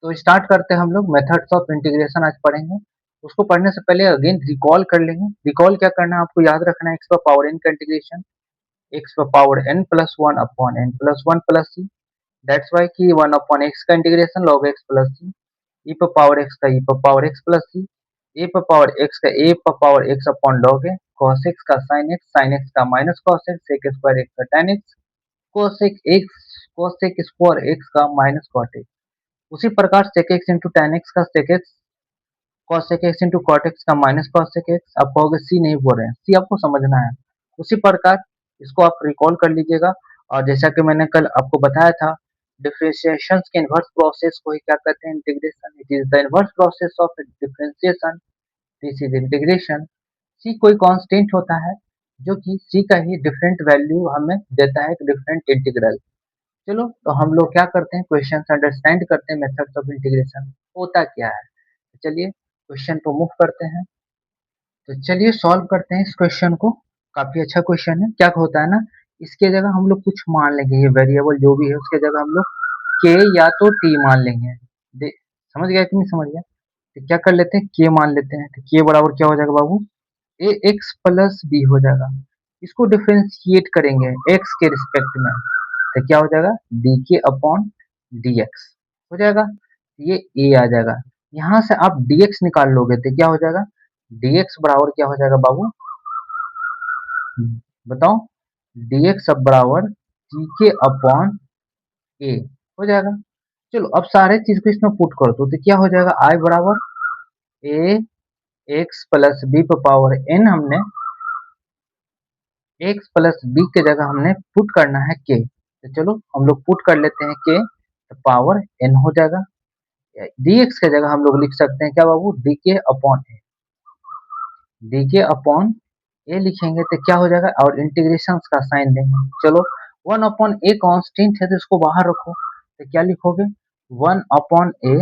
तो स्टार्ट करते हैं हम लोग मेथड्स ऑफ इंटीग्रेशन आज पढ़ेंगे। उसको पढ़ने से पहले अगेन रिकॉल कर लेंगे। रिकॉल क्या करना है आपको याद रखना है एक्स पर पावर एन का इंटीग्रेशन एक्स पर power n plus one upon n plus one plus C. That's why की वन अपॉन एक्स का integration log x plus c e पर पावर एक्स का ई पर power x plus c a पर power x का a पर power x upon log a cos x का sine x का minus cos x sec square x का tan x cosec square x का minus cot x. उसी प्रकार sec x into tan x का sec x cosec x into cot x का minus cosec x. आप कहोगे सी नहीं बोल रहे हैं, सी आपको समझना है। उसी प्रकार इसको आप रिकॉल कर लीजिएगा। और जैसा कि मैंने कल आपको बताया था, डिफरेंशिएशन के इनवर्स प्रोसेस को ही क्या कहते हैं, integration. It is the inverse process of differentiation, this is integration. C कोई कांस्टेंट होता है जो कि सी का ही डिफरेंट वैल्यू हमें देता है, एक डिफरेंट इंटीग्रल। चलो तो हम लोग क्या करते हैं, क्वेश्चन अंडरस्टैंड करते हैं, मेथड्स ऑफ इंटीग्रेशन होता क्या है। तो चलिए क्वेश्चन को मूव करते हैं। तो चलिए सॉल्व करते हैं इस क्वेश्चन को। काफी अच्छा क्वेश्चन है। क्या होता है ना, इसके जगह हम लोग कुछ मान लेंगे, ये वेरिएबल जो भी है उसके जगह हम लोग के या तो टी मान लेंगे। समझ गया कि नहीं समझ गया? तो क्या कर लेते हैं, के मान लेते हैं। तो के बराबर क्या हो जाएगा बाबू, ए एक्स प्लस बी हो जाएगा। इसको डिफ्रेंशिएट करेंगे एक्स के रिस्पेक्ट में, तो क्या हो जाएगा, d k upon d x हो जाएगा। ये ए आ जाएगा। यहाँ से आप dx निकाल लोगे तो क्या हो जाएगा, dx बराबर क्या हो जाएगा बाबू, बताओ। dx अब बराबर टी के अपॉन ए हो जाएगा। चलो अब सारे चीज को इसमें पुट कर दो तो क्या हो जाएगा, आई बराबर ए एक्स प्लस बी पर पावर एन, हमने एक्स प्लस बी के जगह हमने पुट करना है के। तो चलो हम लोग पुट कर लेते हैं के, तो पावर एन हो जाएगा। dx के जगह हम लोग लिख सकते हैं क्या बाबू, डी के अपॉन ए। डी के अपॉन ए लिखेंगे तो क्या हो जाएगा, और इंटीग्रेशन का साइन देंगे। चलो वन अपॉन ए कॉन्स्टेंट है तो इसको बाहर रखो, तो क्या लिखोगे, वन अपॉन ए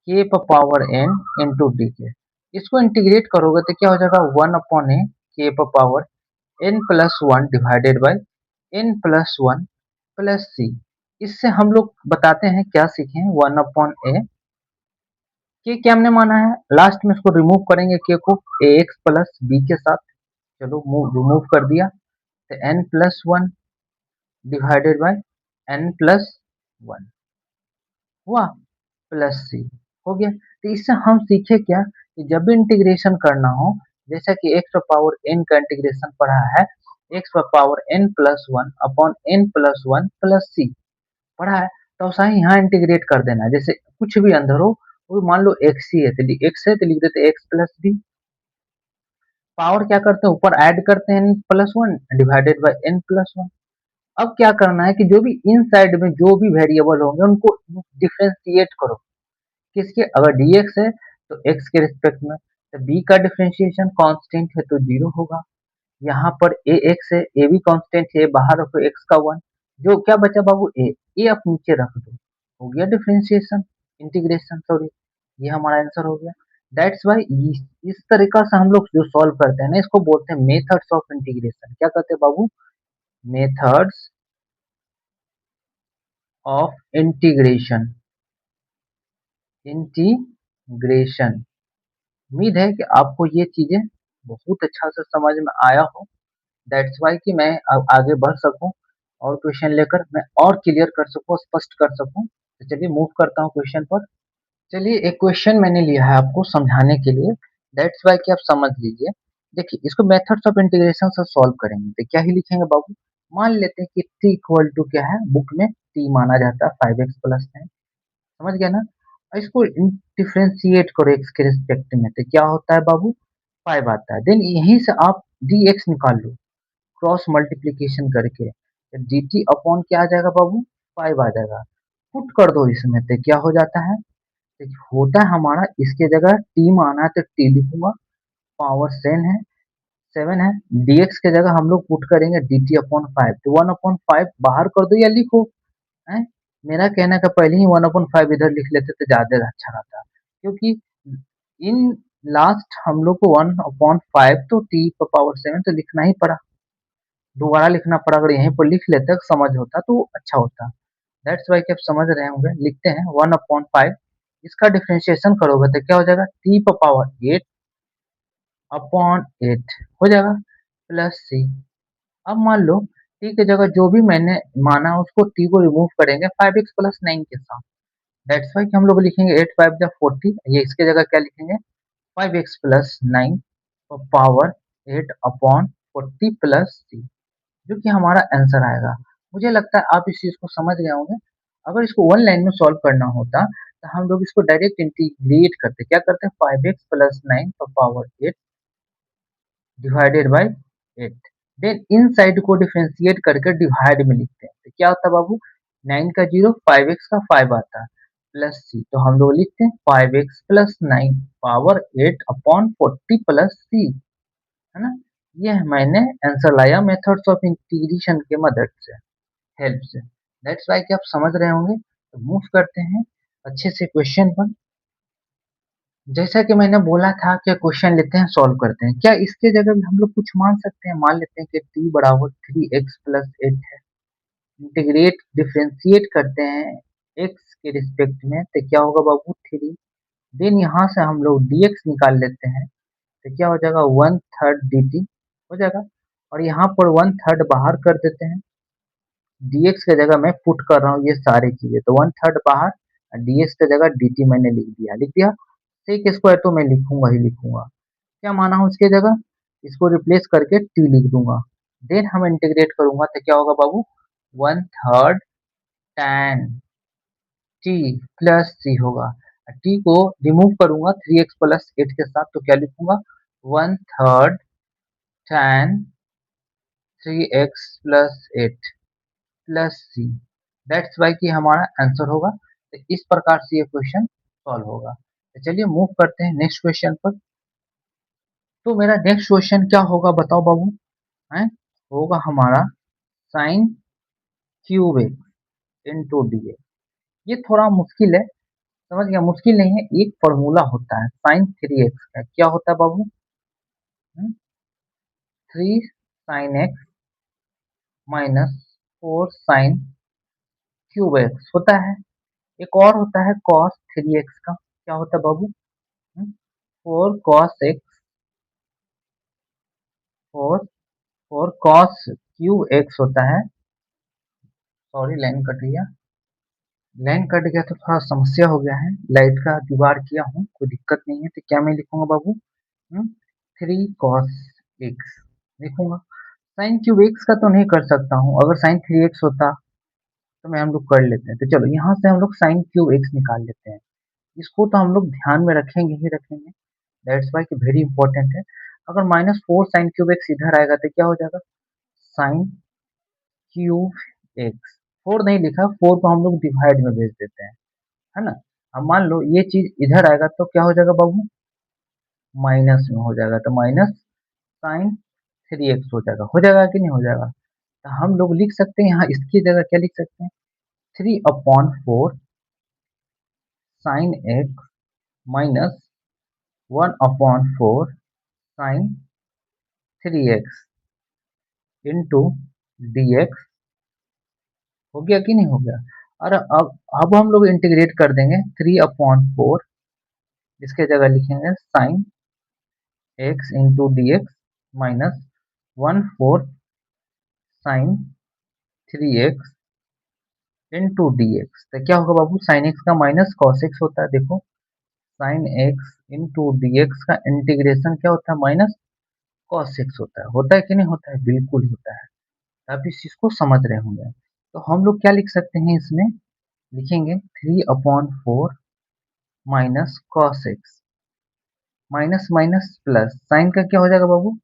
के पर पावर एन इंटू डी के। इसको इंटीग्रेट करोगे तो क्या हो जाएगा, वन अपॉन ए के पर power n plus one divided by n plus one plus C. इससे हम लोग बताते हैं क्या सीखे, वन अपॉन ए के क्या हमने माना है, लास्ट में इसको रिमूव करेंगे के को ए एक्स प्लस बी के साथ। चलो रिमूव कर दिया, तो n plus one divided by n plus one हुआ प्लस सी हो गया। तो इससे हम सीखे क्या, कि जब भी इंटीग्रेशन करना हो, जैसा कि एक्स पावर एन का इंटीग्रेशन पढ़ा है, x power n plus one upon n plus one plus C पढ़ा है, तो सही यहाँ इंटीग्रेट कर देना है। जैसे कुछ भी अंदर हो, वो मान लो एक्स ही है तो एक्स है तो लिख देते एक्स प्लस बी। पावर क्या करते हैं, ऊपर ऐड करते हैं n plus one divided by n plus one. अब क्या करना है कि जो भी इन साइड में जो भी वेरिएबल होंगे उनको डिफ्रेंशिएट करो। किसके, अगर dx है तो x के रिस्पेक्ट में, तो b का डिफरेंशिएशन कांस्टेंट है तो जीरो होगा। यहाँ पर ax है, a भी कांस्टेंट है, बाहर रखो x का वन, जो क्या बचा बाबू a आप नीचे रख दो, हो गया डिफरेंशिएशन, इंटीग्रेशन सॉरी, ये हमारा आंसर हो गया। दैट्स वाई इस तरीका से हम लोग जो सॉल्व करते हैं ना, इसको बोलते हैं मेथड्स ऑफ इंटीग्रेशन। क्या कहते हैं बाबू, मेथड्स ऑफ इंटीग्रेशन, इंटीग्रेशन। उम्मीद है कि आपको ये चीजें बहुत अच्छा से समझ में आया हो। दैट्स वाई कि मैं अब आगे बढ़ सकूं और क्वेश्चन लेकर मैं और क्लियर कर सकूं, स्पष्ट कर सकूं। तो चलिए मूव करता हूं क्वेश्चन पर। चलिए एक क्वेश्चन मैंने लिया है आपको समझाने के लिए। दैट्स वाई कि आप समझ लीजिए। देखिए इसको मेथड्स ऑफ इंटीग्रेशन से सॉल्व करेंगे तो क्या ही लिखेंगे बाबू, मान लेते हैं कि t इक्वल टू क्या है, बुक में t माना जाता है 5x प्लस 10। समझ गया ना। इसको डिफ्रेंशिएट करो एक्स के रिस्पेक्ट में तो क्या होता है बाबू, 5 आता है। देन यहीं से आप dx निकाल लो क्रॉस मल्टीप्लीकेशन करके, dt अपॉन क्या आ जाएगा बाबू, 5 आ जाएगा। पुट कर दो इसमें तो क्या हो जाता है, तो होता है हमारा, इसके जगह t माना है तो t लिखूंगा, पावर 7 है। dx के जगह हम लोग पुट करेंगे dt अपॉन 5, तो 1/5 बाहर कर दो या लिखो है। मेरा कहना का पहले ही 1/5 इधर लिख लेते तो ज्यादा अच्छा रहता, क्योंकि इन लास्ट हम लोग को 1/5 तो टी पावर 7 तो लिखना ही पड़ा, दोबारा लिखना पड़ा। अगर यहीं पर लिख लेते समझ होता तो अच्छा होता। दैट्स वाई कि आप समझ रहे होंगे, लिखते हैं 1/5, इसका डिफरेंशिएशन करोगे तो क्या हो जाएगा, टी पावर 8/8 हो जाएगा प्लस सी। अब मान लो टी की जगह जो भी मैंने माना उसको टी को रिमूव करेंगे 5x+9 के साथ। दैट्स वाई कि हम लोग लिखेंगे 8×5 = 40, ये इसके जगह क्या लिखेंगे 5x+9 पावर 8/40 प्लस सी, जो कि हमारा आंसर आएगा। मुझे लगता है आप इस चीज को समझ गए होंगे। अगर इसको वन लाइन में सॉल्व करना होता तो हम लोग इसको डायरेक्ट इंटीग्रेट करते, क्या करते हैं 5x+9 power 8 divided by 8, then inside को डिफरेंशिएट करके डिवाइड में लिखते हैं, तो क्या होता है बाबू, 9 का 0, 5x का 5 आता है प्लस सी, तो हम लोग लिखते हैं 5x+9 पावर 8/40 प्लस सी, है ना। ये मैंने आंसर लाया मेथड्स ऑफ इंटीग्रेशन के मदद से, हेल्प से। दैट्स वाई कि आप समझ रहे होंगे। तो मूव करते हैं अच्छे से क्वेश्चन पर। जैसा कि मैंने बोला था कि क्वेश्चन लेते हैं, सॉल्व करते हैं। क्या इसके जगह भी हम लोग कुछ मान सकते हैं, मान लेते हैं कि t बराबर 3x+8 है, इंटीग्रेट डिफरेंशिएट करते हैं x के रिस्पेक्ट में, तो क्या होगा बाबू 3, देन यहाँ से हम लोग dx निकाल लेते हैं, तो क्या हो जाएगा 1/3 dt हो जाएगा, और यहाँ पर 1/3 बाहर कर देते हैं, dx की जगह मैं पुट कर रहा हूँ ये सारी चीजें, तो 1/3 बाहर, dx की जगह dt मैंने लिख दिया। सेक स्क्वायर तो मैं लिखूंगा ही लिखूंगा, क्या माना हूँ इसके जगह, इसको रिप्लेस करके t लिख दूंगा, देन हम इंटीग्रेट करूंगा तो क्या होगा बाबू 1/3 tan t प्लस c होगा, t को रिमूव करूंगा 3x+8 के साथ, तो क्या लिखूंगा 1/3 tan 3x+8 plus C, that's why कि हमारा आंसर होगा। तो इस प्रकार से ये क्वेश्चन सॉल्व होगा। तो चलिए मूव करते हैं नेक्स्ट क्वेश्चन पर। तो मेरा नेक्स्ट क्वेश्चन क्या होगा बताओ बाबू, है होगा हमारा sine cube x into d x. ये थोड़ा मुश्किल है, समझ गया, मुश्किल नहीं है, एक फॉर्मूला होता है sin 3x का, क्या होता है बाबू, 3 sin x माइनस 4 sin³ होता है। एक और होता है cos 3x का, क्या होता है बाबू, 4 cos x, 4 cos³ होता है। सॉरी लाइन कट गया, लाइन कट गया तो थोड़ा समस्या हो गया है, लाइट का जुगाड़ किया हूँ, कोई दिक्कत नहीं है। तो क्या मैं लिखूंगा बाबू, 3 cos x लिखूंगा। sin³ का तो नहीं कर सकता हूँ, अगर sin 3x होता तो मैं हम लोग कर लेते हैं। तो चलो यहाँ से हम लोग sin³ निकाल लेते हैं, इसको तो हम लोग ध्यान में रखेंगे ही रखेंगे, दैट्स वाई कि वेरी इंपॉर्टेंट है। अगर -4 sin³ इधर आएगा तो क्या हो जाएगा sin³ 4 नहीं लिखा, 4 को हम लोग डिवाइड में भेज देते हैं, है ना। अब मान लो ये चीज इधर आएगा तो क्या हो जाएगा बाबू, माइनस में हो जाएगा, तो माइनस sin 3x हो जाएगा कि नहीं हो जाएगा। तो हम लोग लिख सकते हैं यहाँ इसकी जगह क्या लिख सकते हैं, 3/4 sin x minus 1/4 sin 3x into dx, हो गया कि नहीं हो गया। और अब हम लोग इंटीग्रेट कर देंगे 3/4, इसके जगह लिखेंगे sine x into d x minus 1/4 sine 3x into d x, तो क्या होगा बाबू, साइन एक्स का माइनस कॉस एक्स होता है, देखो sine x into d x का इंटीग्रेशन क्या होता है, माइनस कॉस एक्स होता है कि नहीं होता है, बिल्कुल होता है। तो आप इस चीज को समझ रहे होंगे। तो हम लोग क्या लिख सकते हैं इसमें, लिखेंगे 3/4 minus cos x, minus minus plus, sine का क्या हो जाएगा बाबू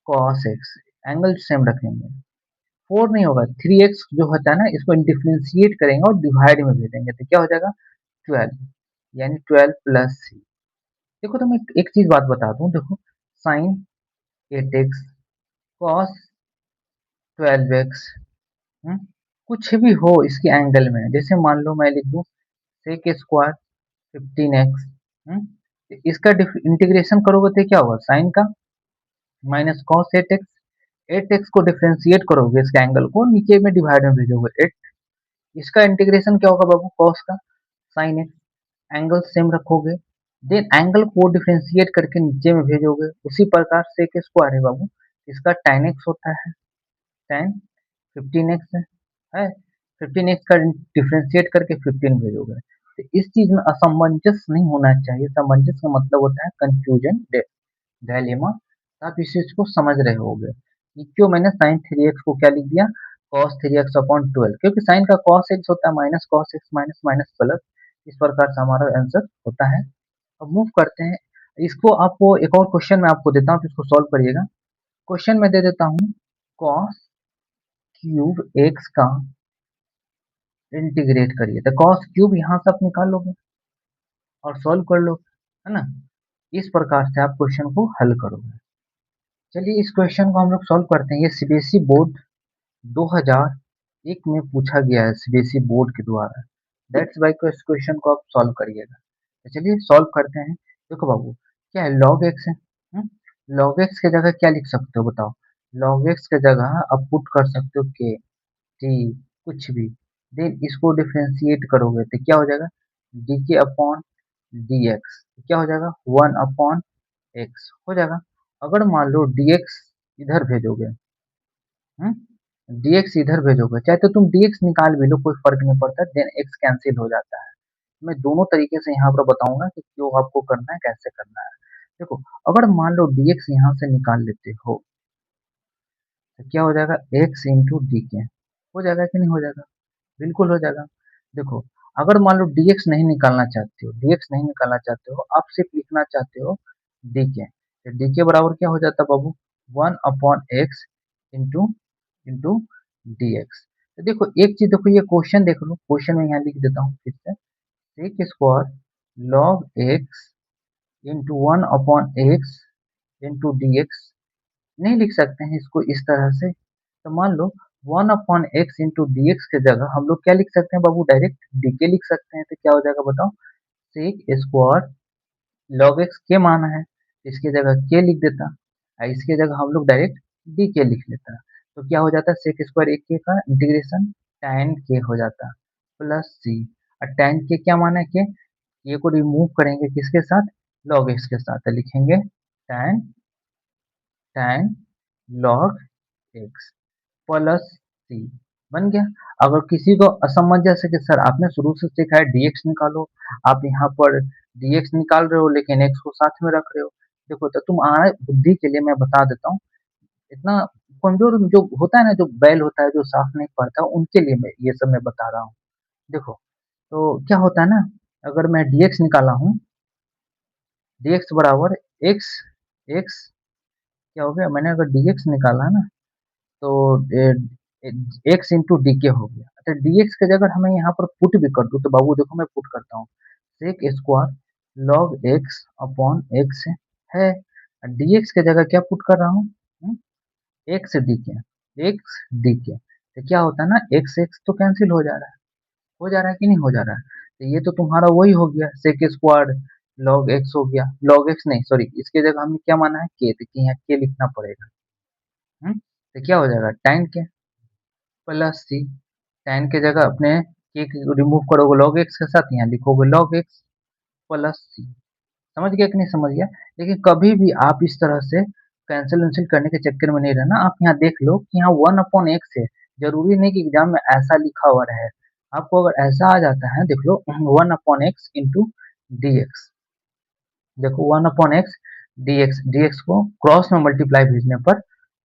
कॉस एक्स, एंगल सेम रखेंगे, 4 नहीं होगा, 3x जो होता है ना, इसको डिफरेंशिएट करेंगे और डिवाइड में भेजेंगे तो क्या हो जाएगा 12, यानी 12 प्लस सी। देखो तो मैं एक चीज बात बता दूं, देखो साइन 8x कॉस 12x, कुछ भी हो इसके एंगल में, जैसे मान लो मैं लिख दूं सेक स्क्वायर 15x, इसका इंटीग्रेशन करोगे तो क्या होगा, साइन का माइनस कॉस 8x, 8x को डिफरेंशिएट करोगे इसके एंगल को, नीचे में डिवाइड में भेजोगे 8, इसका इंटीग्रेशन क्या होगा बाबू, कॉस का साइन एक्स, एंगल सेम रखोगे, देन एंगल को डिफरेंशिएट करके नीचे में भेजोगे। उसी प्रकार से के स्क्वायर है बाबू, इसका tan x होता है, tan 15x है 15x का डिफरेंशिएट करके 15 भेजोगे। तो इस चीज में असमंजस नहीं होना चाहिए, सामंजस्य का मतलब होता है कंफ्यूजन, डायलेमा। तो आप इस चीज को समझ रहे होगे कि क्यों मैंने साइन 3x को क्या लिख दिया, cos 3x अपॉन 12, क्योंकि साइन का cos x होता है minus cos x minus minus plus, इस प्रकार से हमारा आंसर होता है। अब मूव करते हैं इसको, आपको एक और क्वेश्चन मैं आपको देता हूँ, तो इसको सॉल्व करिएगा। क्वेश्चन में दे देता हूँ, cos क्यूब x का इंटीग्रेट करिए, तो cos क्यूब यहाँ से आप निकाल लोगे और सॉल्व कर लोगे, है ना। इस प्रकार से आप क्वेश्चन को हल करोगे। चलिए इस क्वेश्चन को हम लोग सॉल्व करते हैं। ये सीबीएसई बोर्ड 2001 में पूछा गया है, सीबीएसई बोर्ड के द्वारा। दैट्स वाई को इस क्वेश्चन को आप सॉल्व करिएगा। तो चलिए सॉल्व करते हैं। देखो बाबू, क्या है, लॉग एक्स है, लॉग एक्स की जगह क्या लिख सकते हो बताओ, लॉग एक्स की जगह आप पुट कर सकते हो के, टी, कुछ भी, देन इसको डिफरेंशिएट करोगे तो क्या हो जाएगा, d k upon d x, क्या हो जाएगा 1 अपॉन एक्स हो जाएगा। अगर मान लो dx इधर भेजोगे, dx इधर भेजोगे, चाहे तो तुम dx निकाल भी लो, कोई फर्क नहीं पड़ता, देन x कैंसिल हो जाता है। मैं दोनों तरीके से यहाँ पर बताऊंगा कि क्यों आपको करना है, कैसे करना है। देखो, अगर मान लो dx यहाँ से निकाल लेते हो तो क्या हो जाएगा, x इंटू डी के हो जाएगा कि नहीं हो जाएगा, बिल्कुल हो जाएगा। देखो, अगर मान लो dx नहीं निकालना चाहते हो, dx नहीं निकालना चाहते हो, आप सिर्फ लिखना चाहते हो dk, तो dk बराबर क्या हो जाता है बाबू, 1 upon x into into d x. तो देखो एक चीज, देखो ये क्वेश्चन देख लो, क्वेश्चन में यहाँ लिख देता हूँ फिर से, sec square log x into 1 upon x into d x, नहीं लिख सकते हैं इसको इस तरह से। तो मान लो 1 upon x into d x की जगह हम लोग क्या लिख सकते हैं बाबू, डायरेक्ट डी के लिख सकते हैं। तो क्या हो जाएगा बताओ, सेक स्क्वायर लॉग एक्स के माना है, इसकी जगह के लिख देता, और इसकी जगह हम लोग डायरेक्ट डी के लिख लेता। तो क्या हो जाता है, सेक स्क्वायर एक के का इंटीग्रेशन tan के हो जाता प्लस सी, और tan के क्या माना है, के ये को रिमूव करेंगे किसके साथ, लॉग एक्स के साथ, तो लिखेंगे tan tan log x plus C, बन गया। अगर किसी को असमंजस है कि सर आपने शुरू से सीखा है डीएक्स निकालो, आप यहाँ पर डीएक्स निकाल रहे हो लेकिन एक्स को साथ में रख रहे हो, देखो तो तुम्हारे बुद्धि के लिए मैं बता देता हूँ, इतना कमजोर जो होता है ना, जो बैल होता है जो साफ नहीं पढ़ता, उनके लिए मैं ये सब मैं बता रहा हूँ। देखो, तो क्या होता है ना, अगर मैं डीएक्स निकाला हूँ, डीएक्स बराबर एक्स, एक्स क्या हो गया, मैंने अगर डीएक्स निकाला ना, तो एक्स इंटू डी के हो गया। अच्छा, dx की जगह हमें यहाँ पर पुट भी कर दूं, तो बाबू देखो मैं पुट करता हूँ, sec square log x upon x है, dx की जगह क्या पुट कर रहा हूँ, x d k, x d k, तो क्या होता है ना, एक्स एक्स तो कैंसिल हो जा रहा है, हो जा रहा है कि नहीं हो जा रहा है। तो ये तो तुम्हारा वही हो गया, सेक स्क्वायर लॉग एक्स हो गया, लॉग एक्स नहीं सॉरी, इसकी जगह हमने क्या माना है के, तो यहाँ के लिखना पड़ेगा। तो क्या हो जाएगा, tan के प्लस सी, tan के जगह अपने के रिमूव करोगे लॉग एक्स के साथ, यहाँ लिखोगे लॉग एक्स प्लस सी। समझ गया कि नहीं समझ गया। लेकिन कभी भी आप इस तरह से कैंसिल वैंसिल करने के चक्कर में नहीं रहना, आप यहाँ देख लो कि यहाँ 1 अपॉन एक्स है, जरूरी नहीं कि एग्जाम में ऐसा लिखा हुआ रहे। आपको अगर ऐसा आ जाता है, देख लो 1 upon x into d x, देखो 1 अपॉन एक्स डी एक्स को क्रॉस में मल्टीप्लाई भेजने पर,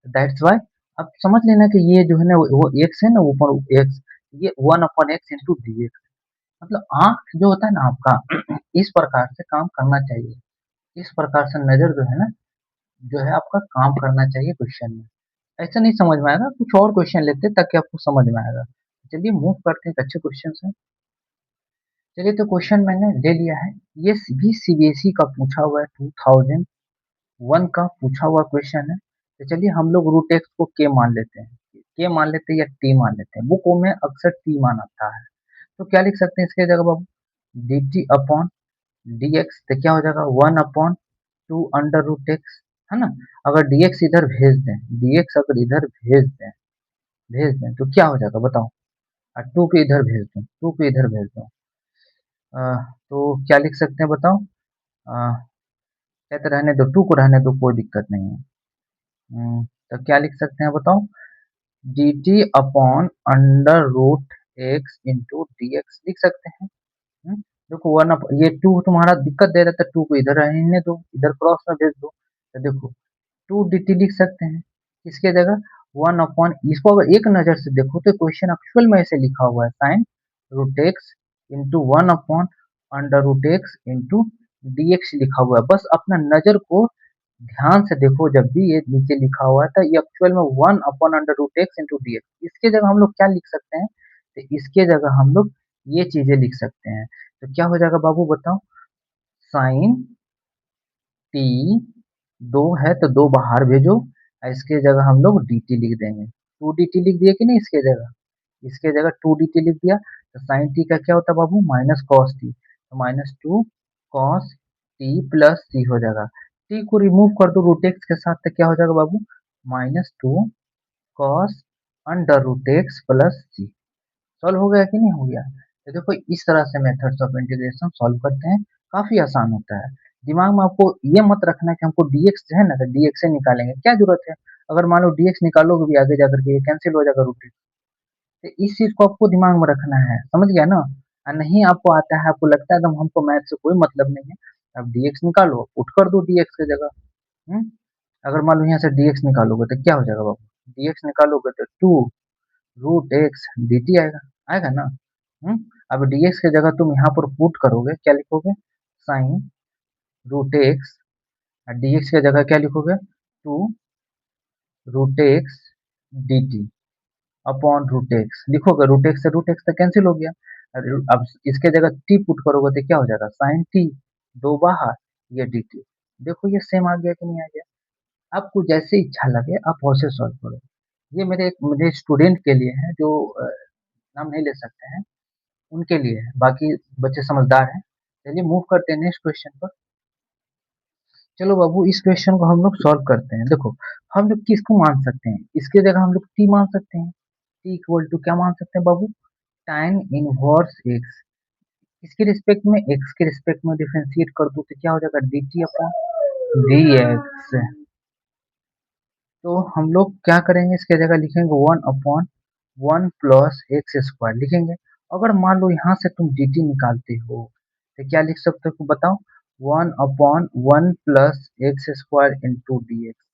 दैट्स वाई आप समझ लेना कि ये जो है ना वो एक्स है ना, ऊपर एक्स, ये 1 upon x into d x, मतलब आंख जो होता है ना आपका इस प्रकार से काम करना चाहिए, इस प्रकार से नजर जो है ना, जो है आपका काम करना चाहिए क्वेश्चन में। ऐसा नहीं समझ में आएगा, कुछ और क्वेश्चन लेते हैं ताकि आपको समझ में आएगा। चलिए मूव करते हैं एक अच्छे क्वेश्चन से। चलिए तो क्वेश्चन मैंने ले लिया है, ये भी सीबीएसई का पूछा हुआ है, 2001 का पूछा हुआ क्वेश्चन है। तो चलिए हम लोग रूट एक्स को के मान लेते हैं, के मान लेते हैं या टी मान लेते हैं, बुकों में अक्सर टी मान आता है। तो क्या लिख सकते हैं इसके जगह बाबू, d t upon d x, तो क्या हो जाएगा 1 अपॉन 2 अंडर रूट एक्स, है ना। अगर dx इधर भेज दें, dx अगर इधर भेज दें तो क्या हो जाएगा बताओ, और 2 को इधर भेज दूँ, 2 को इधर भेज दूँ। तो क्या लिख सकते हैं बताओ? कहते रहने दो, 2 को रहने दो, कोई दिक्कत नहीं है। तो क्या लिख सकते हैं बताओ? dt upon under root x into d x लिख सकते हैं। हम्म, देखो वन अप ये 2 तुम्हारा दिक्कत दे रहा था, 2 को इधर रहने दो, इधर क्रॉस में भेज दो। तो देखो 2 dt लिख सकते हैं। इसके जगह 1 अपॉन, इसको अगर एक नजर से देखो तो क्वेश्चन एक्चुअल में ऐसे लिखा हुआ है, sine root x into 1 upon under root x into d x लिखा हुआ है। बस अपना नजर को ध्यान से देखो, जब भी ये नीचे लिखा हुआ है तो ये एक्चुअल में 1 upon under root x into d x. इसके जगह हम लोग क्या लिख सकते हैं? तो इसके जगह हम लोग ये चीजें लिख सकते हैं। तो क्या हो जाएगा बाबू बताओ? साइन टी, दो है तो दो बाहर भेजो, और इसके जगह हम लोग डी टी लिख देंगे। 2 dt लिख दिया कि नहीं इसके जगह? इसके जगह 2 dt लिख दिया। तो साइन टी का क्या होता है बाबू? माइनस कॉस टी, तो -2 कॉस टी प्लस सी हो जाएगा। टी को रिमूव कर दो रूट एक्स के साथ, तो क्या हो जाएगा बाबू? -2 cos under root x plus C. Solve हो गया कि नहीं हो गया? तो देखो इस तरह से मेथड्स ऑफ इंटीग्रेशन सॉल्व करते हैं। काफी आसान होता है। दिमाग में आपको ये मत रखना कि हमको dx जो है ना, तो dx से निकालेंगे, क्या जरूरत है? अगर मान लो dx निकालोगे भी आगे जाकर के, ये कैंसिल हो जाएगा रूट। तो इस चीज को आपको दिमाग में रखना है, समझ गया ना? और नहीं आपको आता है, आपको लगता है एकदम हमको मैथ से कोई मतलब नहीं है, अब dx निकालो, पुट कर दो dx की जगह। हम्म अगर मान लो यहाँ से dx निकालोगे तो क्या हो जाएगा बाबू? dx निकालोगे तो 2 रूट एक्स डी टी आएगा, आएगा ना? हम्म अब dx की जगह तुम यहाँ पर पुट करोगे, क्या लिखोगे? साइन रूट एक्स, और dx की जगह क्या लिखोगे? 2 root x d t upon root x लिखोगे। रूट एक्स से रूट एक्स तो कैंसिल हो गया। अब इसके जगह टी पुट करोगे तो क्या हो जाएगा? साइन टी, दो बाहर, ये डी टी। देखो ये सेम आ गया कि नहीं आ गया? आपको जैसे इच्छा लगे आप वैसे सॉल्व करो। ये मेरे स्टूडेंट के लिए है जो नाम नहीं ले सकते हैं, उनके लिए है, बाकी बच्चे समझदार हैं। चलिए मूव करते हैं नेक्स्ट क्वेश्चन पर। चलो बाबू इस क्वेश्चन को हम लोग सॉल्व करते हैं। देखो हम लोग किसको मान सकते हैं? इसके जगह हम लोग टी मान सकते हैं। टी इक्वल टू क्या मान सकते हैं बाबू? tan inverse x. इसके रिस्पेक्ट में, एक्स के रिस्पेक्ट में डिफरेंशिएट कर दो तो क्या हो जाएगा? D t upon d x. तो हम लोग क्या करेंगे? इसके जगह लिखेंगे 1 अपॉन 1 प्लस एक्स स्क्वायर लिखेंगे। अगर मान लो यहाँ से तुम डी टी निकालते हो तो क्या लिख सकते हो बताओ? 1 upon 1 plus x square into d x.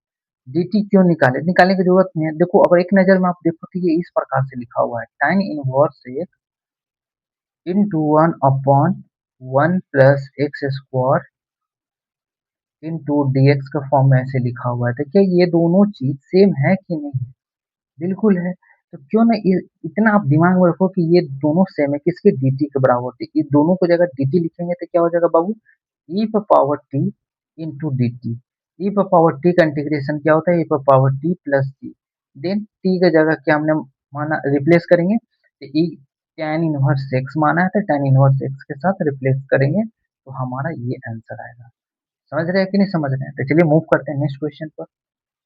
D T क्यों निकाले? निकालने की जरूरत नहीं है। देखो अगर एक नजर में आप देखो तो ये इस प्रकार से लिखा हुआ है, tan inverse x into 1 upon 1 plus x square into d x का फॉर्म में ऐसे लिखा हुआ है। तो क्या ये दोनों चीज सेम है कि नहीं? बिल्कुल है। तो क्यों ना इतना आप दिमाग में रखो कि ये दोनों सेम है, किसके? dt के बराबर होती है। इस दोनों को जगह dt लिखेंगे तो क्या हो जाएगा बाबू? e पर power t into d t. E पर पावर t का इंटीग्रेशन क्या होता है? e पर power t plus t। Then t की जगह क्या हमने माना, रिप्लेस करेंगे तो e tan इनवर्स x माना है, तो tan इनवर्स x के साथ रिप्लेस करेंगे तो हमारा ये आंसर आएगा। समझ रहे हैं कि नहीं समझ रहे हैं? तो चलिए मूव करते हैं नेक्स्ट क्वेश्चन पर।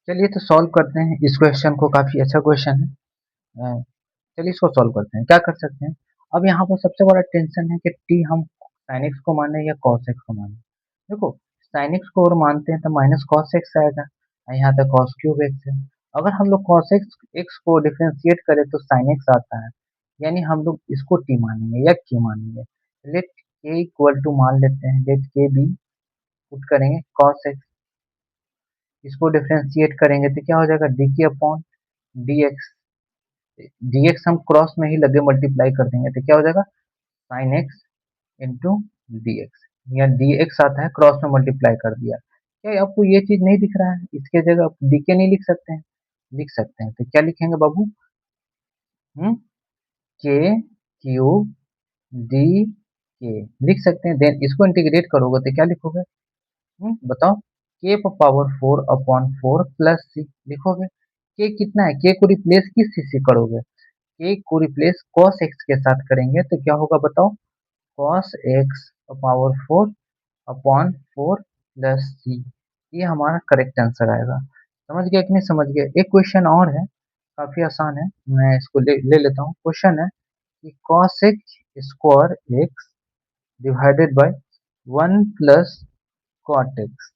चलिए तो सॉल्व करते हैं इस क्वेश्चन को, काफी अच्छा क्वेश्चन है। चलिए इसको सॉल्व करते हैं। क्या कर सकते हैं? अब यहाँ पर सबसे बड़ा टेंशन है कि टी हम साइन एक्स को माने या कॉस एक्स को माने। देखो साइन एक्स को और मानते हैं तो माइनस कॉस एक्स आएगा, और यहाँ तक कॉस क्यूब एक्स है। अगर हम लोग कॉस एक्स एक्स को डिफरेंशिएट करें तो साइन एक्स आता है, यानी हम लोग इसको टी मानेंगे या के मानेंगे। लेट के इक्वल टू मान लेते हैं, लेट के बी, पुट करेंगे कॉस एक्स, इसको डिफरेंशिएट करेंगे तो क्या हो जाएगा? D k upon d x. D x हम क्रॉस में ही लगे मल्टीप्लाई कर देंगे तो क्या हो जाएगा? Sine x into d x. या डी एक्स आता है, क्रॉस में मल्टीप्लाई कर दिया। क्या आपको ये चीज नहीं दिख रहा है? इसके जगह आप डी के नहीं लिख सकते हैं? लिख सकते हैं। तो क्या लिखेंगे बाबू? के क्यूब डी के लिख सकते हैं। देन इसको इंटीग्रेट करोगे तो क्या लिखोगे? बताओ? के पावर 4 अपॉन 4 प्लस सी लिखोगे। के कितना है? के को रिप्लेस किस चीज से करोगे? के को रिप्लेस कॉस एक्स के साथ करेंगे तो क्या होगा बताओ? Cos x power 4 upon 4 plus C. ये हमारा करेक्ट आंसर आएगा। समझ गया कि नहीं समझ गया? एक क्वेश्चन और है, काफी आसान है, मैं इसको ले लेता हूँ। क्वेश्चन है कि cosec square x divided by 1 plus cot x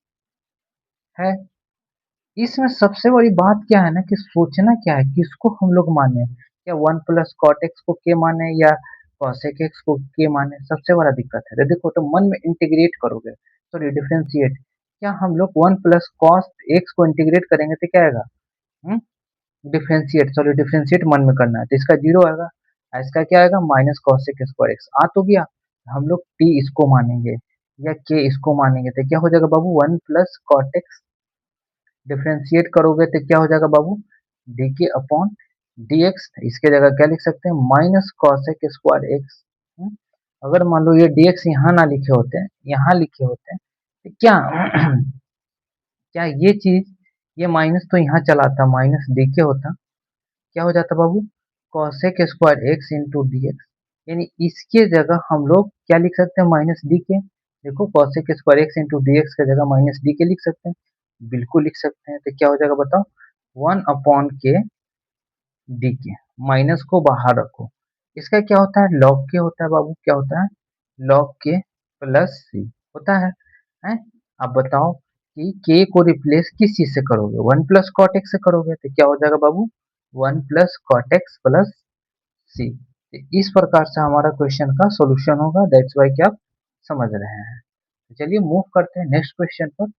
है। इसमें सबसे बड़ी बात क्या है ना कि सोचना क्या है, किसको हम लोग माने, क्या 1 प्लस कॉट एक्स को के माने या कॉसेक एक्स को के माने, सबसे बड़ा दिक्कत है। तो देखो, तो मन में इंटीग्रेट करोगे, सॉरी डिफरेंशिएट, क्या हम लोग 1 प्लस कॉस एक्स को इंटीग्रेट करेंगे तो क्या आएगा, डिफरेंशिएट, सॉरी डिफरेंशिएट मन में करना है तो इसका जीरो आएगा, इसका क्या आएगा माइनस कॉसेक स्क्वायर एक्स आ तो गया। हम लोग टी इसको मानेंगे या के इसको मानेंगे तो क्या हो जाएगा बाबू, 1 प्लस कॉट एक्स, डिफरेंशिएट करोगे तो क्या हो जाएगा बाबू, D k upon d x, इसके जगह क्या लिख सकते हैं माइनस कॉसेक स्क्वायर एक्स। अगर मान लो ये डी एक्स यहाँ ना लिखे होते हैं, यहाँ लिखे होते हैं तो क्या क्या ये चीज, ये माइनस तो यहाँ चला आता, माइनस डी के होता, क्या हो जाता बाबू, cosec square x into d x, यानी इसके जगह हम लोग क्या लिख सकते हैं माइनस डी के। देखो cosec square x into d x की जगह माइनस डी के लिख सकते हैं, बिल्कुल लिख सकते हैं। तो क्या हो जाएगा बताओ, 1 अपॉन के डी के, माइनस को बाहर रखो, इसका क्या होता है लॉग के होता है बाबू, क्या होता है लॉग के प्लस सी होता है? अब बताओ कि के को रिप्लेस किस चीज से करोगे, 1 प्लस कॉट एक्स से करोगे तो क्या हो जाएगा बाबू, 1 plus cot x plus C. इस प्रकार से हमारा क्वेश्चन का सॉल्यूशन होगा, दैट्स वाई कि आप समझ रहे हैं। चलिए मूव करते हैं नेक्स्ट क्वेश्चन पर।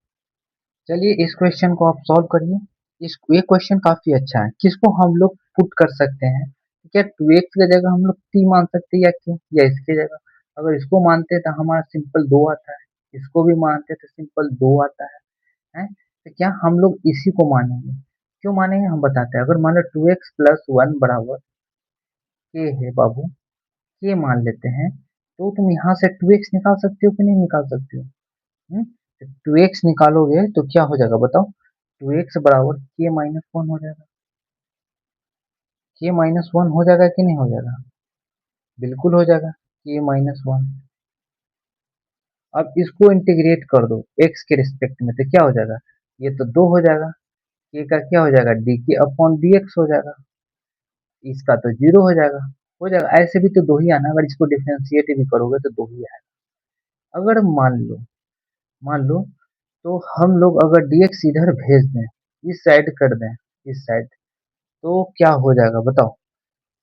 चलिए इस क्वेश्चन को आप सॉल्व करिए। ये क्वेश्चन काफी अच्छा है, किसको हम लोग पुट कर सकते हैं, क्या 2x की जगह हम लोग t मान सकते हैं या k, या इसकी जगह अगर इसको मानते हैं तो हमारा सिंपल 2 आता है, इसको भी मानते हैं तो सिंपल 2 आता है? तो क्या हम लोग इसी को मानेंगे, क्यों मानेंगे हम बताते हैं। अगर मान लो 2x प्लस 1 बराबर k है बाबू, k मान लेते हैं, तो तुम यहाँ से 2x निकाल सकते हो कि नहीं निकाल सकते हो, 2x निकालोगे तो क्या हो जाएगा बताओ, 2x बराबर k माइनस वन हो जाएगा, k माइनस वन हो जाएगा कि नहीं हो जाएगा, बिल्कुल हो जाएगा k माइनस वन। अब इसको इंटीग्रेट कर दो x के रिस्पेक्ट में तो क्या हो जाएगा, ये तो 2 हो जाएगा, k का क्या हो जाएगा d k upon d x हो जाएगा, इसका तो 0 हो जाएगा, ऐसे भी तो 2 ही आना, अगर इसको डिफरेंशिएट भी करोगे तो 2 ही आएगा। अगर मान लो तो हम लोग अगर dx इधर भेज दें, इस साइड कर दें, इस साइड, तो क्या हो जाएगा बताओ,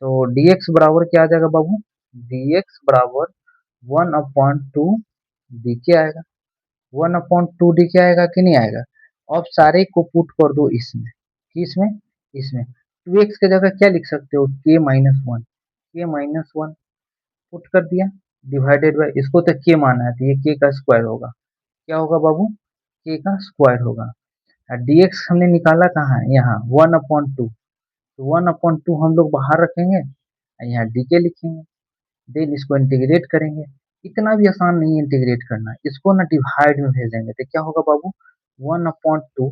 तो dx बराबर क्या आ जाएगा बाबू, dx बराबर 1 अपॉन टू डी के आएगा, 1 अपॉन टू डी के आएगा कि नहीं आएगा। अब सारे को पुट कर दो इसमें, किसमें, इसमें 2x की जगह क्या लिख सकते हो k माइनस वन, के माइनस वन पुट कर दिया, डिवाइडेड बाय, इसको तो k माना है तो ये k का स्क्वायर होगा, क्या होगा बाबू, k का स्क्वायर होगा। dx हमने निकाला कहाँ है, यहाँ 1 अपॉन टू, तो 1 अपॉन टू हम लोग बाहर रखेंगे, यहाँ डी के लिखेंगे, देन इसको इंटीग्रेट करेंगे। इतना भी आसान नहीं है इंटीग्रेट करना, इसको ना डिवाइड में भेजेंगे तो क्या होगा बाबू, 1 अपॉन टू,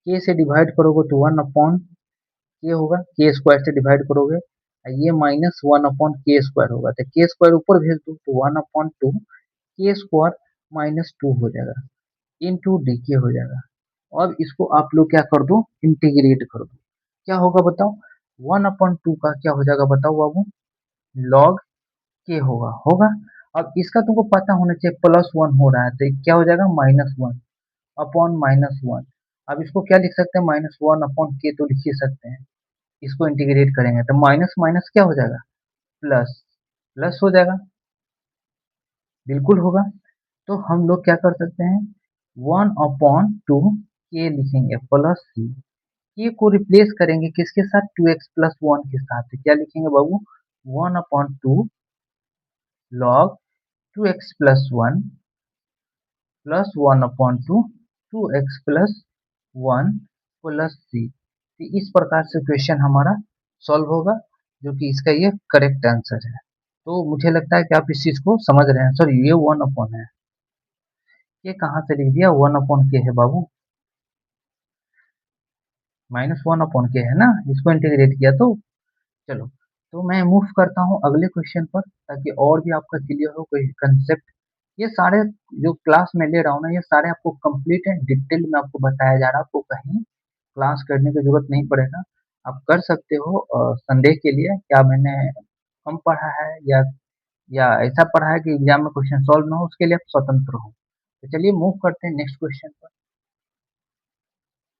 के से डिवाइड करोगे तो 1 अपॉन के होगा, के स्क्वायर से डिवाइड करोगे ये माइनस 1 अपॉन के स्क्वायर होगा, तो के स्क्वायर ऊपर भेज दो तो 1 अपॉन टू के स्क्वायर माइनस टू हो जाएगा, इंटू डी के हो जाएगा। अब इसको आप लोग क्या कर दो, इंटीग्रेट कर दो, क्या होगा बताओ, 1 अपॉन टू का क्या हो जाएगा बताओ बाबू, लॉग के होगा। अब इसका तुमको पता होना चाहिए प्लस वन हो रहा है तो क्या हो जाएगा minus one upon minus one. अब इसको क्या लिख सकते हैं, माइनस वन अपॉन के तो लिख ही सकते हैं, इसको इंटीग्रेट करेंगे तो माइनस माइनस क्या हो जाएगा, प्लस, प्लस हो जाएगा, बिल्कुल होगा। तो हम लोग क्या कर सकते हैं, 1 अपॉन टू के लिखेंगे प्लस सी, के को रिप्लेस करेंगे किसके साथ, 2x प्लस वन के साथ, तो क्या लिखेंगे बाबू, 1 upon two log 2x plus one plus one upon two, 2x plus one plus C. तो इस प्रकार से क्वेश्चन हमारा सॉल्व होगा, जो कि इसका ये करेक्ट आंसर है। तो मुझे लगता है कि आप इस चीज को समझ रहे हैं। सॉरी ये वन अपॉन है, ये कहाँ से लिख दिया, वन अपॉन के है बाबू, माइनस वन अपॉन के है ना, इसको इंटीग्रेट किया तो। चलो, तो मैं मूव करता हूँ अगले क्वेश्चन पर, ताकि और भी आपका क्लियर हो कोई कंसेप्ट। ये सारे जो क्लास में ले रहा हूँ ना, ये सारे आपको कंप्लीट है, डिटेल में आपको बताया जा रहा है, आपको कहीं क्लास करने की जरूरत नहीं पड़ेगा, आप कर सकते हो संडे के लिए। क्या मैंने कम पढ़ा है या ऐसा पढ़ा है कि एग्जाम में क्वेश्चन सॉल्व ना हो, उसके लिए आप स्वतंत्र हो। तो चलिए मूव करते हैं नेक्स्ट क्वेश्चन पर।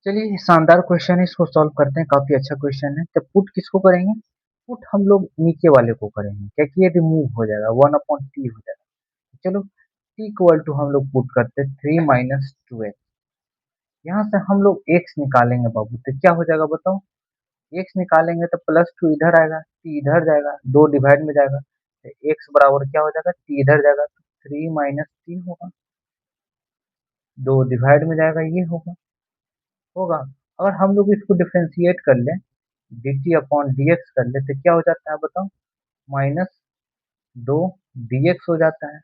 चलिए शानदार क्वेश्चन है, इसको सॉल्व करते हैं, काफी अच्छा क्वेश्चन है। तो पुट किसको करेंगे? पुट हम लोग नीचे वाले को करेंगे, क्या कि ये रिमूव हो जाएगा, 1/t हो जाएगा। चलो t इक्वल टू हम लोग पुट करते हैं 3 माइनस 2x। यहाँ से हम लोग x निकालेंगे बाबू, तो क्या हो जाएगा बताओ? x निकालेंगे तो +2 इधर आएगा, t इधर जाएगा, 2 डिवाइड में जाएगा, तो x बराबर क्या हो जाएगा? t इधर जाएगा तो 3 माइनस t होगा, 2 डिवाइड में जाएगा, ये होगा। अगर हम लोग इसको डिफ्रेंशिएट कर लें, dt अपॉन dx कर ले, तो क्या हो जाता है बताओ? -2 dx हो जाता है,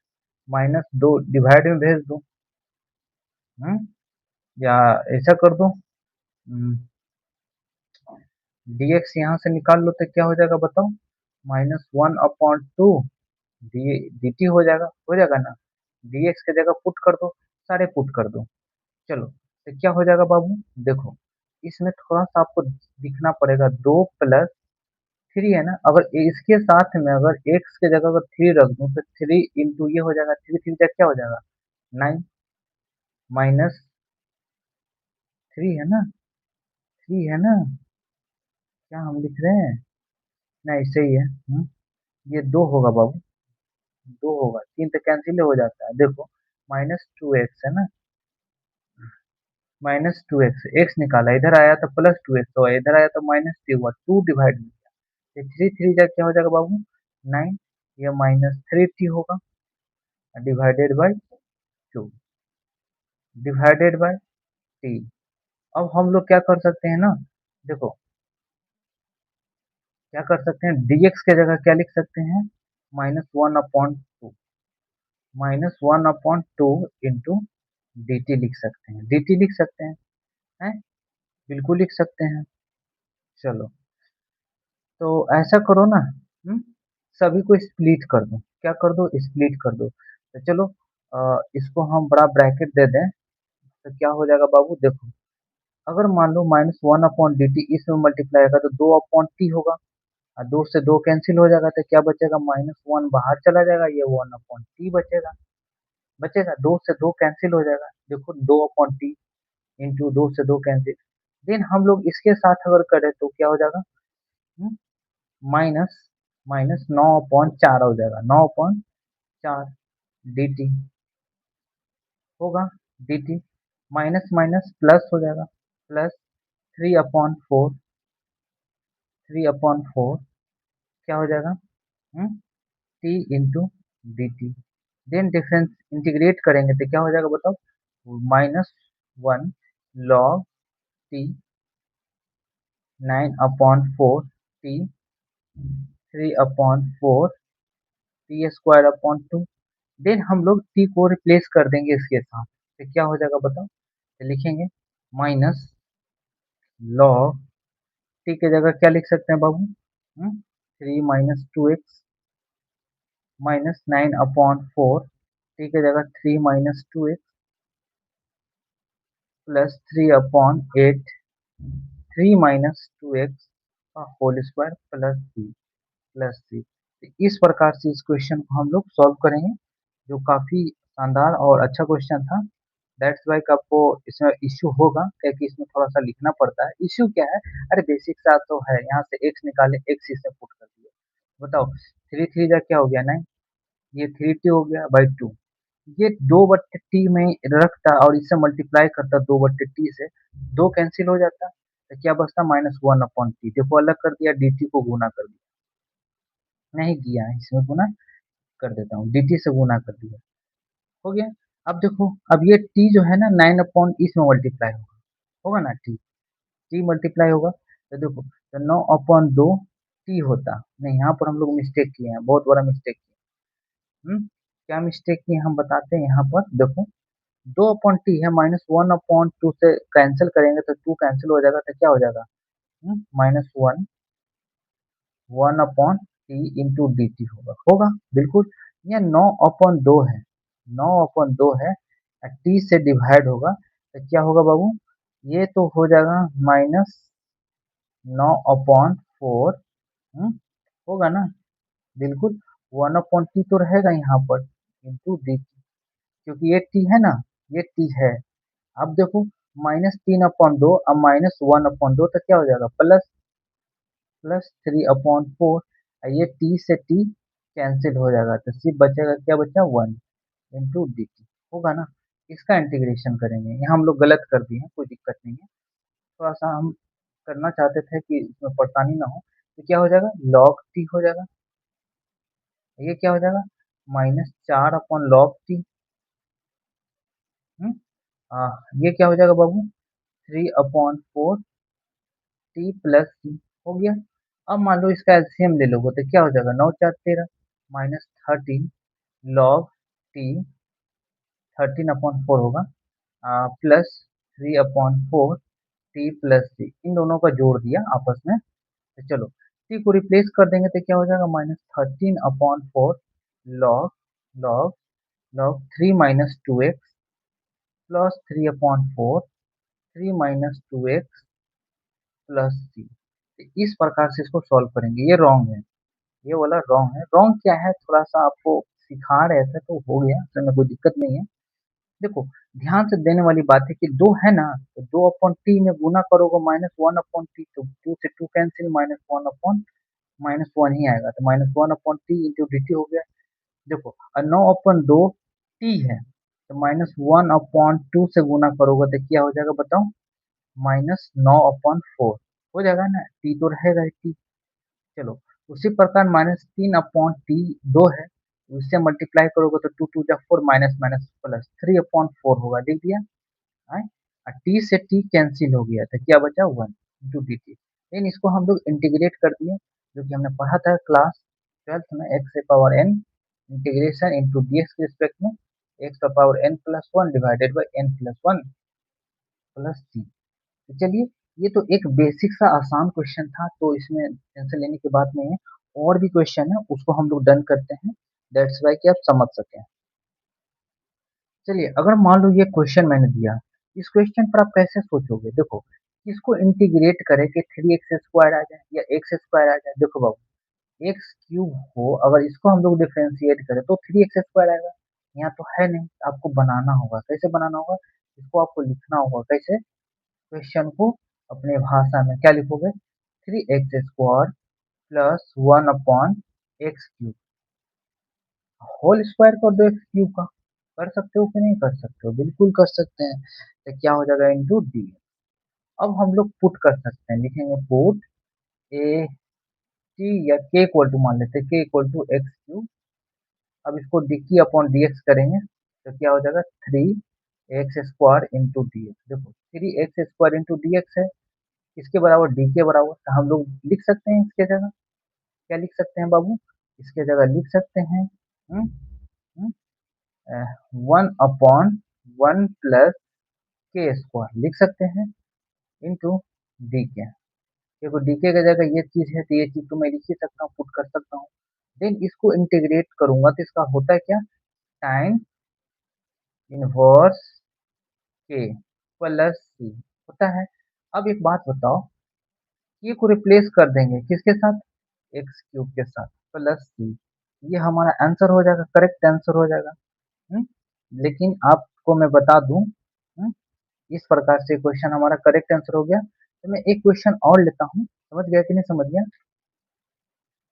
-2 डिवाइड में भेज दो, हम्म या ऐसा कर दो, dx यहाँ से निकाल लो तो क्या हो जाएगा बताओ? -1/2 डी टी हो जाएगा ना। dx की जगह पुट कर दो, सारे पुट कर दो। चलो तो क्या हो जाएगा बाबू? देखो इसमें थोड़ा सा आपको दिखना पड़ेगा, 2 + 3 है ना, अगर इसके साथ में अगर x की जगह अगर 3 रख दूं तो 3 इंटू ये हो जाएगा, 3 3 जा क्या हो जाएगा? 9 -3 है ना, 3 है ना, क्या हम लिख रहे हैं? नहीं सही है। ये 2 होगा बाबू, 2 होगा, 3 तो कैंसिल हो जाता है। देखो -2x है ना, -2x, x निकाला, इधर आया तो +2x हुआ, इधर आया तो -3 हुआ, 2 डिवाइड में गया, ये 3 3 जा क्या हो जाएगा बाबू? 9, ये -3t होगा, divided by 2, divided by t। अब हम लोग क्या कर सकते हैं ना, देखो क्या कर सकते हैं, dx की जगह क्या लिख सकते हैं? -1/2, -1/2 इंटू dt लिख सकते हैं, dt लिख सकते हैं, बिल्कुल लिख सकते हैं। चलो तो ऐसा करो ना, सभी को स्प्लिट कर दो, क्या कर दो? स्प्लिट कर दो। तो चलो इसको हम बड़ा ब्रैकेट दे दें, तो क्या हो जाएगा बाबू? देखो अगर मान लो -1/dt इसमें मल्टीप्लाई होगा तो 2/t होगा, और 2 से 2 कैंसिल हो जाएगा, तो क्या बचेगा? -1 बाहर चला जाएगा, ये 1/t बचेगा, 2 से 2 कैंसिल हो जाएगा, देखो 2/t इंटू 2 से 2 कैंसिल। देन हम लोग इसके साथ अगर करें तो क्या हो जाएगा? माइनस माइनस 9/4 हो जाएगा, 9/4 dt होगा, dt माइनस माइनस प्लस हो जाएगा, प्लस 3/4, 3/4 क्या हो जाएगा? t into d t. Then difference integrate करेंगे तो क्या हो जाएगा बताओ? -1 log t, 9/4 t, 3/4 t square upon 2। Then हम लोग t को रिप्लेस कर देंगे इसके साथ, तो क्या हो जाएगा बताओ? तो लिखेंगे माइनस लॉग t की जगह क्या लिख सकते हैं बाबू? 3 - 2x -9/4, t की जगह 3 - 2x +3/8, 3 - 2x का होल स्क्वायर प्लस 3। तो इस प्रकार से इस क्वेश्चन को हम लोग सॉल्व करेंगे, जो काफी शानदार और अच्छा क्वेश्चन था। दैट्स वाई आपको इसमें इश्यू होगा, क्योंकि इसमें थोड़ा सा लिखना पड़ता है। इश्यू क्या है? अरे बेसिक सा तो है, यहाँ से x निकाले, x इसमें पुट कर दिया, बताओ 3 3 जा क्या हो गया? 9, ये 3t हो गया बाई 2, ये 2/t में रखता और इससे मल्टीप्लाई करता, 2/t से 2 कैंसिल हो जाता, तो क्या बचता? -1/t। देखो अलग कर दिया, dt को गुना कर दिया, नहीं किया है इसमें गुना, कर देता हूँ, dt से गुना कर दिया, हो गया। अब देखो, अब ये t जो है ना 9 इसमें मल्टीप्लाई होगा, होगा ना, t मल्टीप्लाई होगा, तो देखो तो 9/2 t होता नहीं, यहाँ पर हम लोग मिस्टेक किए हैं, बहुत बड़ा मिस्टेक किए। क्या मिस्टेक किए हम बताते हैं, यहाँ पर देखो 2/t है, -1/2 से कैंसिल करेंगे तो 2 कैंसिल हो जाएगा, तो क्या हो जाएगा? -1 1/t इंटू डी टी होगा बिल्कुल। ये 9/2 है, 9/2 है, टी से डिवाइड होगा तो क्या होगा बाबू? ये तो हो जाएगा -9/4, होगा ना, बिल्कुल 1/t तो रहेगा यहाँ पर इंटू डी, क्योंकि ये t है ना, ये t है। अब देखो -3/2 अब -1/2 तो क्या हो जाएगा, प्लस प्लस 3/4, ये t से t कैंसिल हो जाएगा तो सिर्फ बचेगा, क्या बचा, 1 इंटू डी टी होगा ना। इसका इंटीग्रेशन करेंगे, यहाँ हम लोग गलत कर दिए हैं, कोई दिक्कत नहीं है, थोड़ा सा हम करना चाहते थे कि इसमें परेशानी ना हो, तो क्या हो जाएगा, लॉग टी हो जाएगा, ये क्या हो जाएगा, -4/log t। हम्म, ये क्या हो जाएगा बाबू, 3/4 टी प्लस टी हो गया। अब मान लो इसका एलसीएम ले लोगे तो क्या हो जाएगा, 9×4 = 13 -13 log टी 13/4 होगा, प्लस 3/4 टी प्लस टी, इन दोनों का जोड़ दिया आपस में। तो चलो टी को रिप्लेस कर देंगे तो क्या हो जाएगा, -13/4 log log log 3 - 2x plus 3/4 3 - 2x plus T. इस प्रकार से इसको सॉल्व करेंगे, ये रॉन्ग है, ये वाला रॉन्ग है। रॉन्ग क्या है, थोड़ा सा आपको सिखा रहे थे तो हो गया, इसमें कोई दिक्कत नहीं है। देखो ध्यान से देने वाली बात है कि दो है ना, तो 2/t में गुना करोगे -1/t, तो 2 से 2 कैंसिल, -1/-1 ही आएगा, तो -1/t इंटू डी टी हो गया। देखो और 9/2 t है, तो -1/2 से गुना करोगे तो क्या हो जाएगा बताओ, -9/4 हो जाएगा ना, t तो रहेगा ही t। चलो उसी प्रकार -3/t 2 है, उससे मल्टीप्लाई करोगे तो 2 × 2 = 4 माइनस माइनस प्लस 3/4 होगा, लिख दिया। आए टी से टी कैंसिल हो गया तो क्या बचा, 1 इंटू डी टी। लेकिन इसको हम लोग इंटीग्रेट कर दिए, जो कि हमने पढ़ा था क्लास 12th में, x power n integration into d x के रिस्पेक्ट में, x power n plus 1 divided by n plus 1 plus t. तो चलिए ये तो एक बेसिक सा आसान क्वेश्चन था, तो इसमें टेंशन लेने की बात नहीं है। और भी क्वेश्चन है उसको हम लोग डन करते हैं, दैट्स वाई कि आप समझ सकें। चलिए अगर मान लो ये क्वेश्चन मैंने दिया, इस क्वेश्चन पर आप कैसे सोचोगे, देखो इसको इंटीग्रेट करें कि 3x² आ जाए या x² आ जाए। देखो बाबू x³ हो, अगर इसको हम लोग डिफरेंशिएट करें तो 3x² आएगा, यहाँ तो है नहीं, तो आपको बनाना होगा। कैसे बनाना होगा, इसको आपको लिखना होगा कैसे, क्वेश्चन को अपने भाषा में क्या लिखोगे, 3x² plus 1/x³ whole square कर दो x³ का। कर सकते हो कि नहीं कर सकते हो, बिल्कुल कर सकते हैं। तो क्या हो जाएगा, इंटू डी। अब हम लोग पुट कर सकते हैं, लिखेंगे पुट ए टी या के इक्वल टू मान लेते हैं, के इक्वल टू x³। अब इसको डी की अपॉन डी एक्स करेंगे तो क्या हो जाएगा, 3x² इंटू डी एक्स। देखो 3x² इंटू डी एक्स है, इसके बराबर डी के बराबर, तो हम लोग लिख सकते हैं इसके जगह, क्या लिख सकते हैं बाबू, इसके जगह लिख सकते हैं 1/1 प्लस के² लिख सकते हैं इंटू डी के। देखो डी के जगह ये चीज है तो ये चीज तो मैं लिख ही सकता हूँ, पुट कर सकता हूँ। देन इसको इंटीग्रेट करूंगा तो इसका होता है क्या, टाइम इनवर्स के प्लस सी होता है। अब एक बात बताओ, ये को रिप्लेस कर देंगे किसके साथ, x³ के साथ प्लस सी, ये हमारा आंसर हो जाएगा, करेक्ट आंसर हो जाएगा। हम्म? लेकिन आपको मैं बता दूं, इस प्रकार से क्वेश्चन हमारा करेक्ट आंसर हो गया। तो मैं एक क्वेश्चन और लेता हूँ, समझ गया कि नहीं समझ गया,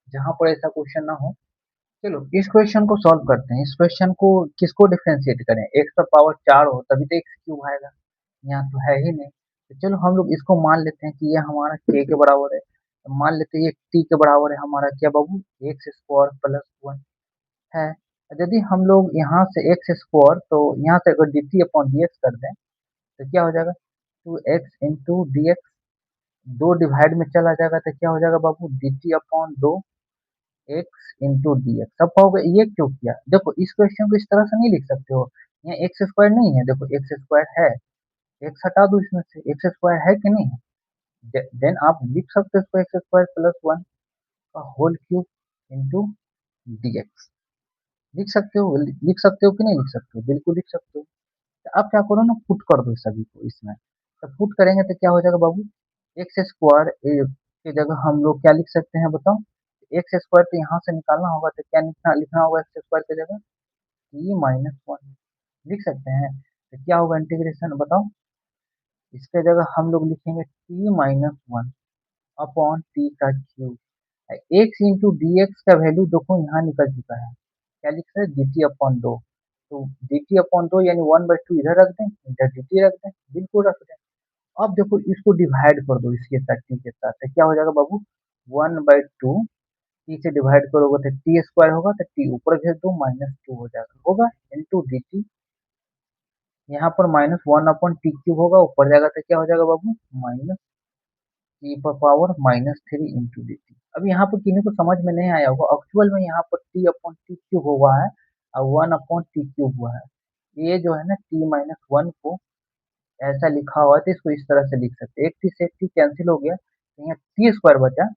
जहां पर ऐसा क्वेश्चन ना हो। चलो इस क्वेश्चन को सॉल्व करते हैं। इस क्वेश्चन को किसको डिफरेंशिएट करें, एक्स का पावर 4 हो तभी तो x³ आएगा, यहाँ तो है ही नहीं। तो चलो हम लोग इसको मान लेते हैं कि ये हमारा k के बराबर है, तो मान लेते हैं ये t के बराबर है हमारा, क्या बाबू, x² प्लस 1 है। यदि हम लोग यहाँ से x², तो यहाँ से अगर dt अपॉन dx कर दें तो क्या हो जाएगा, 2x into d x, 2 divide में चला जाएगा तो क्या हो जाएगा बाबू, dt upon 2 x into d x. सब कहोगे ये क्यों किया, देखो इस क्वेश्चन को इस तरह से नहीं लिख सकते हो, यहाँ x² नहीं है, देखो x² है, x हटा दो इसमें से, x² है कि नहीं है, देन आप लिख सकते हो इसको x² प्लस 1 का whole cube into d x. लिख सकते हो, लिख सकते हो कि नहीं लिख सकते हो, बिल्कुल लिख सकते हो। तो आप क्या करो ना, पुट कर दो सभी को इसमें, तो पुट करेंगे तो क्या हो जाएगा बाबू, x² की जगह हम लोग क्या लिख सकते हैं बताओ, एक्स स्क्वायर तो यहाँ से निकालना होगा, तो क्या लिखना लिखना होगा एक्स स्क्वायर की जगह? टी माइनस वन लिख सकते हैं। तो क्या होगा इंटीग्रेशन बताओ? इसके जगह हम लोग लिखेंगे t minus one upon t का cube. X into d x का वैल्यू देखो यहाँ निकल चुका है, क्या लिख रहे हैं? डी टी अपॉन दो। तो डी टी अपॉन दो यानी वन बाई टू इधर रख दें, इधर डी टी रख दें, बिल्कुल रख दें। अब देखो इसको डिवाइड कर दो इसके साथ, टी के साथ, तो क्या हो जाएगा बाबू? वन बाई टू, टी से डिवाइड करोगे तो टी स्क्वायर होगा, तो टी ऊपर भेज दो, माइनस टू हो जाएगा, होगा इंटू डी टी। यहाँ पर minus one upon T cube होगा, ऊपर जाएगा तो क्या हो जाएगा बाबू? माइनस टी पर power minus three into d T. अब यहाँ पर किन्हीं को समझ में नहीं आया होगा, एक्चुअल में यहाँ पर टी अपॉन टी क्यूब हुआ है और वन अपॉन टी क्यूब हुआ है। ये जो है ना टी माइनस वन को ऐसा लिखा हुआ है, तो इसको इस तरह से लिख सकते हैं। एक टी से एक टी कैंसिल हो गया, तो यहाँ टी स्क्वायर बचा,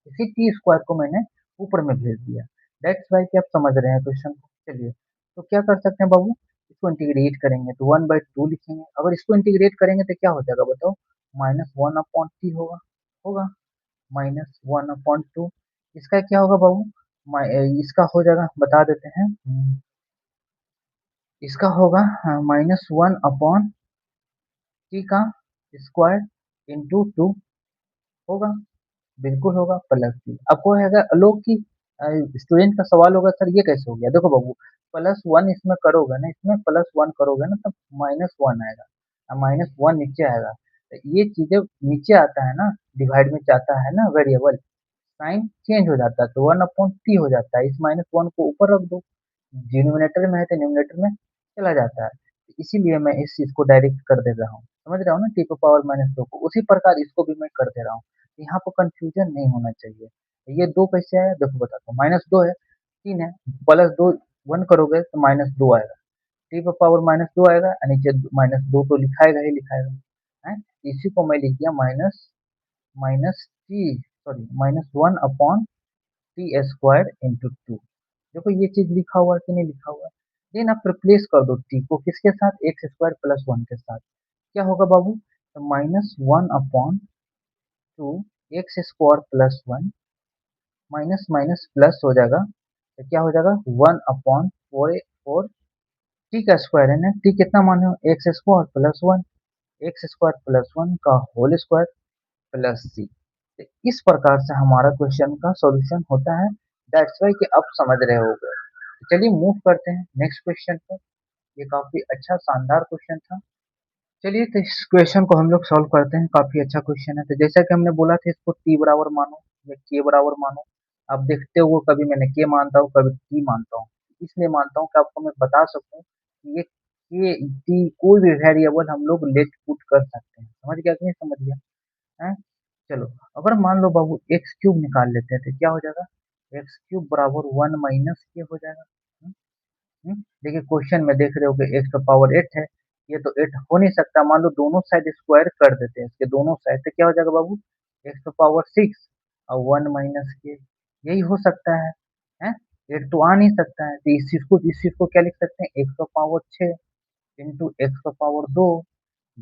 इसी टी स्क्वायर को मैंने ऊपर में भेज दिया। दैट्स वाई कि आप समझ रहे हैं क्वेश्चन को। चलिए, तो क्या कर सकते हैं बाबू? इसको इंटीग्रेट करेंगे तो वन बाई टू लिखेंगे, अगर इसको इंटीग्रेट करेंगे तो क्या हो जाएगा बताओ? माइनस वन अपॉन टी होगा, होगा माइनस वन अपॉन टू। इसका क्या होगा बाबू? इसका हो जाएगा, बता देते हैं। इसका होगा माइनस वन अपॉन टी का स्क्वायर इंटू टू, होगा, बिल्कुल होगा, प्लस टी। आपको है लोग की स्टूडेंट का सवाल होगा, सर ये कैसे हो गया? देखो बाबू, प्लस वन इसमें करोगे ना, इसमें प्लस वन करोगे ना, तब माइनस वन आएगा और माइनस वन नीचे आएगा। तो ये चीजें नीचे आता है ना, डिवाइड में जाता है ना वेरिएबल, साइन चेंज हो जाता है, तो वन अपॉन टी हो जाता है। इस माइनस वन को ऊपर रख दो, डिनोमिनेटर में है तो न्यूमिनेटर में चला जाता है। तो इसीलिए मैं इस चीज को डायरेक्ट कर दे रहा हूँ, समझ रहा हूँ ना, टी को पावर माइनस दो को। उसी प्रकार इसको भी मैं कर दे रहा हूँ, यहाँ पर कंफ्यूजन नहीं होना चाहिए। ये दो कैसे आया देखो बताता हूँ, माइनस दो है, तीन है, प्लस दो वन करोगे तो माइनस दो आएगा, टी पर पावर माइनस दो आएगा और नीचे माइनस दो तो लिखाएगा ही लिखाएगा है। इसी को मैं लिख दिया minus minus T, sorry minus one upon T square into two. देखो ये चीज लिखा हुआ है कि नहीं लिखा हुआ है? देन आप रिप्लेस कर दो टी को किसके साथ? एक्स स्क्वायर प्लस वन के साथ। क्या होगा बाबू? तो minus one upon to x square plus one, minus minus plus हो जाएगा, तो क्या हो जाएगा? One upon four, four T का स्क्वायर है ना, टी कितना माने हो? X square plus one, x square plus one का होल स्क्वायर प्लस सी। तो इस प्रकार से हमारा क्वेश्चन का सॉल्यूशन होता है। दैट्स वाई कि आप समझ रहे होगे। तो चलिए मूव करते हैं नेक्स्ट क्वेश्चन पर। ये काफी अच्छा शानदार क्वेश्चन था। चलिए तो इस क्वेश्चन को हम लोग सॉल्व करते हैं, काफी अच्छा क्वेश्चन है। तो जैसा कि हमने बोला था, इसको टी बराबर मानो या के बराबर मानो। आप देखते हो कभी मैंने के मानता हूँ, कभी टी मानता हूँ, इसलिए मानता हूँ कि आपको मैं बता सकूं कि ये के टी कोई भी वेरिएबल हम लोग लेट पुट कर सकते हैं। समझ गया कि नहीं समझ गया है? चलो, अगर मान लो बाबू एक्स क्यूब निकाल लेते हैं तो क्या हो जाएगा? एक्स क्यूब बराबर वन माइनस के हो जाएगा। देखिए क्वेश्चन में देख रहे हो कि एक्स का पावर एट है, ये तो एट हो नहीं सकता। मान लो दोनों साइड स्क्वायर कर देते हैं इसके दोनों साइड, तो क्या हो जाएगा बाबू? एक्स का पावर सिक्स और वन माइनस के, यही हो सकता है? एट तो आ नहीं सकता है, तो इस चीज को क्या लिख सकते हैं? एक्स का पावर छः इंटू एक्स का पावर दो,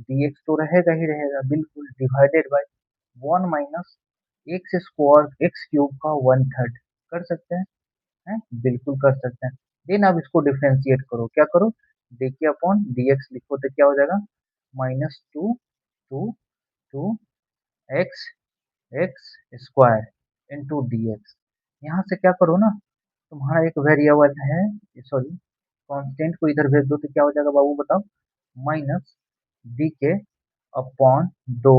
dx तो रहेगा ही रहेगा, बिल्कुल divided by one minus x square x cube का वन थर्ड। कर सकते हैं? बिल्कुल कर सकते हैं। देन आप इसको डिफ्रेंशिएट करो, क्या करो? डी अपॉन डी एक्स लिखो, तो क्या हो जाएगा? Minus two two two x x square into d x. यहाँ से क्या करो ना, तुम्हारा एक वेरिएबल है, सॉरी कांस्टेंट को इधर भेज दो, तो क्या हो जाएगा बाबू बताओ? माइनस डी के अपॉन दो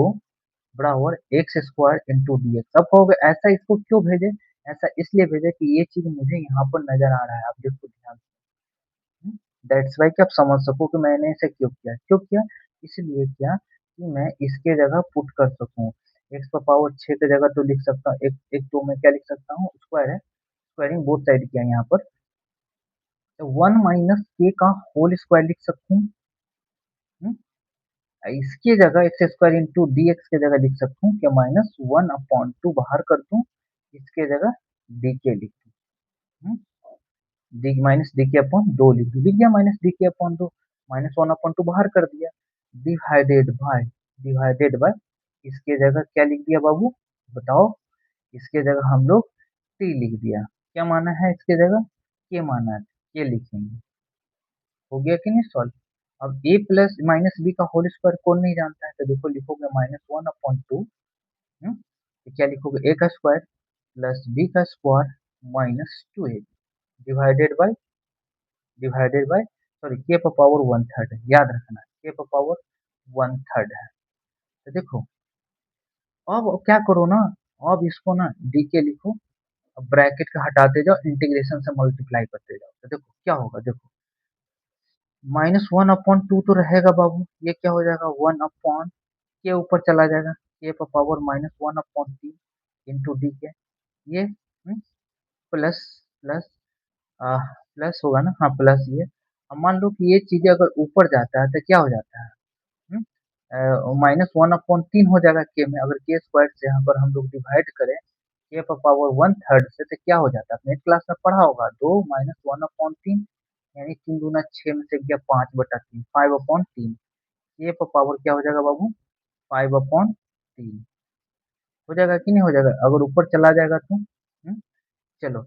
बराबर x square into d x. अब कहोगे ऐसा इसको क्यों भेजे? ऐसा इसलिए भेजे कि ये चीज मुझे यहाँ पर नजर आ रहा है, आप देखो ध्यान से। दैट्स वाई कि आप समझ सको कि मैंने इसे क्यों किया, इसलिए किया कि मैं इसके जगह पुट कर सकूं। एक्स का पावर छः की जगह तो लिख सकता हूँ, एक एक तो मैं क्या लिख सकता हूँ? स्क्वायर है, स्क्वायरिंग बोथ साइड किया यहाँ पर, तो वन माइनस के का होल स्क्वायर लिख सकता हूँ। इसकी जगह x square into d x की जगह लिख सकता हूँ कि माइनस वन अपॉन टू बाहर कर दूं, इसके जगह डी के लिख दूं, D minus D k upon दो लिख दिया, माइनस डी के अपॉन दो, माइनस वन अपॉन टू बाहर कर दिया, डिवाइडेड बाय इसके जगह क्या लिख दिया बाबू बताओ? इसके जगह हम लोग टी लिख दिया। क्या माना है इसके जगह? के माना है, के लिखेंगे। हो गया कि नहीं सॉल्व? अब ए प्लस माइनस बी का होल स्क्वायर कौन नहीं जानता है, तो देखो लिखोगे -1/2। तो क्या लिखोगे? ए का स्क्वायर प्लस बी का square -2a divided by sorry के पर पावर वन थर्ड है, याद रखना के पर पावर वन थर्ड है। तो देखो अब क्या करो ना, अब इसको ना डी के लिखो, अब ब्रैकेट का हटाते जाओ, इंटीग्रेशन से मल्टीप्लाई करते जाओ, तो देखो क्या होगा। देखो -1/2 तो रहेगा बाबू, ये क्या हो जाएगा 1 के ऊपर चला जाएगा, के पर पावर -1/3 इंटू डी के, ये प्लस प्लस प्लस होगा ना, हाँ प्लस ये। अब मान लो कि ये चीजें अगर ऊपर जाता है तो क्या हो जाता है, -1/3 हो जाएगा के में, अगर के स्क्वायर से यहाँ पर हम लोग डिवाइड करें के पर पावर वन थर्ड से, तो क्या हो जाता है, अपने क्लास में पढ़ा होगा, 2 -1/3, यानी 3 दूना 6 में से गया 5/3, 5/3 के पर पावर क्या हो जाएगा बाबू, 5/3 हो जाएगा कि नहीं हो जाएगा, अगर ऊपर चला जाएगा तो। चलो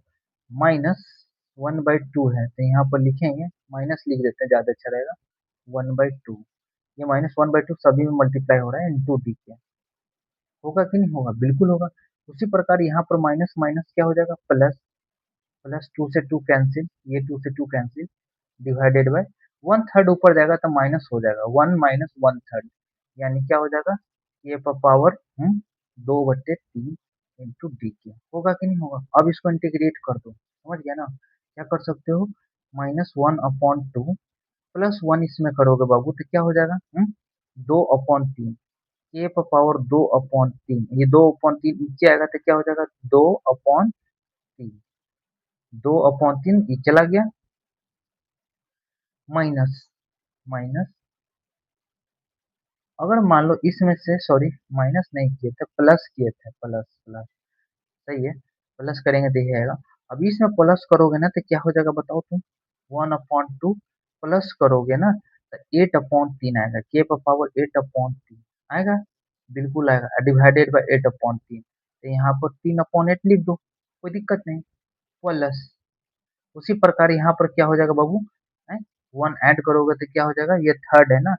-1/2 है तो यहाँ पर लिखेंगे, माइनस लिख देते हैं, ज्यादा अच्छा रहेगा, 1/2। ये -1/2 सभी में मल्टीप्लाई हो रहा है इंटू डी के, होगा कि नहीं होगा, बिल्कुल होगा। उसी प्रकार यहाँ पर माइनस माइनस क्या हो जाएगा, प्लस प्लस 2 से 2 कैंसिल, ये 2 से 2 cancel, divided by one third ऊपर जाएगा तो माइनस हो जाएगा, 1 - 1/3, यानी क्या हो जाएगा, ये पर पावर 2/3 इंटू डी के, होगा कि नहीं होगा। अब इसको इंटीग्रेट कर दो, समझ गया ना, क्या कर सकते हो, -1/2 प्लस वन इसमें करोगे बाबू तो क्या हो जाएगा, 2/3, के पर पावर 2/3, ये 2/3 नीचे आएगा तो क्या हो जाएगा, 2/3, 2/3 ये चला गया, माइनस माइनस, अगर मान लो इसमें से सॉरी माइनस नहीं किए थे, प्लस किए थे, प्लस प्लस सही है, प्लस करेंगे तो ये आएगा। अब इसमें प्लस करोगे ना तो क्या हो जाएगा बताओ तुम, 1/2 प्लस करोगे ना तो 8/3 आएगा, के पर पावर 8/3 आएगा, बिल्कुल आएगा, डिवाइडेड बाय 8/3, तो यहाँ पर 3/8 लिख दो, कोई दिक्कत नहीं, प्लस उसी प्रकार यहाँ पर क्या हो जाएगा बाबू, है 1 ऐड करोगे तो क्या हो जाएगा, ये थर्ड है ना,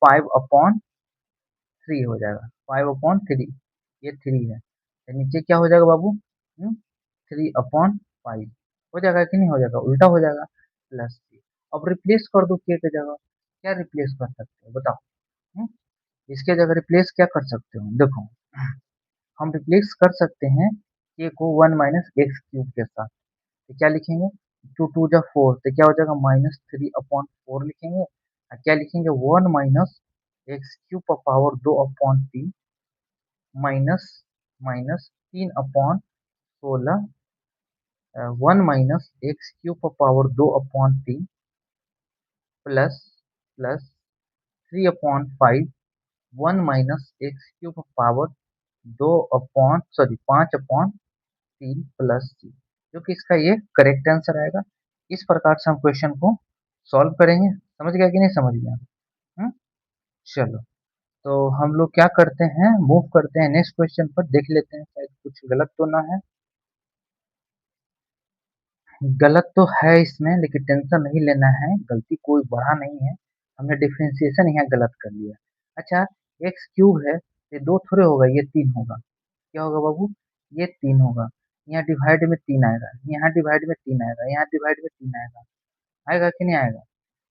5/3 हो जाएगा, 5/3, ये 3 है, तो नीचे क्या हो जाएगा बाबू, 3/5 हो जाएगा कि नहीं हो जाएगा, उल्टा हो जाएगा, प्लस 3। अब रिप्लेस कर दो के की जगह, क्या रिप्लेस कर सकते हो बताओ, हम्म? इसके जगह रिप्लेस क्या कर सकते हो, देखो हम रिप्लेस कर सकते हैं के को 1 - x³ के साथ, तो क्या लिखेंगे, 2 × 2 = 4, तो क्या हो जाएगा -3/4 लिखेंगे, और क्या लिखेंगे 1 - x³ पर पावर 2/3 माइनस माइनस 3/16, 1 - x³ पर पावर 2/3 प्लस प्लस 3/5, 1 - x³ पर पावर 5/3 प्लस c, जो कि इसका ये करेक्ट आंसर आएगा। इस प्रकार से हम क्वेश्चन को सॉल्व करेंगे, समझ गया कि नहीं समझ गया। हम्म? चलो, तो हम लोग क्या करते हैं, मूव करते हैं नेक्स्ट क्वेश्चन पर, देख लेते हैं शायद कुछ गलत तो ना है। गलत तो है इसमें, लेकिन टेंशन नहीं लेना है, गलती कोई बड़ा नहीं है, हमने डिफरेंशिएशन यहाँ गलत कर लिया। अच्छा, x³ है, ये 2 थोड़े होगा, ये 3 होगा, क्या होगा बाबू, ये 3 होगा, यहाँ डिवाइड में 3 आएगा, यहाँ डिवाइड में 3 आएगा, यहाँ डिवाइड में 3 आएगा, आएगा कि नहीं आएगा,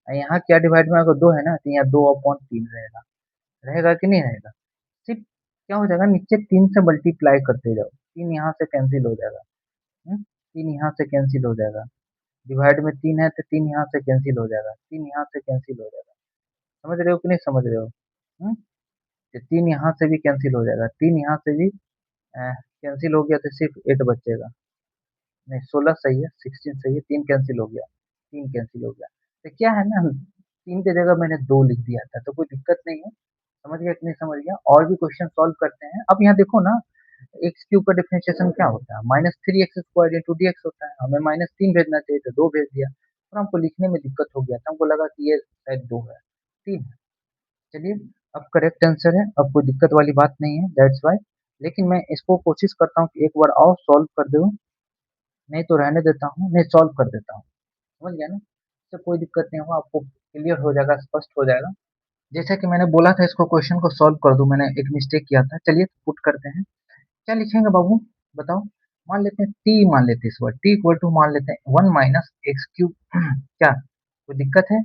और यहाँ क्या डिवाइड में आएगा, 2 है ना, तो यहाँ 2/3 रहेगा, रहेगा कि नहीं रहेगा। सिर्फ क्या हो जाएगा, नीचे 3 से मल्टीप्लाई करते जाओ, 3 यहाँ से कैंसिल हो जाएगा, 3 यहाँ से कैंसिल हो जाएगा, डिवाइड में 3 है तो 3 यहाँ से कैंसिल हो जाएगा, 3 यहाँ से कैंसिल हो जाएगा, समझ रहे हो कि नहीं समझ रहे हो। तो 3 यहाँ से भी कैंसिल हो जाएगा, 3 यहाँ से भी कैंसिल हो गया तो सिर्फ 8 बचेगा, नहीं 16 सही है, 16 सही है, 3 कैंसिल हो गया, 3 कैंसिल हो गया, तो क्या है ना, 3 की जगह मैंने 2 लिख दिया था, तो कोई दिक्कत नहीं है, समझ गया कि नहीं समझ गया। और भी क्वेश्चन सॉल्व करते हैं। अब यहाँ देखो ना, x³ का डिफरेंशिएशन क्या होता है, -3x² इंटू dx होता है, हमें -3 भेजना चाहिए तो 2 भेज दिया, और हमको लिखने में दिक्कत हो गया था, हमको लगा कि ये शायद 2 है, 3 है। चलिए, अब करेक्ट आंसर है, अब कोई दिक्कत वाली बात नहीं है, दैट्स वाई। लेकिन मैं इसको कोशिश करता हूँ कि एक बार और सॉल्व कर दूँ, नहीं तो रहने देता हूँ, नहीं सॉल्व कर देता हूँ। समझ गया ना? इससे कोई दिक्कत नहीं होगा, आपको क्लियर हो जाएगा, स्पष्ट हो जाएगा। जैसा कि मैंने बोला था इसको क्वेश्चन को सॉल्व कर दूं, मैंने एक मिस्टेक किया था। चलिए पुट करते हैं। क्या लिखेंगे बाबू बताओ? मान लेते हैं टी, मान लेते हैं इस बार टी इक्वल टू मान लेते हैं 1 - x³ क्या कोई दिक्कत है?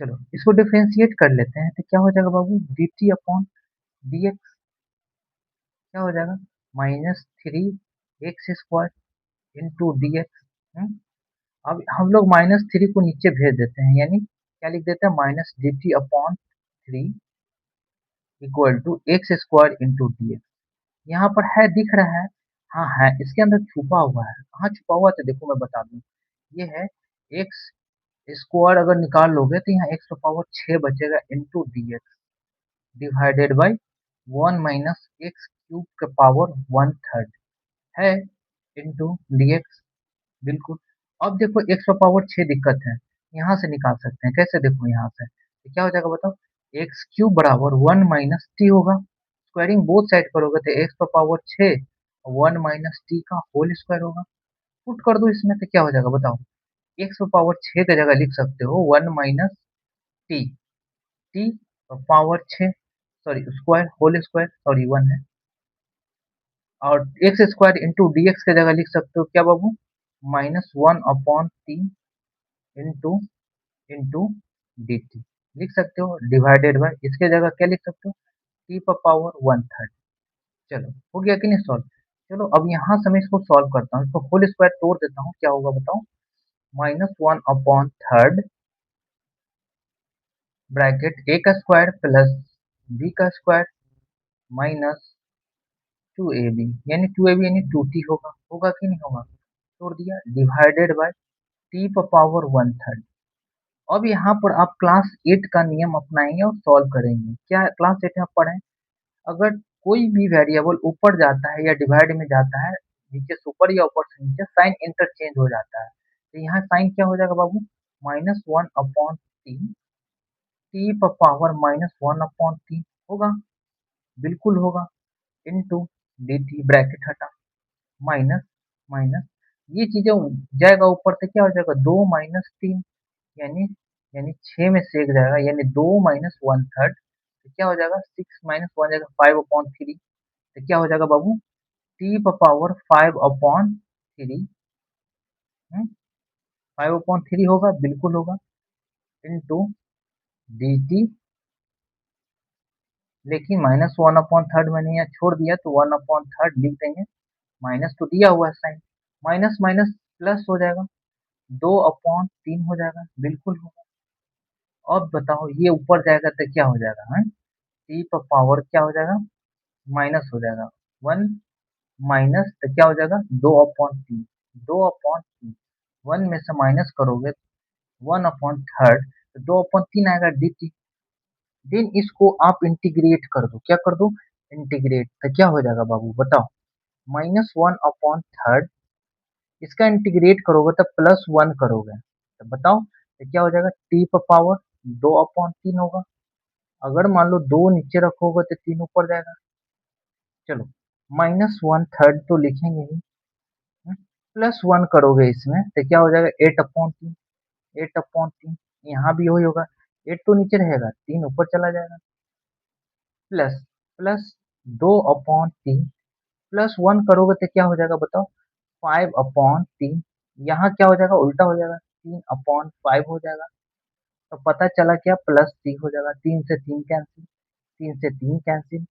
चलो इसको डिफरेंशिएट कर लेते हैं, तो क्या हो जाएगा बाबू? dt अपॉन dx क्या हो जाएगा? -3 x² इंटू डी एक्स। अब हम लोग -3 को नीचे भेज देते हैं, यानी क्या लिख देते हैं? -dt/3 equal to x² into d x. यहाँ पर है, दिख रहा है? हाँ है, इसके अंदर छुपा हुआ है। कहाँ छुपा हुआ है? तो देखो मैं बता दूं, ये है एक्स स्क्वायर। अगर निकाल लोगे तो यहाँ एक्स पावर 6 बचेगा into d x divided by 1 - x³ का पावर 1/3 है इंटू डी एक्स। बिल्कुल। अब देखो एक्स पावर 6 दिक्कत है, यहाँ से निकाल सकते हैं। कैसे? देखो यहाँ से तो क्या हो जाएगा बताओ? x³ बराबर 1 - t होगा। स्क्वायरिंग बोथ साइड करोगे तो एक्स पावर 6 1 - t का होल स्क्वायर होगा। पुट कर दो इसमें तो क्या हो जाएगा बताओ? एक्स पावर 6 की जगह लिख सकते हो 1 - t, t power 6 sorry square whole square sorry 1 है। और x square into d x की जगह लिख सकते हो क्या बाबू? -1/t into into d t लिख सकते हो, डिवाइडेड बाय इसके जगह क्या लिख सकते हो? टी पर पावर 1/3। चलो हो गया कि नहीं सॉल्व? चलो अब यहाँ से मैं इसको सॉल्व करता हूँ, इसको होल स्क्वायर तोड़ देता हूँ, क्या होगा बताओ? -1/3 ब्रैकेट ए का स्क्वायर प्लस बी का स्क्वायर माइनस 2ab यानी 2ab यानी 2t होगा। होगा कि नहीं होगा? तोड़ दिया, डिवाइडेड बाय टी पर पावर 1/3। अब यहाँ पर आप क्लास 8 का नियम अपनाएंगे और सॉल्व करेंगे। क्या क्लास 8 में आप पढ़े? अगर कोई भी वेरिएबल ऊपर जाता है या डिवाइड में जाता है, नीचे से ऊपर या ऊपर से नीचे, साइन इंटरचेंज हो जाता है। तो यहाँ साइन क्या हो जाएगा बाबू? -1/t टी पर पावर -1/t होगा। बिल्कुल होगा। इंटू डी टी ब्रैकेट हटा, माइनस माइनस ये चीजें जाएगा ऊपर से, क्या हो जाएगा? 2 - 3 यानी 6 में से एक जाएगा, यानी 2 - 1/3। तो क्या हो जाएगा? 6 - 1 जाएगा 5/3। तो क्या हो जाएगा बाबू? टी पर पावर 5/3 5/3 होगा। बिल्कुल होगा। इंटू डी टी, लेकिन -1/3 मैंने यहाँ छोड़ दिया तो 1/3 लिख देंगे। माइनस तो दिया हुआ है साइन, माइनस माइनस प्लस हो जाएगा, 2/3 हो जाएगा। बिल्कुल होगा। अब बताओ ये ऊपर जाएगा तो क्या हो जाएगा? हाँ, टी पर पावर क्या हो जाएगा? माइनस हो जाएगा 1 माइनस तो क्या हो जाएगा? 2/3 2/3 1 में से माइनस करोगे 1/3 तो 2/3 आएगा डी टी। देन इसको आप इंटीग्रेट कर दो। क्या कर दो? इंटीग्रेट तो क्या हो जाएगा बाबू बताओ? -1/3 इसका इंटीग्रेट करोगे तो +1 करोगे तो बताओ तो क्या हो जाएगा? टी पर पावर 2/3 होगा। अगर मान लो 2 नीचे रखोगे तो 3 ऊपर जाएगा। चलो -1/3 तो लिखेंगे ही, +1 करोगे इसमें तो क्या हो जाएगा? 8/3 8/3 यहाँ भी वही होगा। 8 तो नीचे रहेगा, 3 ऊपर चला जाएगा। प्लस प्लस 2/3 +1 करोगे तो क्या हो जाएगा बताओ? 5/3 यहाँ क्या हो जाएगा? उल्टा हो जाएगा, 3/5 हो जाएगा। तो पता चला क्या? +3 हो जाएगा। 3 से 3 कैंसिल, 3 से 3 कैंसिल,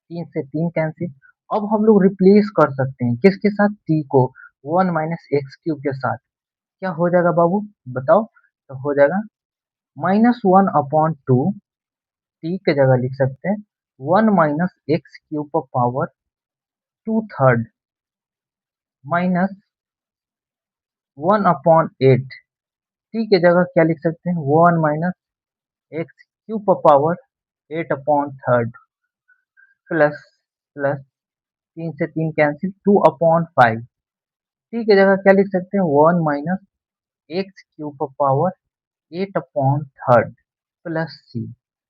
3 से 3 कैंसिल। अब हम लोग रिप्लेस कर सकते हैं किसके साथ? t को 1 - x³ के साथ। क्या हो जाएगा बाबू बताओ? तो हो जाएगा -1/2 t के जगह लिख सकते हैं 1 - x³ पर पावर 2/3 माइनस 1/8 t के जगह क्या लिख सकते हैं? 1 - x³ पर पावर 8/3 प्लस प्लस 3 से 3 कैंसिल 2/5 टी की जगह क्या लिख सकते हैं? 1 - x³ पर पावर 8/3 प्लस सी।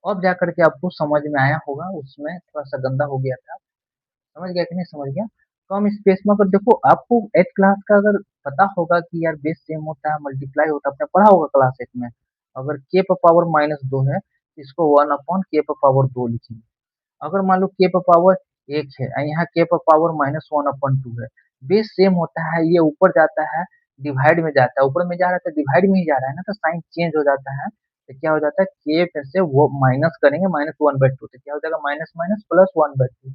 अब जाकर के आपको समझ में आया होगा, उसमें थोड़ा सा गंदा हो गया था। समझ गया कि नहीं समझ गया? कम स्पेस में। अगर देखो आपको एट क्लास का अगर पता होगा कि यार बेस सेम होता है, मल्टीप्लाई होता है, आपने पढ़ा होगा क्लास एट में। अगर के पर पावर -2 है, इसको 1/k/2 लिखेंगे। अगर मान लो के पर पावर 1 है और यहाँ के पर पावर -1/2 है, बेस सेम होता है, ये ऊपर जाता है, डिवाइड में जाता है, ऊपर में जा रहा था डिवाइड में ही जा रहा है ना, तो साइन चेंज हो जाता है। तो क्या हो जाता है, के में से वो माइनस करेंगे -1/2, तो क्या हो जाएगा, माइनस माइनस प्लस 1/2।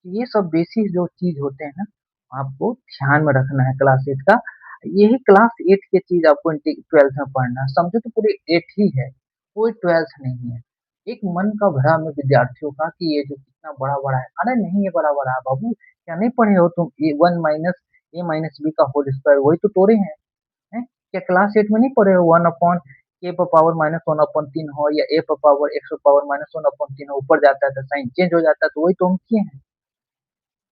ये सब बेसिक जो चीज होते हैं ना, आपको ध्यान में रखना है क्लास एट का। यही क्लास एट की चीज आपको ट्वेल्थ में पढ़ना है, समझो तो पूरे एट ही है, कोई ट्वेल्थ नहीं है। एक मन का भ्रम है विद्यार्थियों का कि ये जो कितना बड़ा बड़ा है, अरे नहीं है बड़ा बड़ा बाबू, क्या नहीं पढ़े हो तुम, a - b का होल स्क्वायर वही तो तोड़े हैं? क्या क्लास एट में नहीं पढ़े हो, 1/k पर पावर -1/3 हो, या a पर पावर x पर पावर -1/3 हो, ऊपर जाता है तो साइन चेंज हो जाता है, तो वही तो हम किए हैं।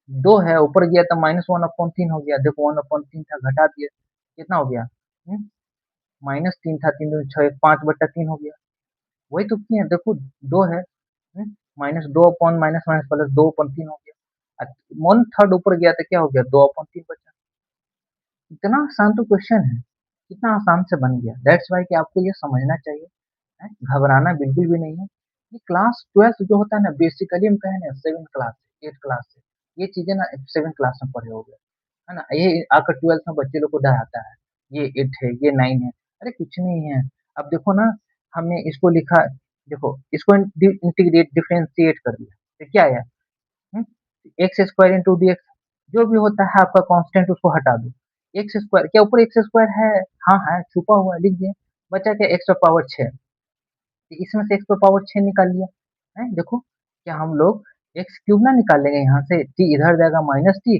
दो है ऊपर गया तो -1/3 हो गया, देखो 1/3 था घटा दिया, कितना हो गया, -3 था, 3 दूनी 6, 5/3 हो गया, वही तो किए हैं। देखो दो है, -2 अपॉन माइनस माइनस प्लस 2/3 हो गया, 1/3 ऊपर गया तो क्या हो गया, 2/3 बचा। इतना आसान तो क्वेश्चन है, कितना आसान से बन गया। दैट्स वाई कि आपको ये समझना चाहिए, है? घबराना बिल्कुल भी नहीं है। ये क्लास ट्वेल्थ जो होता है ना, बेसिकली हम कहें ना 7 क्लास से 8 क्लास से, ये चीजें ना 7 क्लास में पढ़े हो गए, है ना। ये आकर ट्वेल्थ में बच्चे लोग को डराता है, ये 8 है, ये 9 है, अरे कुछ नहीं है। अब देखो ना, हमने इसको लिखा, देखो इसको इंटीग्रेट डिफरेंशिएट कर दिया, तो क्या आया, x square into d x, जो भी होता है आपका कांस्टेंट उसको हटा दो। एक्स स्क्वायर, क्या ऊपर एक्स स्क्वायर है, हाँ है, छुपा हुआ है, लिख दिए। बचा क्या, एक्स पावर 6, इसमें से एक्स पावर 6 निकाल लिया, है देखो। क्या हम लोग एक्स क्यूब ना निकालेंगे, यहाँ से टी इधर जाएगा -t,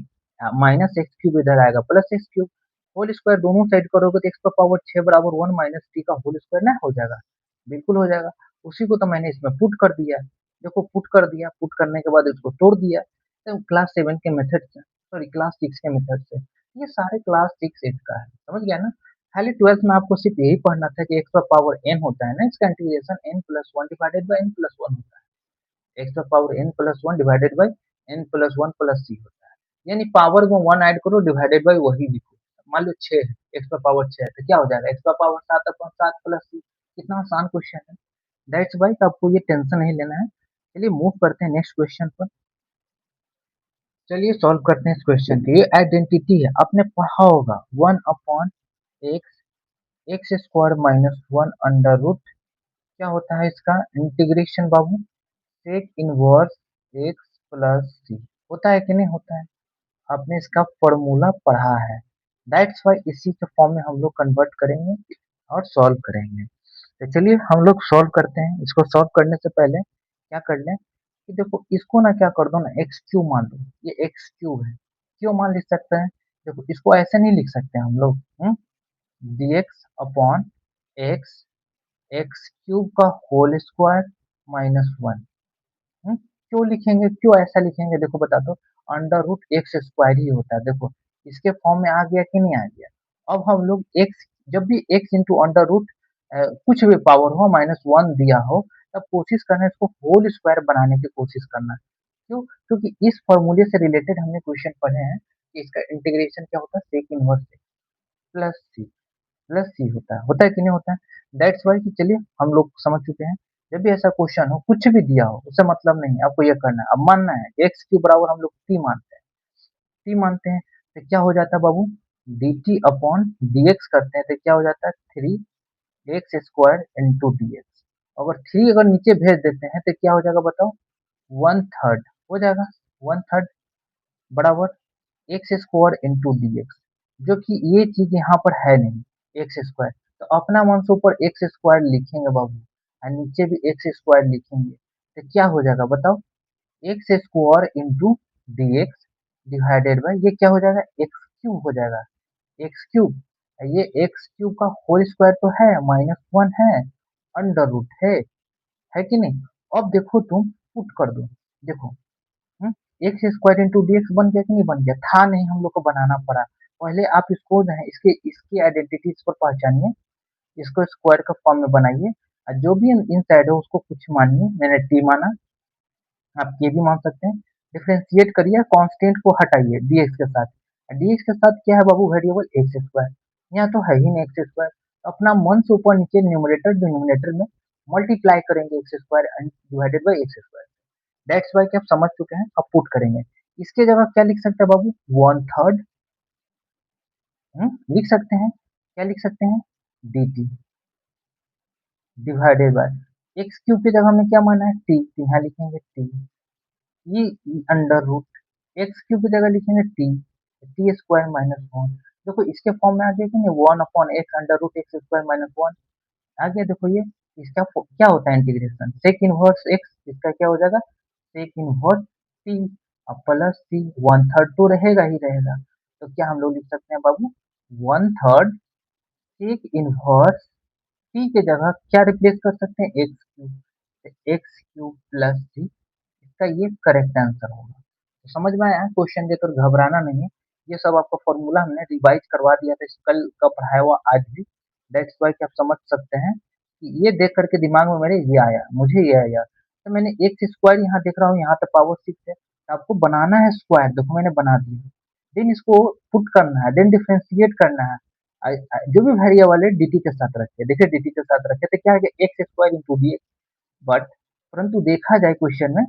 माइनस एक्स क्यूब इधर आएगा plus x cube, whole square दोनों साइड करोगे तो एक्स पावर 6 बराबर 1 माइनस टी का होल स्क्वायर ना हो जाएगा, बिल्कुल हो जाएगा। उसी को तो मैंने इसमें पुट कर दिया, देखो पुट कर दिया, पुट करने के बाद इसको तोड़ दिया। तो क्लास 7 के मेथड से, सॉरी क्लास 6 के मेथड से, ये सारे क्लास 6 8 का है, समझ गया ना। खाली ट्वेल्थ में आपको सिर्फ यही पढ़ना था कि एक्स पावर n होता है ना, इसका integration n+1 divided by n+1 होता है, x power n+1 divided by n+1 plus c होता है, यानी पावर में 1 ऐड करो, डिवाइडेड बाय वही लिखो। मान लो 6 है, एक्स पावर 6 है, तो क्या हो जाएगा, एक्स पावर 7/7 प्लस c। कितना आसान क्वेश्चन है। दैट्स वाई आपको ये टेंशन नहीं लेना है। चलिए मूव करते हैं नेक्स्ट क्वेश्चन पर। चलिए सॉल्व करते हैं इस क्वेश्चन की। ये आइडेंटिटी है, आपने पढ़ा होगा 1/x x square -1 under root, क्या होता है इसका इंटीग्रेशन बाबू, सेक इनवर्स एक्स प्लस सी, होता है कि नहीं होता है, आपने इसका फॉर्मूला पढ़ा है। दैट्स वाई इसी के फॉर्म में हम लोग कन्वर्ट करेंगे और सॉल्व करेंगे। तो चलिए हम लोग सॉल्व करते हैं। इसको सॉल्व करने से पहले क्या कर लें कि देखो इसको ना क्या कर दो ना, एक्स क्यूब मान लो, ये एक्स क्यूब है, क्यों मान लिख सकते हैं, देखो इसको ऐसे नहीं लिख सकते हम लोग, D x upon x, x cube का होल स्क्वायर -1, क्यों लिखेंगे, क्यों ऐसा लिखेंगे, देखो बता दो, अंडर रूट एक्स स्क्वायर ही होता है, देखो इसके फॉर्म में आ गया कि नहीं आ गया। अब हम लोग एक्स, जब भी एक्स इंटू अंडर रूट कुछ भी पावर हो -1 दिया हो, तब कोशिश करना इसको होल स्क्वायर बनाने की कोशिश करना। क्यों, क्योंकि इस फॉर्मूले से रिलेटेड हमने क्वेश्चन पढ़े हैं कि इसका इंटीग्रेशन क्या होता है, सेक इनवर्स प्लस सी, प्लस सी होता है कि नहीं होता है। दैट्स वाई कि चलिए हम लोग समझ चुके हैं, जब भी ऐसा क्वेश्चन हो कुछ भी दिया हो उससे मतलब नहीं है, आपको ये करना है, अब मानना है एक्स के बराबर हम लोग टी मानते हैं, टी मानते हैं, तो क्या हो जाता है बाबू, d t upon d x करते हैं तो क्या हो जाता है 3x² इंटू डी एक्स। अगर 3 अगर नीचे भेज देते हैं तो क्या हो जाएगा बताओ, 1/3 हो जाएगा, 1/3 बराबर x square into d x, जो कि ये चीज यहाँ पर है नहीं एक्स स्क्वायर, तो अपना मन से ऊपर एक्स स्क्वायर लिखेंगे बाबू, और नीचे भी एक्स स्क्वायर लिखेंगे, तो क्या हो जाएगा बताओ, x square into d x divided by ये क्या हो जाएगा, एक्स क्यूब हो जाएगा, एक्स क्यूब, ये एक्स क्यूब का होल स्क्वायर तो है, -1 है, अंडर रूट है कि नहीं। अब देखो तुम पुट कर दो, देखो x square into d x बन गया कि नहीं बन गया, था नहीं हम लोग को बनाना पड़ा। पहले आप इसको जो है इसके इसकी आइडेंटिटीज पर पहचानिए, इसको स्क्वायर का फॉर्म में बनाइए, और जो भी इन साइड है उसको कुछ मानिए, मैंने टी माना, आप ये भी मान सकते हैं। डिफरेंशिएट करिए, कांस्टेंट को हटाइए dx के साथ। dx के साथ क्या है बाबू, वेरिएबल एक्स स्क्वायर, यहाँ तो है ही नहीं एक्स स्क्वायर, अपना मन से ऊपर नीचे न्यूमरेटर डिनोमिनेटर में मल्टीप्लाई करेंगे x square and divided by x square. That's why कि आप समझ चुके हैं, अब पुट करेंगे। इसके जगह क्या लिख सकते हैं बाबू, वन थर्ड लिख सकते हैं, क्या लिख सकते हैं, D T divided by x cube की जगह में क्या माना है टी, तो यहाँ लिखेंगे टी, ये अंडर रूट एक्स क्यूब की जगह लिखेंगे t, t square minus one. देखो इसके फॉर्म में आ गया कि नहीं, one upon x under root x square minus one आ गया। देखो ये इसका क्या होता है इंटीग्रेशन, सेक इनवर्स एक्स, इसका क्या हो जाएगा सेक इनवर्स टी, अब प्लस टी, वन थर्ड तो रहेगा ही रहेगा, तो क्या हम लोग लिख सकते हैं बाबू, one third sec inverse t के जगह क्या रिप्लेस कर सकते हैं, x cube, x cube plus t, इसका ये करेक्ट आंसर होगा। तो समझ में आया क्वेश्चन, देकर घबराना नहीं है, ये सब आपका फॉर्मूला हमने रिवाइज करवा दिया था, कल का पढ़ाया हुआ आज भी। दैट्स वाई कि आप समझ सकते हैं कि ये देख करके दिमाग में मेरे ये आया, मुझे ये आया, तो मैंने एक्स स्क्वायर यहाँ देख रहा हूँ, यहाँ पे पावर सिक्स है, तो आपको बनाना है स्क्वायर, देखो मैंने बना दिया, देन इसको पुट करना है, देन डिफ्रेंशिएट करना है। जो भी वेरिएबल है dt के साथ रखे, देखिए dt के साथ रखे तो क्या है x square into D, but परंतु देखा जाए क्वेश्चन में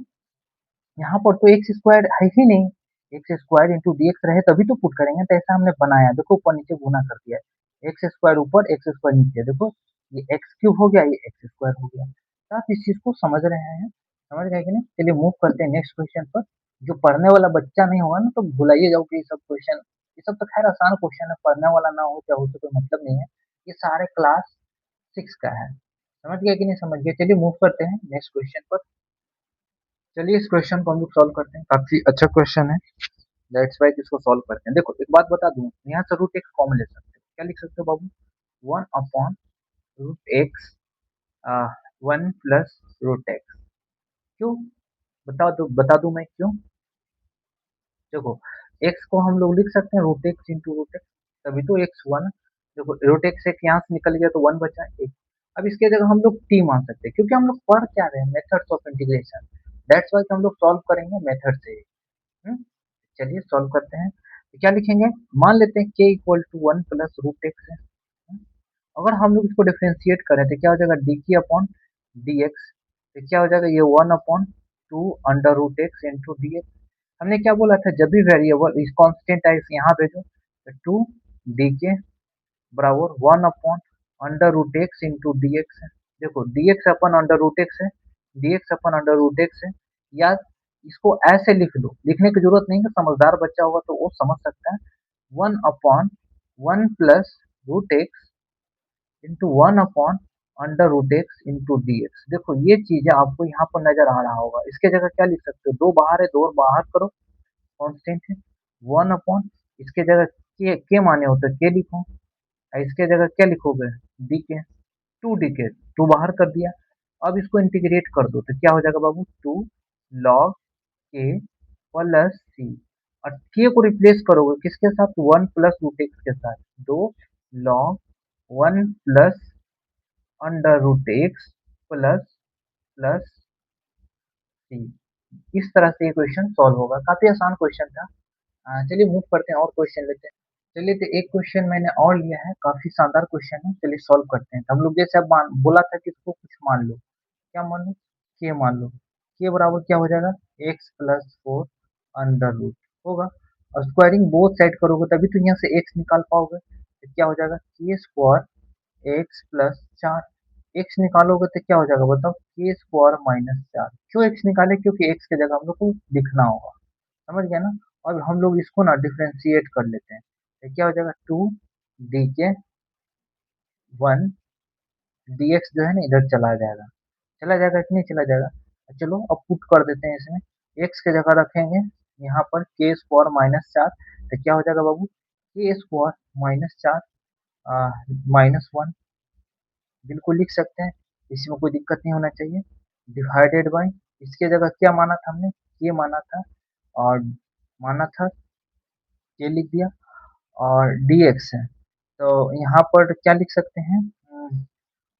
यहाँ पर तो एक्स स्क्वायर है ही नहीं, x square into d x रहे तभी तो पुट करेंगे, तो ऐसा हमने बनाया, देखो ऊपर नीचे गुना कर दिया, एक्स स्क्वायर ऊपर एक्स स्क्वायर नीचे, देखो ये एक्स क्यूब हो गया, ये एक्स स्क्वायर हो गया, तो आप इस चीज को समझ रहे हैं, समझ गए कि नहीं। चलिए मूव करते हैं नेक्स्ट क्वेश्चन पर। जो पढ़ने वाला बच्चा नहीं होगा ना तो भुलाइए जाओ कि ये सब क्वेश्चन, ये सब तो खैर आसान क्वेश्चन है, पढ़ने वाला ना हो चाहे हो तो कोई मतलब नहीं है, ये सारे क्लास सिक्स का है, समझ गए कि नहीं समझ गए। चलिए मूव करते हैं नेक्स्ट क्वेश्चन पर। चलिए इस क्वेश्चन को हम लोग सॉल्व करते हैं, काफी अच्छा क्वेश्चन है, दैट्स वाई इसको सॉल्व करते हैं। देखो एक बात बता दूं, यहाँ से रूट एक्स कॉमन ले सकते हो, क्या लिख सकते हो बाबू, one upon root x, one plus root x, क्यों, बता दूं मैं क्यों। देखो एक्स को हम लोग लिख सकते हैं root x into root x, तभी तो एक्स वन, देखो रूट एक्स एक यहाँ से निकल गया तो वन बचा एक, अब इसके जगह हम लोग टी मान सकते हैं, क्योंकि हम लोग पढ़ क्या रहे हैं, methods of integration, that's why हम लोग सॉल्व करेंगे मेथड से। हम्म, चलिए सॉल्व करते हैं, तो क्या लिखेंगे, मान लेते हैं k equal to one plus root x है। अगर हम लोग इसको डिफ्रेंशिएट करें तो क्या हो जाएगा d k upon d x, तो क्या हो जाएगा ये one upon two under root x into d x. हमने क्या बोला था, जब भी वेरिएबल इस कांस्टेंट है यहाँ भेजो, तो टू डी के बराबर one upon under root x into d x है। देखो d x upon under root x है, d x upon under root x है, या इसको ऐसे लिख लो, लिखने की जरूरत नहीं है, समझदार बच्चा होगा तो वो समझ सकता है, one upon one plus root x into one upon under root x into d x. देखो ये चीजें आपको यहाँ पर नजर आ रहा होगा, इसके जगह क्या लिख सकते हो, दो बाहर है, दो बाहर करो, कांस्टेंट है, वन अपॉन, इसके जगह के माने होते के लिखो, और इसके जगह क्या लिखोगे डी के, टू डी के, टू बाहर कर दिया, अब इसको इंटीग्रेट कर दो तो क्या हो जाएगा बाबू, टू लॉग के प्लस सी, और के को रिप्लेस करोगे किसके साथ, वन प्लस रूट एक्स के साथ, दो log one plus under root x plus plus C, इस तरह से ये क्वेश्चन सॉल्व होगा, काफी आसान क्वेश्चन था। चलिए मूव करते हैं और क्वेश्चन लेते हैं। चलिए तो एक क्वेश्चन मैंने और लिया है, काफी शानदार क्वेश्चन है, चलिए सॉल्व करते हैं। तो हम लोग जैसे अब बोला था कि इसको कुछ मान लो, क्या मान लो, के मान लो, के बराबर क्या हो जाएगा x plus four under root होगा, और स्क्वायरिंग बोथ साइड करोगे तभी तो यहाँ से एक्स निकाल पाओगे, तो क्या हो जाएगा के स्क्वायर एक्स प्लस चार, एक्स निकालोगे तो क्या हो जाएगा बताओ, के स्क्वायर माइनस चार, क्यों एक्स निकाले, क्योंकि एक्स की जगह हम लोग को लिखना होगा, समझ गया ना। अब हम लोग इसको ना डिफ्रेंशिएट कर लेते हैं, तो क्या हो जाएगा टू डी के वन डी एक्स जो है ना इधर चला जाएगा कि नहीं चला जाएगा। चलो अब पुट कर देते हैं इसमें, एक्स की जगह रखेंगे यहाँ पर के स्क्वायर माइनस चार, तो क्या हो जाएगा बाबू, के स्क्वायर माइनस चार माइनस वन, बिल्कुल लिख सकते हैं, इसमें कोई दिक्कत नहीं होना चाहिए, डिवाइडेड बाई, इसके जगह क्या माना था हमने, ये माना था, और माना था ये लिख दिया, और dx है, तो यहाँ पर क्या लिख सकते हैं,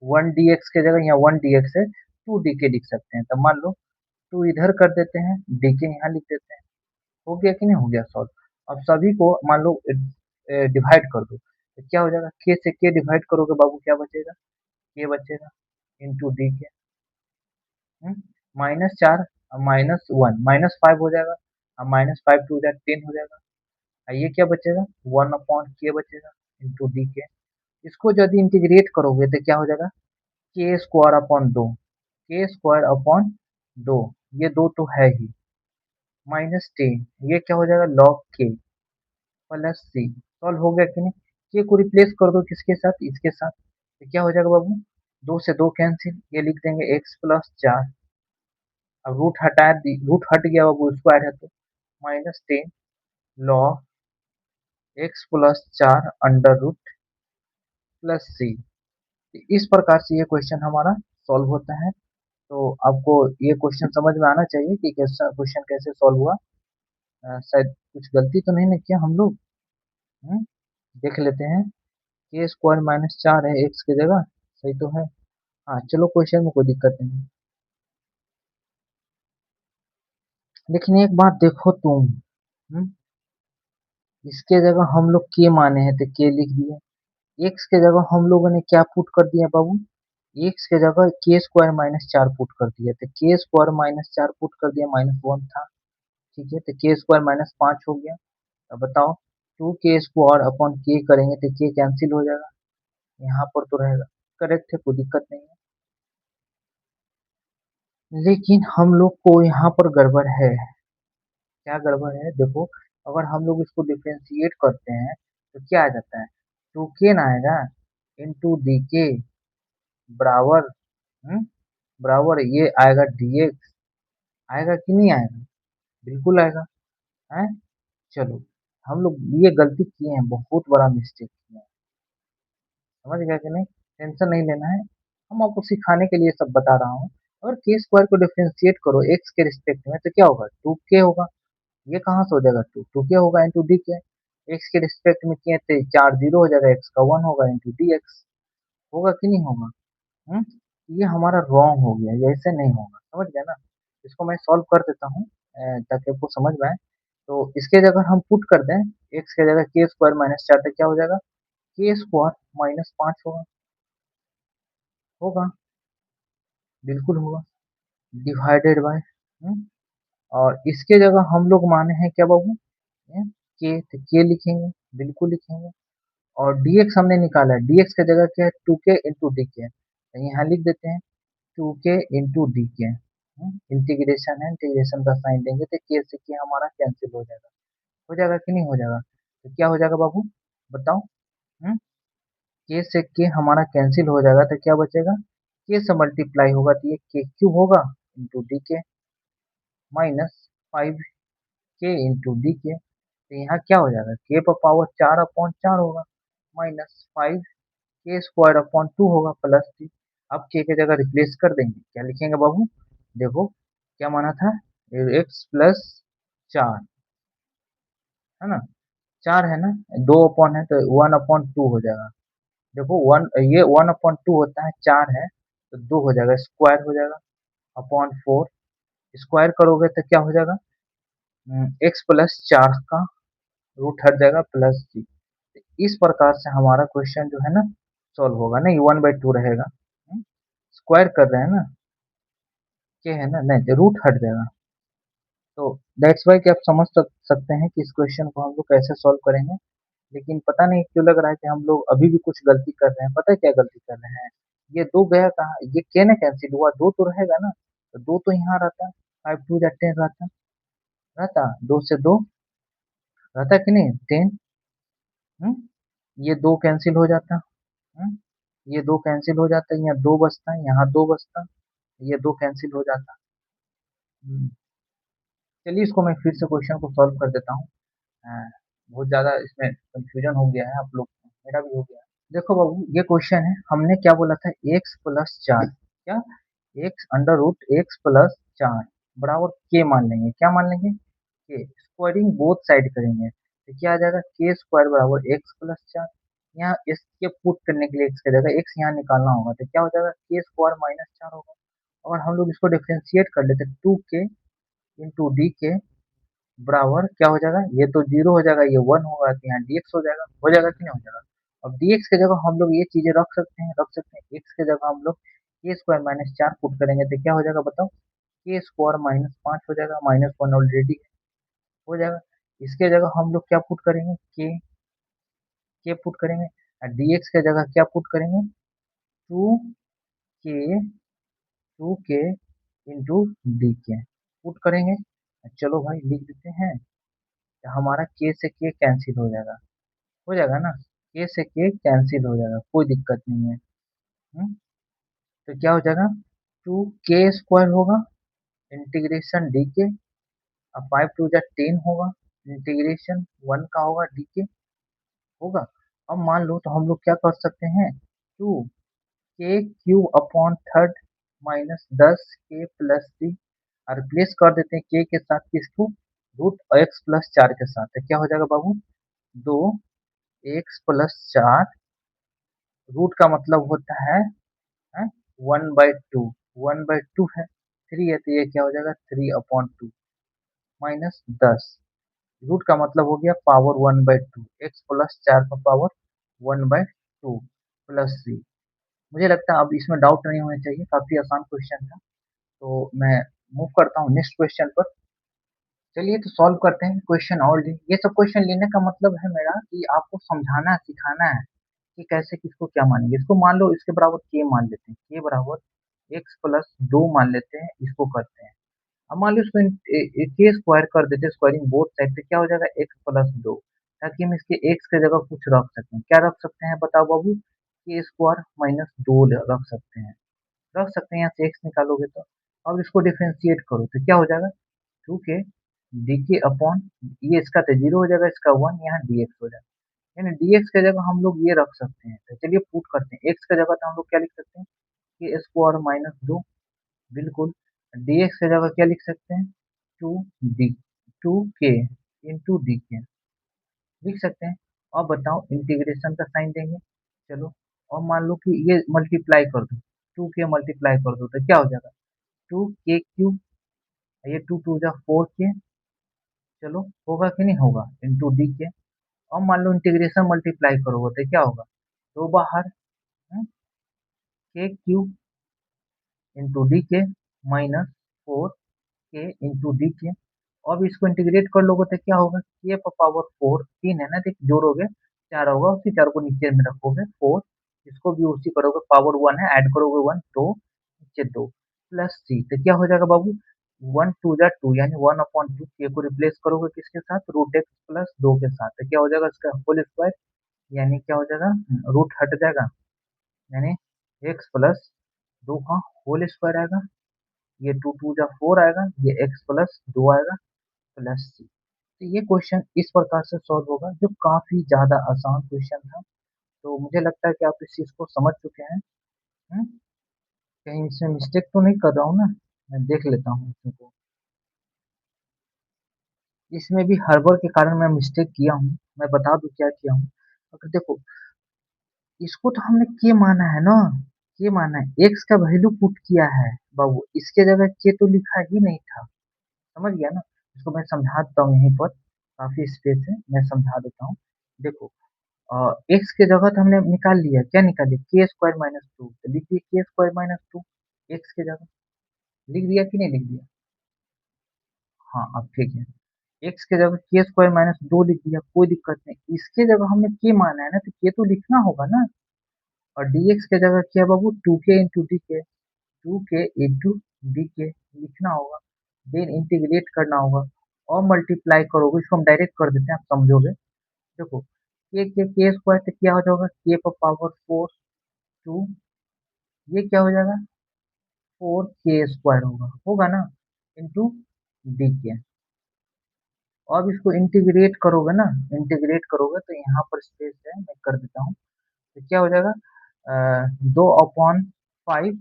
वन डी एक्स की जगह यहाँ वन डी एक्स है, टू डी के लिख सकते हैं, तो मान लो 2 इधर कर देते हैं, डी के यहाँ लिख देते हैं। हो गया कि नहीं हो गया सॉल्व। अब सभी को मान लो डिवाइड कर दो, तो क्या हो जाएगा, के से के डिवाइड करोगे बाबू क्या बचेगा, के बचेगा इंटू डी के, -4 -1 -5 हो जाएगा, अब -5 टू जा 10 हो जाएगा। ये क्या बचेगा, 1 अपॉन के बचेगा इंटू डी के। इसको यदि इंटीग्रेट करोगे तो क्या हो जाएगा, के स्क्वायर अपॉन 2, के स्क्वायर अपॉन 2, ये 2 तो है ही, -10, ये क्या हो जाएगा लॉग के प्लस सी। सॉल्व हो गया कि नहीं। के को रिप्लेस कर दो किसके साथ, इसके साथ, तो क्या हो जाएगा बाबू, 2 से 2 कैंसिल, ये लिख देंगे x प्लस 4। अब रूट हटा दी, रूट हट गया बाबू, उसको ऐड है तो -10 log x plus 4 under root plus C. इस प्रकार से ये क्वेश्चन हमारा सॉल्व होता है। तो आपको ये क्वेश्चन समझ में आना चाहिए कि कैसा क्वेश्चन कैसे सॉल्व हुआ। शायद कुछ गलती तो नहीं ना किया हम लोग। हम्म, देख लेते हैं। के स्क्वायर -4 है एक्स की जगह, सही तो है। हाँ चलो, क्वेश्चन में कोई दिक्कत नहीं है। लेकिन एक बात देखो तुम, इसके जगह हम लोग के माने हैं तो के लिख दिए। एक्स के जगह हम लोगों ने क्या पुट कर दिया बाबू, एक्स के जगह के स्क्वायर -4 पुट कर दिया, तो के स्क्वायर -4 पुट कर दिया, -1 था। ठीक है, तो के स्क्वायर -5 हो गया। अब बताओ, 2 के स्क्वायर अपॉन के करेंगे तो के कैंसिल हो जाएगा, यहाँ पर तो रहेगा। करेक्ट है, कोई दिक्कत नहीं है। लेकिन हम लोग को यहाँ पर गड़बड़ है। क्या गड़बड़ है देखो, अगर हम लोग इसको डिफ्रेंशिएट करते हैं तो क्या आ जाता है, 2k ना आएगा इंटू डी के बराबर, हम्म, बराबर ये आएगा dx, आएगा कि नहीं आएगा, बिल्कुल आएगा है। चलो, हम लोग ये गलती किए हैं, बहुत बड़ा मिस्टेक किए हैं, समझ गया कि नहीं। टेंशन नहीं लेना है, हम आपको सिखाने के लिए सब बता रहा हूँ। अगर के स्क्वायर को डिफ्रेंशिएट करो एक्स के रिस्पेक्ट में तो क्या होगा, 2k होगा। ये कहाँ से हो जाएगा, 2k होगा इंटू डी के। एक्स के रिस्पेक्ट में किए थे 4 जीरो हो जाएगा, एक्स का 1 होगा इंटू डी एक्स, होगा कि नहीं होगा। हम्म, ये हमारा रॉन्ग हो गया, ये ऐसे नहीं होगा, समझ गया ना। इसको मैं सॉल्व कर देता हूँ ताकि आपको समझ में आए। तो इसके जगह हम पुट कर दें, एक्स के जगह के स्क्वायर -4, तो क्या हो जाएगा, के स्क्वायर -5 होगा, होगा बिल्कुल होगा, डिवाइडेड बाय, और इसके जगह हम लोग माने हैं क्या बाबू, के, तो के लिखेंगे, बिल्कुल लिखेंगे। और dx हमने निकाला है, dx की जगह क्या है, 2k इंटू डी के, तो यहाँ लिख देते हैं 2k इंटू डी के। इंटीग्रेशन है, इंटीग्रेशन का साइन देंगे तो के से के हमारा कैंसिल हो जाएगा कि नहीं हो जाएगा। तो क्या हो जाएगा बाबू, बताओ। के से के हमारा कैंसिल हो जाएगा तो क्या बचेगा, के से मल्टीप्लाई होगा तो ये के क्यूब होगा इंटू डी के -5 के इंटू डी के। तो यहाँ क्या हो जाएगा, के पर पावर 4/4 होगा, -5 के स्क्वायर अपॉन 2 होगा प्लस 3। अब के जगह रिप्लेस कर देंगे, क्या लिखेंगे बाबू, देखो क्या माना था, एक्स प्लस 4 है ना, 4 है ना, 2 अपॉन है तो 1/2 हो जाएगा। देखो वन, ये 1/2 होता है, 4 है तो 2 हो जाएगा, स्क्वायर हो जाएगा अपॉन 4, स्क्वायर करोगे तो क्या हो जाएगा, एक्स प्लस 4 का रूट हट जाएगा प्लस 3। इस प्रकार से हमारा क्वेश्चन जो है ना सॉल्व होगा, नहीं 1/2 रहेगा, स्क्वायर कर रहे हैं ना, के है ना, नहीं रूट हट जाएगा। तो दैट्स वाई कि आप समझ सकते हैं कि इस क्वेश्चन को हम लोग कैसे सॉल्व करेंगे। लेकिन पता नहीं क्यों लग रहा है कि हम लोग अभी भी कुछ गलती कर रहे हैं, पता है क्या गलती कर रहे हैं, ये 2 गया कहाँ, ये के ना कैंसिल हुआ, 2 तो रहेगा ना, तो 2 तो यहाँ रहता, 5 2 जा 10 रहता, रहता 2 से 2 रहता कि नहीं 10, ये 2 कैंसिल हो जाता, हम्म, ये 2 कैंसिल हो जाता, यहाँ 2 बचता, यहाँ 2 बचता, ये 2 कैंसिल हो जाता। हम्म, चलिए इसको मैं फिर से क्वेश्चन को सॉल्व कर देता हूँ। बहुत ज़्यादा इसमें कंफ्यूजन हो गया है आप लोग को, मेरा भी हो गया। देखो बाबू, ये क्वेश्चन है, हमने क्या बोला था, एक्स प्लस 4, क्या, x under root x plus 4 बराबर के मान लेंगे, क्या मान लेंगे, के स्क्वायरिंग बोथ साइड करेंगे तो क्या आ जाएगा, के स्क्वायर बराबर एक्स प्लस 4। यहाँ इसके पुट करने के लिए एक्स की जगह एक्स यहाँ निकालना होगा तो क्या हो जाएगा, के स्क्वायर -4 होगा, और हम लोग इसको डिफरेंशिएट कर लेते हैं 2k इंटू डी के बराबर क्या हो जाएगा, ये तो जीरो हो जाएगा, ये वन होगा, तो यहाँ dx हो जाएगा कि नहीं हो जाएगा। अब dx की जगह हम लोग ये चीजें रख सकते हैं x की जगह हम लोग के स्क्वायर माइनस 4 पुट करेंगे तो क्या हो जाएगा बताओ, के स्क्वायर माइनस 5 हो जाएगा, माइनस वन ऑलरेडी हो जाएगा। इसके जगह हम लोग क्या पुट करेंगे, के पुट करेंगे, और dx की जगह क्या पुट करेंगे, टू के टू के इंटू डी के पुट करेंगे। चलो भाई लिख देते हैं, तो हमारा के से के कैंसिल हो जाएगा ना, के से के कैंसिल हो जाएगा, कोई दिक्कत नहीं है। तो क्या हो जाएगा, टू के स्क्वायर होगा इंटीग्रेशन डी के, अब 5 टू जा 10 होगा, इंटीग्रेशन वन का होगा डी के होगा। अब मान लो तो हम लोग क्या कर सकते हैं, टू के क्यूब अपॉन थर्ड माइनस 10 के प्लस 3 और रिप्लेस कर देते हैं के साथ किसको, रूट एक्स प्लस 4 के साथ, तो क्या हो जाएगा बाबू, 2x प्लस 4 रूट का मतलब होता है 1/2, 1/2 है, 3 है तो ये क्या हो जाएगा 3/2 माइनस 10, रूट का मतलब हो गया पावर 1/2, x प्लस 4 का पावर 1/2 प्लस 3। मुझे लगता है अब इसमें डाउट नहीं होना चाहिए, काफी आसान क्वेश्चन था। तो मैं मूव करता हूँ नेक्स्ट क्वेश्चन पर। चलिए तो सॉल्व करते हैं क्वेश्चन और ये सब क्वेश्चन लेने का मतलब है मेरा कि आपको समझाना है, सिखाना है कि कैसे किसको क्या मानेंगे। इसको मान लो इसके बराबर के मान लेते हैं, के बराबर x+2 मान लेते हैं, इसको करते हैं। अब मान लो इसको के स्क्वायर कर देते हैं, स्क्वायरिंग बोथ साइड, पे क्या हो जाएगा x+2, ताकि हम इसके x की जगह कुछ रख सकें। क्या रख सकते हैं बताओ बाबू, के स्क्वायर माइनस 2 रख सकते हैं, यहाँ से x निकालोगे तो। अब इसको डिफरेंशिएट करो तो क्या हो जाएगा, 2k डी के अपॉन, ये इसका तो जीरो हो जाएगा, इसका वन, यहाँ dx हो जाएगा। यानी dx की जगह हम लोग ये रख सकते हैं, तो चलिए पुट करते हैं। x की जगह तो हम लोग क्या लिख सकते हैं, के स्क्वायर माइनस 2, बिल्कुल। dx की जगह क्या लिख सकते हैं, to D, 2k into D के लिख सकते हैं। और बताओ इंटीग्रेशन का साइन देंगे, चलो। और मान लो कि ये मल्टीप्लाई कर दो, 2k मल्टीप्लाई कर दो तो क्या हो जाएगा, 2k क्यूब, ये टू टू जा 4k, चलो होगा कि नहीं होगा, इंटू डी के। अब मान लो इंटीग्रेशन मल्टीप्लाई करोगे तो क्या होगा, दो बाहर के क्यूब इंटू डी के माइनस 4k इंटू डी के। अब इसको इंटीग्रेट कर लोगे तो क्या होगा, के पावर 4, 3 है ना, देख जोड़ोगे 4 होगा, उसी 4 को नीचे में रखोगे 4, इसको भी उसी करोगे, पावर 1 है, ऐड करोगे 1 तो नीचे 2 प्लस सी, तो क्या हो जाएगा बाबू, 1 टू जा 2 यानी 1/2, के को रिप्लेस करोगे किसके साथ, रूट एक्स प्लस 2 के साथ, तो क्या हो जाएगा इसका होल स्क्वायर, यानी क्या हो जाएगा, रूट हट जाएगा, यानी एक्स प्लस 2 का होल स्क्वायर आएगा, ये टू टू जा 4 आएगा, ये एक्स प्लस 2 आएगा प्लस सी। तो ये क्वेश्चन इस प्रकार से सॉल्व होगा, जो काफी ज्यादा आसान क्वेश्चन था। तो मुझे लगता है कि आप इस चीज को समझ चुके हैं। हम्म? कहीं इसमें मिस्टेक तो नहीं कर रहा हूँ ना, मैं देख लेता हूँ इसको। इसमें भी हड़बड़ के कारण मैं मिस्टेक किया हूँ, मैं बता दूं क्या किया हूँ। अगर देखो, इसको तो हमने के माना है ना, के माना है, एक्स का वैल्यू पुट किया है बाबू, इसके जगह के तो लिखा ही नहीं था, समझ गया ना। इसको मैं समझा देता हूँ यहीं पर, काफी स्पेस है, मैं समझा देता हूँ। देखो, एक्स के जगह तो हमने निकाल लिया, क्या निकाले, के स्क्वायर माइनस 2, तो लिख दिए के स्क्वायर माइनस 2 एक्स के जगह, लिख दिया कि नहीं लिख दिया, हाँ अब ठीक है। एक्स के जगह के स्क्वायर माइनस 2 लिख दिया, कोई दिक्कत नहीं। इसके जगह हमने के माना है ना, तो के तो लिखना होगा ना। और dx के जगह क्या है बाबू, 2k इंटू डी के, 2k इंटू डी के लिखना होगा, देन इंटीग्रेट करना होगा और मल्टीप्लाई करोगे, इसको हम डायरेक्ट कर देते हैं, आप समझोगे। देखो, के स्क्वायर से क्या हो जाएगा, के पर पावर 4 टू, ये क्या हो जाएगा, 4k स्क्वायर होगा ना, इंटू डी के। अब इसको इंटीग्रेट करोगे ना, इंटीग्रेट करोगे तो यहाँ पर स्पेस है, मैं कर देता हूँ, तो क्या हो जाएगा, 2/5,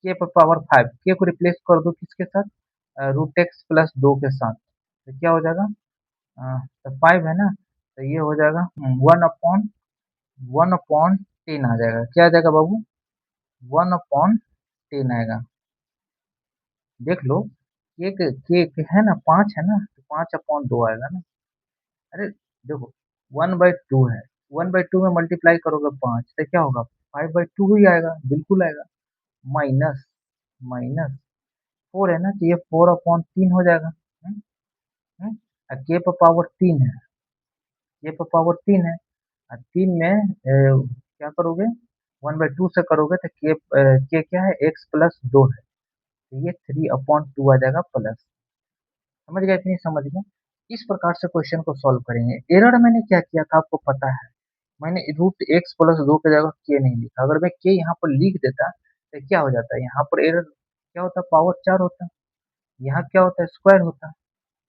के पर पावर 5, के को रिप्लेस कर दो किसके साथ, रूट एक्स प्लस 2 के साथ, तो क्या हो जाएगा, तो 5 है ना, तो ये हो जाएगा 1/10 आ जाएगा, क्या आ जाएगा बाबू, 1/10 आएगा। देख लो, के है ना 5 है ना, तो 5/2 आएगा ना। अरे देखो 1/2 है, 1/2 में मल्टीप्लाई करोगे 5 तो क्या होगा, 5/2 ही आएगा, बिल्कुल आएगा। माइनस माइनस 4 है ना, तो ये 4/3 हो जाएगा। हम्म, हम्म, और के पर पावर 3 है, के पर पावर 3 है, और 3 में क्या करोगे, 1/2 से करोगे तो के क्या है, x+2 है, तो ये 3/2 आ जाएगा प्लस। समझ गए कि नहीं समझ गए? इस प्रकार से क्वेश्चन को सॉल्व करेंगे। एरर मैंने क्या किया था आपको पता है, मैंने √x+2 की जगह के नहीं लिखा। अगर मैं के यहाँ पर लिख देता तो क्या हो जाता है, यहाँ पर एरर क्या होता, पावर 4 होता, यहाँ क्या होता है, स्क्वायर होता,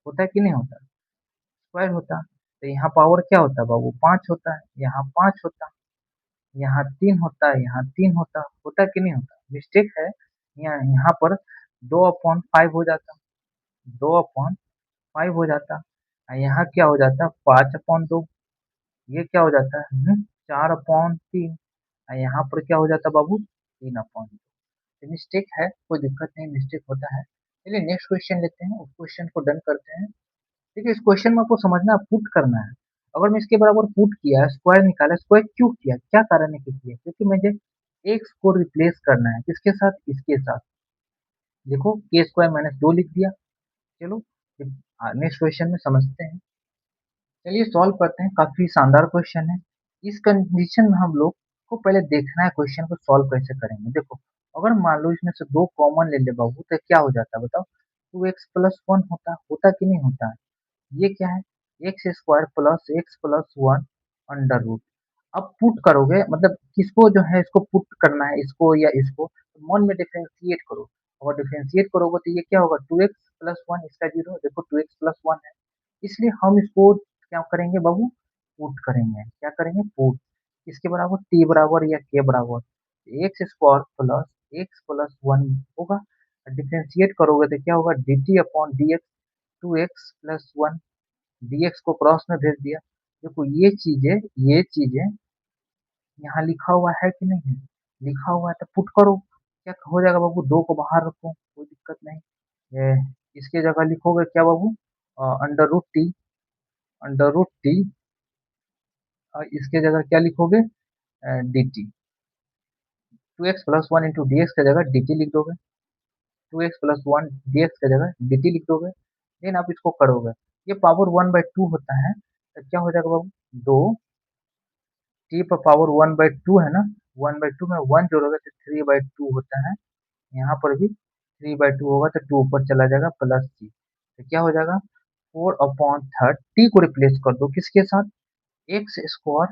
होता है कि नहीं होता, स्क्वायर होता। तो यहाँ पावर क्या होता है बाबू, 5 होता है, यहाँ 5 होता, यहाँ 3 होता है, यहाँ 3 होता, होता कि नहीं होता, मिस्टेक है। यहाँ पर 2/5 हो जाता, 2/5 हो जाता, और यहाँ क्या हो जाता, 5/2, ये क्या हो जाता है, 4/3, और यहाँ पर क्या हो जाता बाबू, 3/2। मिस्टेक है, कोई दिक्कत नहीं, मिस्टेक होता है। चलिए नेक्स्ट क्वेश्चन लेते हैं, उस क्वेश्चन को डन करते हैं। देखिए इस क्वेश्चन में आपको समझना है, पुट करना है। अगर मैं इसके बराबर पुट किया, स्क्वायर निकाला, स्क्वायर क्यों किया, क्या कारण है कि किया, क्योंकि मुझे एक्स को रिप्लेस करना है, किसके साथ, इसके साथ। देखो k² - 2 लिख दिया। चलो नेक्स्ट क्वेश्चन में समझते हैं। चलिए सॉल्व करते हैं, काफी शानदार क्वेश्चन है। इस कंडीशन में हम लोग को पहले देखना है क्वेश्चन को सॉल्व कैसे करेंगे। देखो अगर मान लो इसमें से 2 कॉमन ले ले बाबू, तो क्या हो जाता है बताओ, 2x+1 होता, होता कि नहीं होता है। ये क्या है, x² + x+1 अंडर रूट। अब पुट करोगे, मतलब किसको जो है इसको पुट करना है, इसको या इसको, तो मन में डिफरेंशिएट करो। अगर डिफरेंशिएट करोगे तो ये क्या होगा, 2x+1, इसका जीरो, देखो 2x+1 है, इसलिए हम इसको क्या करेंगे बाबू, पुट करेंगे। क्या करेंगे, पुट, इसके बराबर, t बराबर या के बराबर x² + x+1 होगा। डिफरेंशिएट करोगे तो क्या होगा, dt/dx, 2x+1, dx को क्रॉस में भेज दिया। देखो ये चीजें यहाँ लिखा हुआ है कि नहीं है, लिखा हुआ है तो पुट करो। क्या हो जाएगा बाबू, 2 को बाहर रखो, कोई दिक्कत नहीं। ये इसके जगह लिखोगे क्या बाबू, अंडर रूट टी, और इसके जगह क्या लिखोगे, D T. 2x+1 into d x की जगह डी टी लिख दोगे, 2x+1 डी एक्स की जगह डी टी लिख दोगे। देन आप इसको करोगे, ये पावर 1/2 होता है, तो क्या हो जाएगा बाबू, 2 टी पर पावर 1/2 है ना, 1/2 में 1 जोड़ोगे तो 3/2 होता है। यहाँ पर भी 3/2 होगा तो 2 ऊपर चला जाएगा, प्लस सी, तो क्या हो जाएगा, 4/3। टी को रिप्लेस कर दो किसके साथ, x²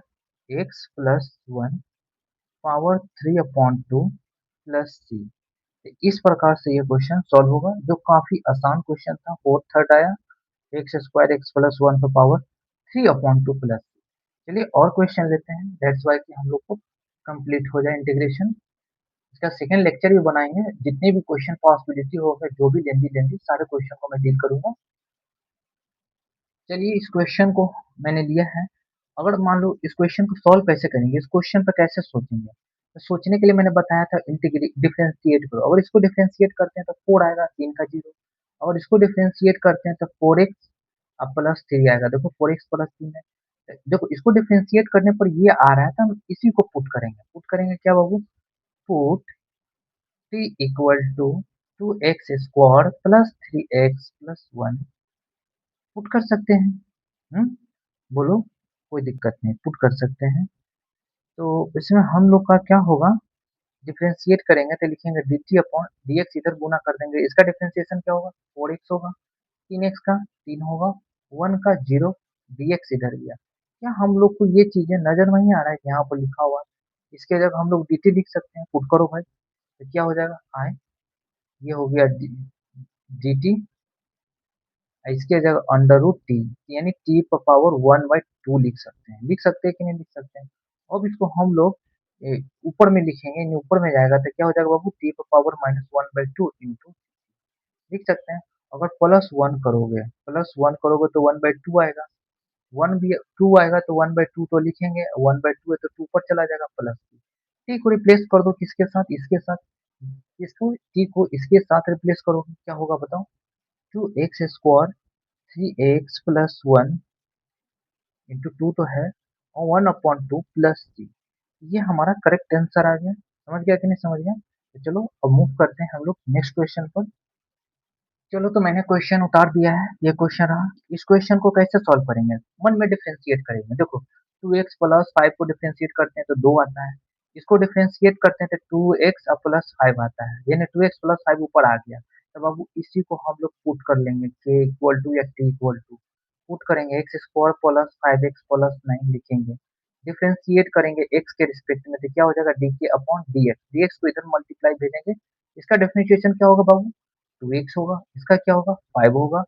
x+1 power 3/2 plus C. इस प्रकार से ये क्वेश्चन सॉल्व होगा, जो काफी आसान क्वेश्चन था। 4/3 आया, x² x+1 पर पावर 3/2 प्लस। चलिए और क्वेश्चन लेते हैं, दैट्स वाई कि हम लोग को कंप्लीट हो जाए इंटीग्रेशन। इसका सेकंड लेक्चर भी बनाएंगे, जितने भी क्वेश्चन पॉसिबिलिटी होगा, जो भी लेंदी लेंदी सारे क्वेश्चन को मैं डील करूंगा। चलिए इस क्वेश्चन को मैंने लिया है। अगर मान लो इस क्वेश्चन को सॉल्व कैसे करेंगे, इस क्वेश्चन पर कैसे सोचेंगे, तो सोचने के लिए मैंने बताया था इंटीग्रेट, डिफरेंशिएट करो। अगर इसको डिफरेंशिएट करते हैं तो 4 आएगा, 3 का जीरो। अगर इसको डिफरेंशिएट करते हैं तो 4x अब प्लस 3 आएगा, देखो 4x+3 है। देखो इसको डिफरेंशिएट करने पर ये आ रहा है, तो हम इसी को पुट करेंगे। पुट करेंगे क्या बाबू, put t equal to 2x² + 3x+1 put कर सकते हैं। बोलो, कोई दिक्कत नहीं, पुट कर सकते हैं। तो इसमें हम लोग का क्या होगा, डिफरेंशिएट करेंगे तो लिखेंगे dt/dx, इधर गुना कर देंगे, इसका डिफरेंशिएशन क्या होगा, 4x होगा, 3x का 3 होगा, 1 का 0, dx इधर गया। क्या हम लोग को ये चीजें नजर नहीं आ रहा है कि यहाँ पर लिखा हुआ है, इसके जगह हम लोग dt लिख सकते हैं। पुट करो भाई, तो क्या हो जाएगा, आए, ये हो गया dt, इसके जगह अंडर रूट टी, यानी टी पर पावर 1/2 लिख सकते हैं, लिख सकते हैं कि नहीं लिख सकते हैं। अब इसको हम लोग ऊपर में लिखेंगे, यानी ऊपर में जाएगा तो क्या हो जाएगा बाबू, टी पर पावर -1/2 इंटू, लिख सकते हैं। अगर +1 करोगे तो 1/2 आएगा, 2 आएगा तो 1/2 तो लिखेंगे, 1/2 है तो 2 पर चला जाएगा, प्लस टी को रिप्लेस कर दो किसके साथ, इसके साथ, इसको टी को इसके साथ रिप्लेस करोगे क्या होगा बताओ? 2x² 3x+1 इंटू 2 तो है और 1/2 प्लस जी। ये हमारा करेक्ट आंसर आ गया। समझ गया कि नहीं समझ गया? तो चलो अब मूव करते हैं हम लोग नेक्स्ट क्वेश्चन पर। चलो तो मैंने क्वेश्चन उतार दिया है, ये क्वेश्चन रहा। इस क्वेश्चन को कैसे सॉल्व करेंगे? मन में डिफरेंशिएट करेंगे। देखो 2x+5 को डिफरेंशिएट करते हैं तो 2 आता है। इसको डिफरेंशिएट करते हैं तो 2x+5 आता है, यानी 2x+5 ऊपर आ गया। तो बाबू इसी को हम लोग पुट कर लेंगे k इक्वल टू या t इक्वल टू पुट करेंगे x² प्लस 5x प्लस 9 लिखेंगे। डिफरेंशिएट करेंगे x के रिस्पेक्ट में तो क्या हो जाएगा dk अपॉन dx। dx को इधर मल्टीप्लाई भेजेंगे, इसका डिफरेंशिएशन क्या होगा बाबू? 2x होगा, इसका क्या होगा? 5 होगा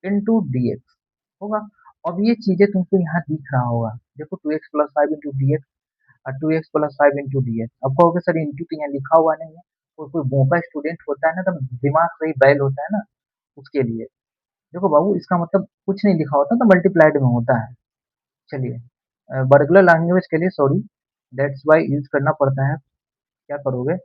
इंटू dx होगा। अब ये चीजें तुमको यहाँ दिख रहा होगा, देखो 2x+5 इंटू dx और 2x+5 इंटू dx। अब कहोगे सर इंटू तो यहाँ लिखा हुआ नहीं है, और कोई भोंका स्टूडेंट होता है ना तो दिमाग सही बैल होता है ना, उसके लिए। देखो बाबू इसका मतलब कुछ नहीं लिखा होता तो मल्टीप्लाइड में होता है। चलिए बर्गलर लैंग्वेज के लिए सॉरी, दैट्स वाई यूज करना पड़ता है। क्या करोगे?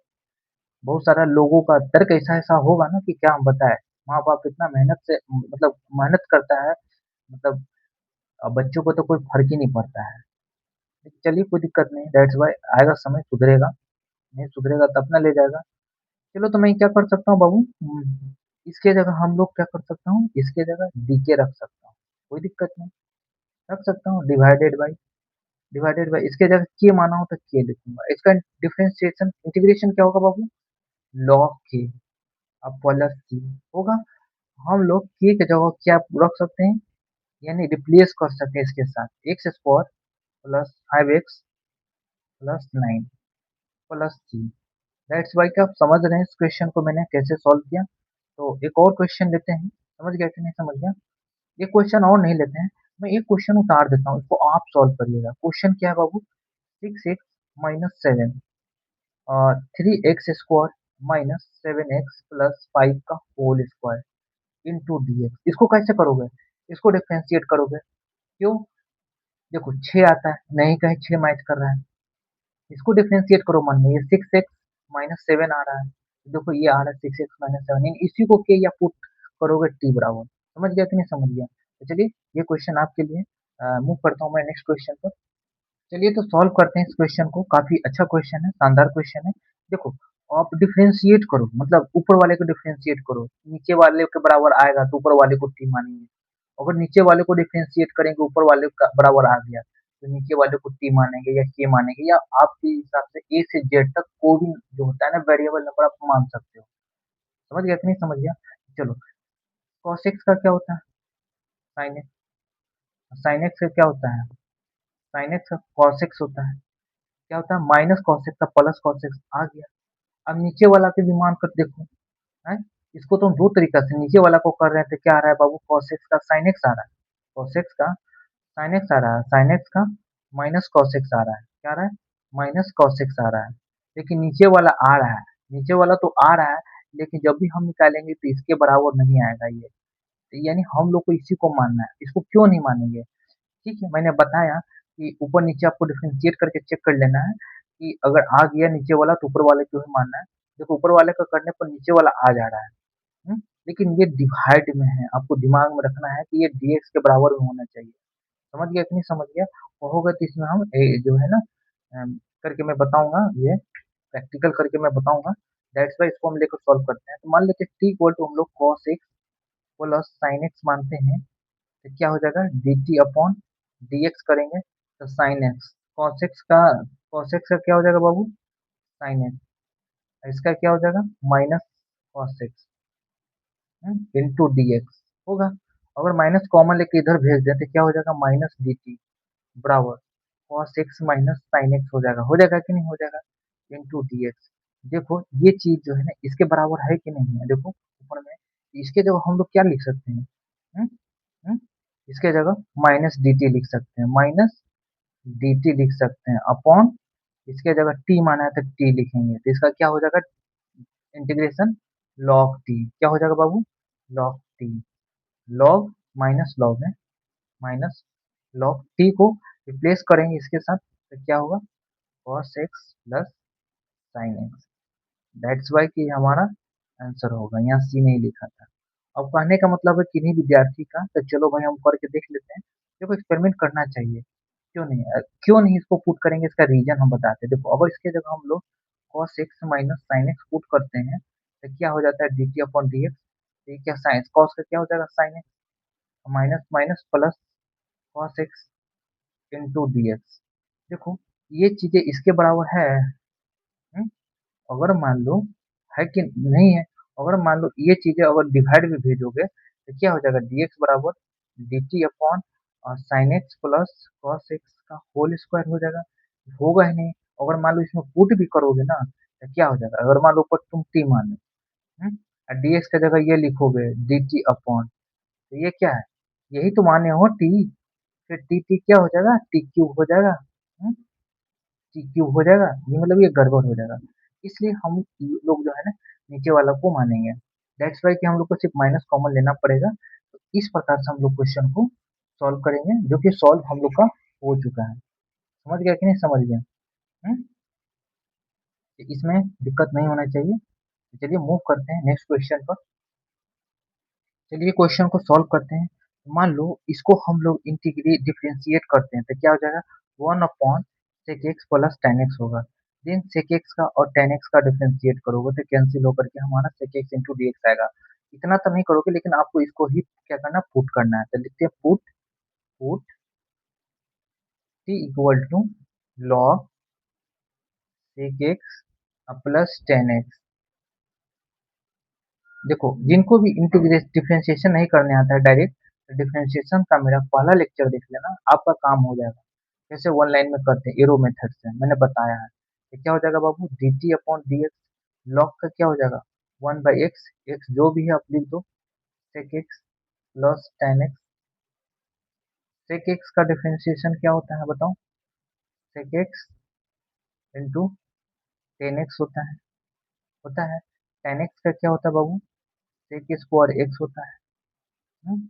बहुत सारा लोगों का तर्क ऐसा ऐसा होगा ना कि क्या हम बताएं। माँ बाप इतना मेहनत से मतलब मेहनत करता है, मतलब बच्चों को तो कोई फर्क ही नहीं पड़ता है। चलिए कोई दिक्कत नहीं, दैट्स वाई आएगा समय सुधरेगा। नहीं सुधरेगा तो अपना ले जाएगा। चलो तो मैं क्या कर सकता हूँ बाबू, इसके जगह हम लोग क्या कर सकता हूँ, इसके जगह डीके रख सकता हूँ। कोई दिक्कत नहीं, रख सकता हूँ डिवाइडेड बाई इसके जगह के माना हो तो के लिखूंगा। इसका डिफरेंशिएशन इंटीग्रेशन क्या होगा बाबू? लॉग के अब प्लस सी होगा। हम लोग के जगह क्या रख सकते हैं, यानी रिप्लेस कर सकते हैं इसके साथ x² plus 5x plus 9 plus C. That's why क्या आप समझ रहे हैं इस क्वेश्चन को मैंने कैसे सॉल्व किया? तो एक और क्वेश्चन लेते हैं। समझ गया कि नहीं समझ गया? एक क्वेश्चन और नहीं लेते हैं, मैं एक क्वेश्चन उतार देता हूँ, इसको आप सॉल्व करिएगा। क्वेश्चन क्या है बाबू? 6x-7 और 3x² माइनस 7x+5 का होल स्क्वायर इंटू dx। इसको कैसे करोगे? इसको डिफरेंशिएट करोगे। क्यों? देखो 6 आता है, नहीं कहीं 6 मैच कर रहा है। इसको डिफरेंशिएट करो मन में, ये 6x-7 आ रहा है। देखो ये आ रहा है 6x-7, इसी को के या पुट करोगे टी बराबर। समझ गया कि नहीं समझ गया? तो चलिए ये क्वेश्चन आपके लिए मूव करता हूँ मैं नेक्स्ट क्वेश्चन पर। चलिए तो सॉल्व करते हैं इस क्वेश्चन को। काफी अच्छा क्वेश्चन है, शानदार क्वेश्चन है। देखो आप डिफरेंशिएट करो, मतलब ऊपर वाले को डिफरेंशिएट करो, नीचे वाले के बराबर आएगा तो ऊपर वाले को टी मानेंगे। अगर नीचे वाले को डिफरेंशिएट करेंगे ऊपर वाले का बराबर आ गया तो नीचे वाले को टी मानेंगे या के मानेंगे, या आपके हिसाब से ए से जेड तक कोई भी जो होता है ना वेरिएबल नंबर आप मान सकते हो। समझ गया कि नहीं समझ गया? चलो cos x का क्या होता है? sin x। sin x का क्या होता है? sin x का cos x होता है। क्या होता है? माइनस cos x का प्लस cos x आ गया। अब नीचे वाला के भी मान कर देखो है। इसको तो हम दो तरीका से नीचे वाला को कर रहे हैं तो क्या आ रहा है बाबू? cos x का sin x आ रहा है। cos x का sin x आ रहा है, sin x का माइनस cos x आ रहा है। क्या आ रहा है? माइनस cos x आ रहा है। लेकिन नीचे वाला आ रहा है, नीचे वाला तो आ रहा है, लेकिन जब भी हम निकालेंगे तो इसके बराबर नहीं आएगा ये। तो यानी हम लोग को इसी को मानना है। इसको क्यों नहीं मानेंगे? ठीक है, मैंने बताया कि ऊपर नीचे आपको डिफरेंशिएट करके चेक कर लेना है कि अगर आ गया नीचे वाला तो ऊपर वाले को ही मानना है। देखो ऊपर वाले का करने पर नीचे वाला आ जा रहा है। हुँ? लेकिन ये डिवाइड में है, आपको दिमाग में रखना है कि ये dx के बराबर में होना चाहिए। समझ गया कि नहीं समझ गया? वो होगा तो इसमें हम जो है ना करके मैं बताऊँगा, ये प्रैक्टिकल करके मैं बताऊँगा। दैट्स व्हाई इसको हम लेकर सॉल्व करते हैं। तो मान लेते हैं t इक्वल टू हम लोग cos x plus sin x मानते हैं, तो क्या हो जाएगा dt अपॉन dx करेंगे तो sin x। cos x का क्या हो जाएगा बाबू? sin x। इसका क्या हो जाएगा? Minus cos x into dx होगा। अगर माइनस कॉमन लेके इधर भेज दें तो क्या हो जाएगा? माइनस dt बराबर cos x minus sin x हो जाएगा कि नहीं हो जाएगा? Into dx। देखो ये चीज जो है ना इसके बराबर है कि नहीं है, देखो ऊपर में। इसके जगह हम लोग क्या लिख सकते हैं? हम्म हम्म इसके जगह माइनस dt लिख सकते हैं, माइनस dt लिख सकते हैं अपॉन इसके जगह t माना है तो t लिखेंगे तो इसका क्या हो जाएगा? Integration log t। क्या हो जाएगा बाबू? log t। log minus log है, माइनस log t को रिप्लेस करेंगे इसके साथ तो क्या होगा? cos x plus sin x। That's why कि हमारा आंसर होगा, यहाँ सी नहीं लिखा था। अब कहने का मतलब है किन्हीं विद्यार्थी का, तो चलो भाई हम करके देख लेते हैं। देखो एक्सपेरिमेंट करना चाहिए, क्यों नहीं इसको पुट करेंगे, इसका रीजन हम बताते हैं। देखो अगर इसके जगह हम लोग cos x minus sin x put करते हैं तो क्या हो जाता है dt अपॉन dx। ये क्या साइन cos का क्या हो जाएगा sin x, minus minus plus cos x into dx। देखो ये चीजें इसके बराबर है। हम्म? अगर मान लो है कि नहीं है, अगर मान लो ये चीजें अगर डिवाइड में भेजोगे तो क्या हो जाएगा dx बराबर dt upon sine x plus cos x का होल स्क्वायर हो जाएगा। होगा ही नहीं। अगर मान लो इसमें पुट भी करोगे ना तो क्या हो जाएगा, अगर मान लो ऊपर तुम t मान लो, और dx की जगह ये लिखोगे dt अपॉन, तो ये क्या है, यही तो माने हो t, फिर टी टी क्या हो जाएगा टी क्यूब हो जाएगा। टी क्यूब हो जाएगा, ये मतलब ये गड़बड़ हो जाएगा। इसलिए हम लोग जो है ना नीचे वाला को मानेंगे। दैट्स वाई कि हम लोग को सिर्फ माइनस कॉमन लेना पड़ेगा। तो इस प्रकार से हम लोग क्वेश्चन को सॉल्व करेंगे, जो कि सॉल्व हम लोग का हो चुका है। समझ गया कि नहीं समझ गया? हम्म? इसमें दिक्कत नहीं होना चाहिए। तो चलिए मूव करते हैं नेक्स्ट क्वेश्चन पर। चलिए क्वेश्चन को सॉल्व करते हैं। मान लो इसको हम लोग इंटीग्रेट डिफरेंशिएट करते हैं तो क्या हो जाएगा, one upon sec x plus tan x होगा। देन सेक एक्स का और टेन एक्स का डिफरेंशिएट करोगे तो कैंसिल होकर के हमारा sec x into d x आएगा। इतना तो नहीं करोगे, लेकिन आपको इसको ही क्या करना, पुट करना है। तो लिखते हैं put put t equal to log sec x plus tan x. देखो जिनको भी इंटीग्रेट डिफरेंशिएशन नहीं करने आता है डायरेक्ट, डिफरेंशिएशन का मेरा पहला लेक्चर देख लेना, आपका काम हो जाएगा। जैसे वन लाइन में करते हैं एरो मेथड से, मैंने बताया है। तो क्या हो जाएगा बाबू, d t upon d x, log का क्या हो जाएगा वन बाई एक्स, एक्स जो भी है आप लिख दो, sec x plus tan x. Sec x का डिफरेंशिएशन क्या होता है बताओ, sec x into tan x होता है। टेन एक्स का क्या होता है बाबू, सेक स्क्वायर एक्स होता है। हम्म?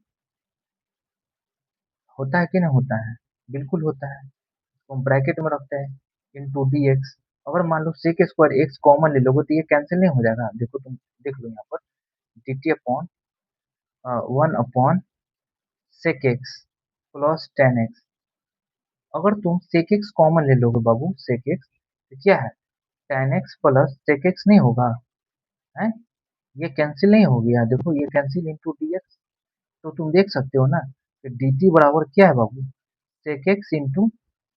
होता है कि नहीं होता है, बिल्कुल होता है। तो हम ब्रैकेट में रखते हैं इंटू डी एक्स। अगर मान लो सेक स्क्वायर एक्स कॉमन ले लोगे तो ये कैंसिल नहीं हो जाएगा, देखो तुम देख लो यहाँ पर, d t upon one upon sec x plus tan x. अगर तुम सेक एक्स कॉमन ले लोगे बाबू, सेक एक्स तो क्या है, tan x plus sec x नहीं होगा है, ये कैंसिल नहीं हो गया, देखो ये कैंसिल इंटू डी एक्स। तो तुम देख सकते हो ना कि डी टी बराबर क्या है बाबू, sec x into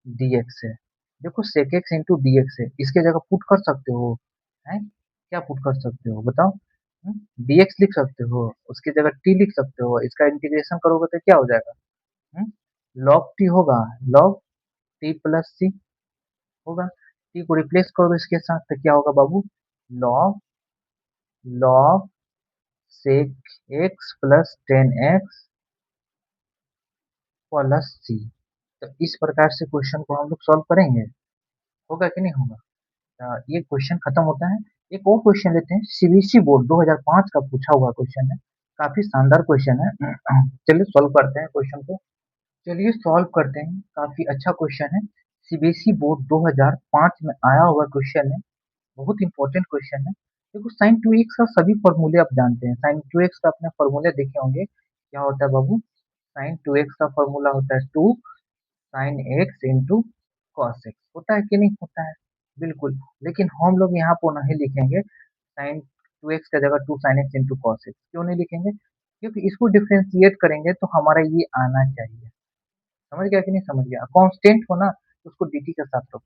d x है। देखो sec x into d x है, इसके जगह पुट कर सकते हो है, क्या पुट कर सकते हो बताओ, डी एक्स लिख सकते हो, उसकी जगह टी लिख सकते हो, इसका इंटीग्रेशन करोगे तो क्या हो जाएगा, लॉग टी होगा, लॉग टी प्लस सी होगा। टी को रिप्लेस करो इसके साथ तो क्या होगा बाबू, log log sec x plus tan x plus C. तो इस प्रकार से क्वेश्चन को हम लोग सॉल्व करेंगे, होगा कि नहीं होगा। ये क्वेश्चन खत्म होता है। एक और क्वेश्चन लेते हैं, सीबीएसई बोर्ड 2005 का पूछा हुआ क्वेश्चन है, काफी शानदार क्वेश्चन है। चलिए सॉल्व करते हैं क्वेश्चन को। चलिए सॉल्व करते हैं, काफी अच्छा क्वेश्चन है, सीबीएसई बोर्ड 2005 में आया हुआ क्वेश्चन है, बहुत इंपॉर्टेंट क्वेश्चन है। देखो साइन टू एक्स का सभी फॉर्मूले आप जानते हैं, साइन टू एक्स का अपने फॉर्मूले देखे होंगे, क्या होता है बाबू, साइन टू एक्स का फॉर्मूला होता है two sine x into cos x, होता है कि नहीं होता है, बिल्कुल। लेकिन हम लोग यहाँ पर नहीं लिखेंगे साइन टू एक्स का जगह two sine x into cos x, क्यों नहीं लिखेंगे, क्योंकि इसको डिफ्रेंशिएट करेंगे तो हमारा ये आना चाहिए। समझ गया कि नहीं समझ गया, कांस्टेंट हो ना तो उसको dt के साथ रखो।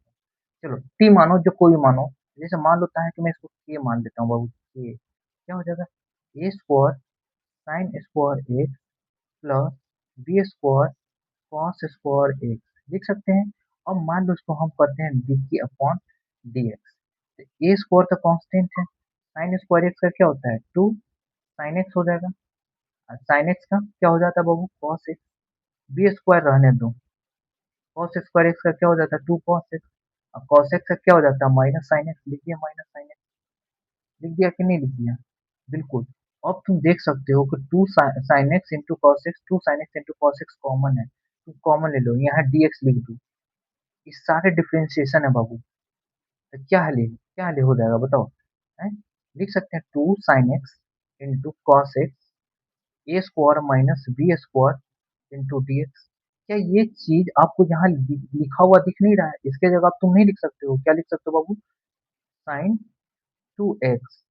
चलो t मानो जो कोई मानो, जैसे मान लेता है कि मैं इसको k मान लेता हूँ बाबू, k क्या हो जाएगा, a square sine square x plus b square cos square x लिख सकते हैं। अब मान लो इसको हम करते हैं D upon d x. A square तो कांस्टेंट है, साइन स्क्वायर एक्स का क्या होता है टू साइन एक्स हो जाएगा, साइन एक्स का क्या हो जाता है बाबू कॉस एक्स, बी स्क्वायर रहने दो, कॉस स्क्वायर एक्स का क्या हो जाता है टू कॉस एक्स, और कॉस एक्स का क्या हो जाता है माइनस साइन एक्स, लिख दिया माइनस साइन एक्स, लिख दिया कि नहीं लिख दिया, बिल्कुल। अब तुम देख सकते हो कि two sine x into cos x, two sine x into cos x common है, तुम कॉमन ले लो, यहाँ डी एक्स लिख दो, इस सारे डिफरेंशिएशन है बाबू। तो क्या हल हो जाएगा बताओ, है, लिख सकते हैं 2 sin x into cos x a square minus b square into d x. क्या ये चीज आपको यहाँ लिखा हुआ दिख नहीं रहा है? इसके जगह आप तुम नहीं लिख सकते हो, क्या लिख सकते हो बाबू? साइन 2x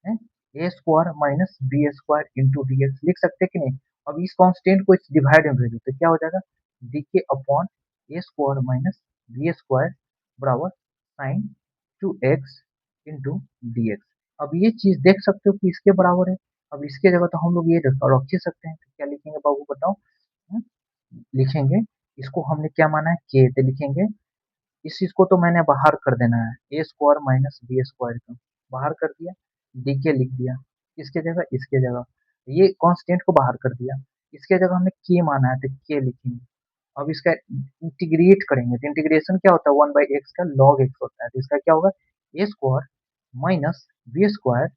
है, a square minus b square into d x लिख सकते हैं कि नहीं? अब इस कांस्टेंट को इस डिवाइड में भेजो तो क्या हो जाएगा? D k upon a square minus b square बराबर sine 2x into d x. अब ये चीज देख सकते हो कि इसके बराबर है। अब इसके जगह तो हम लोग ये रख ही सकते हैं, तो क्या लिखेंगे बाबू बताओ? हम्म, लिखेंगे, इसको हमने क्या माना है के, तो लिखेंगे इस चीज को तो मैंने बाहर कर देना है, a square minus b square को बाहर कर दिया, डी के लिख दिया, इसके जगह इसके जगह ये कांस्टेंट को बाहर कर दिया, इसके जगह हमने के माना है तो के लिखेंगे। अब इसका इंटीग्रेट करेंगे तो इंटीग्रेशन क्या होता है? 1/x का लॉग एक्स होता है, तो इसका क्या होगा? A square minus b square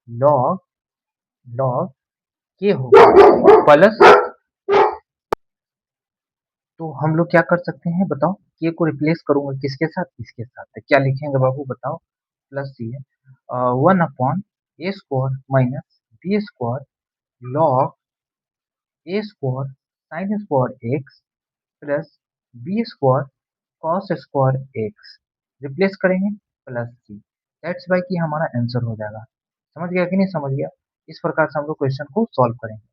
log log के होगा प्लस। तो हम लोग क्या कर सकते हैं बताओ? के को रिप्लेस करूंगा किसके साथ? इसके साथ, तो क्या लिखेंगे बाबू बताओ? प्लस सी है 1 upon a square minus b square log a square sine square x plus b square cos square x. Replace करेंगे प्लस सी, दैट्स वाई कि हमारा आंसर हो जाएगा। समझ गया कि नहीं समझ गया? इस प्रकार से हम लोग क्वेश्चन को सॉल्व करेंगे।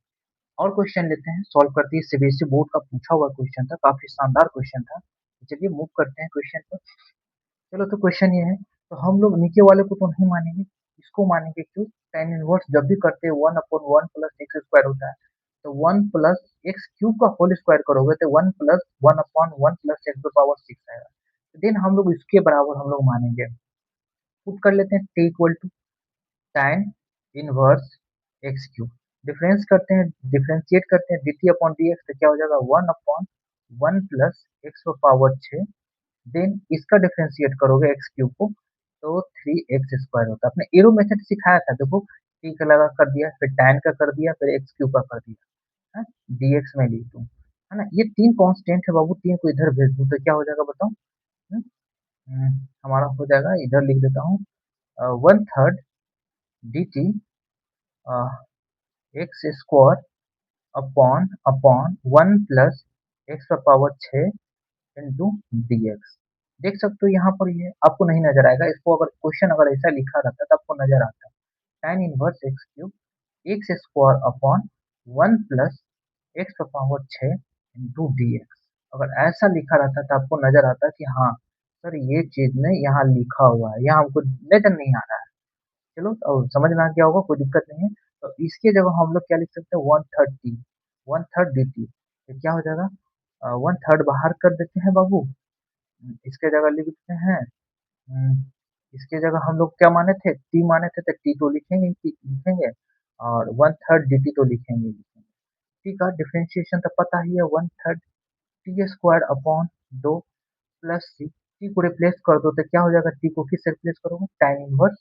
और क्वेश्चन लेते हैं, सॉल्व करते हैं। सीबीएसई बोर्ड का पूछा हुआ क्वेश्चन था, काफी शानदार क्वेश्चन था। चलिए मूव करते हैं क्वेश्चन पर। चलो तो क्वेश्चन ये है, तो हम लोग नीचे वाले को तो नहीं मानेंगे, इसको मानेंगे। क्यों? tan इनवर्स जब भी करते हैं 1/1 प्लस एक्स स्क्वायर होता है, तो 1 प्लस एक्स क्यूब का होल स्क्वायर करोगे तो 1 प्लस 1/1 प्लस एक्स पावर 6 आएगा। देन हम लोग इसके बराबर हम लोग मानेंगे। पुट कर लेते हैं T equal to tan inverse x cube, difference करते हैं, डिफरेंशिएट करते हैं dt अपॉन dx, तो क्या हो जाएगा? 1/1 प्लस एक्स पावर 6। देन इसका डिफरेंशिएट करोगे एक्स क्यूब को तो 3x स्क्वायर होता है। आपने एरो मेथड सिखाया था, देखो टी का लगा कर दिया, फिर tan का कर दिया, फिर एक्स क्यूब का कर दिया है, dx में लिख दूं, है ना? ये तीन कांस्टेंट है बाबू, तीन को इधर भेज दूं तो क्या हो जाएगा बताओ? हम्म, हमारा हो जाएगा, इधर लिख देता हूँ 1/3 dt x square upon upon 1 plus x का पावर 6 इंटू डी एक्स। देख सकते हो यहाँ पर, ये आपको नहीं नजर आएगा, इसको अगर क्वेश्चन अगर ऐसा लिखा रहता तो आपको नजर आता। tan inverse x cube x square upon 1 plus x का पावर 6 इंटू डी एक्स। अगर ऐसा लिखा रहता तो आपको नजर आता कि हाँ सर ये चीज ने यहाँ लिखा हुआ है, यहाँ हमको नजर नहीं आ रहा है। चलो और समझ में आ गया होगा, कोई दिक्कत नहीं है। तो इसके जगह हम लोग क्या लिख सकते हैं? 1/3 1/3 dt, तो क्या हो जाएगा? 1/3 बाहर कर देते हैं बाबू, इसके जगह लिख देते हैं हम्म, इसके जगह हम लोग क्या माने थे? टी माने थे, तो टी तो लिखेंगे लिखेंगे, और 1/3 dt तो लिखेंगे लिखेंगे। टी का डिफरेंशिएशन तो पता ही है, 1/3 टी स्क्वायर अपॉन 2 प्लस सी। टी को रिप्लेस कर दो तो क्या हो जाएगा? टी को किससे रिप्लेस करोगे? tan inverse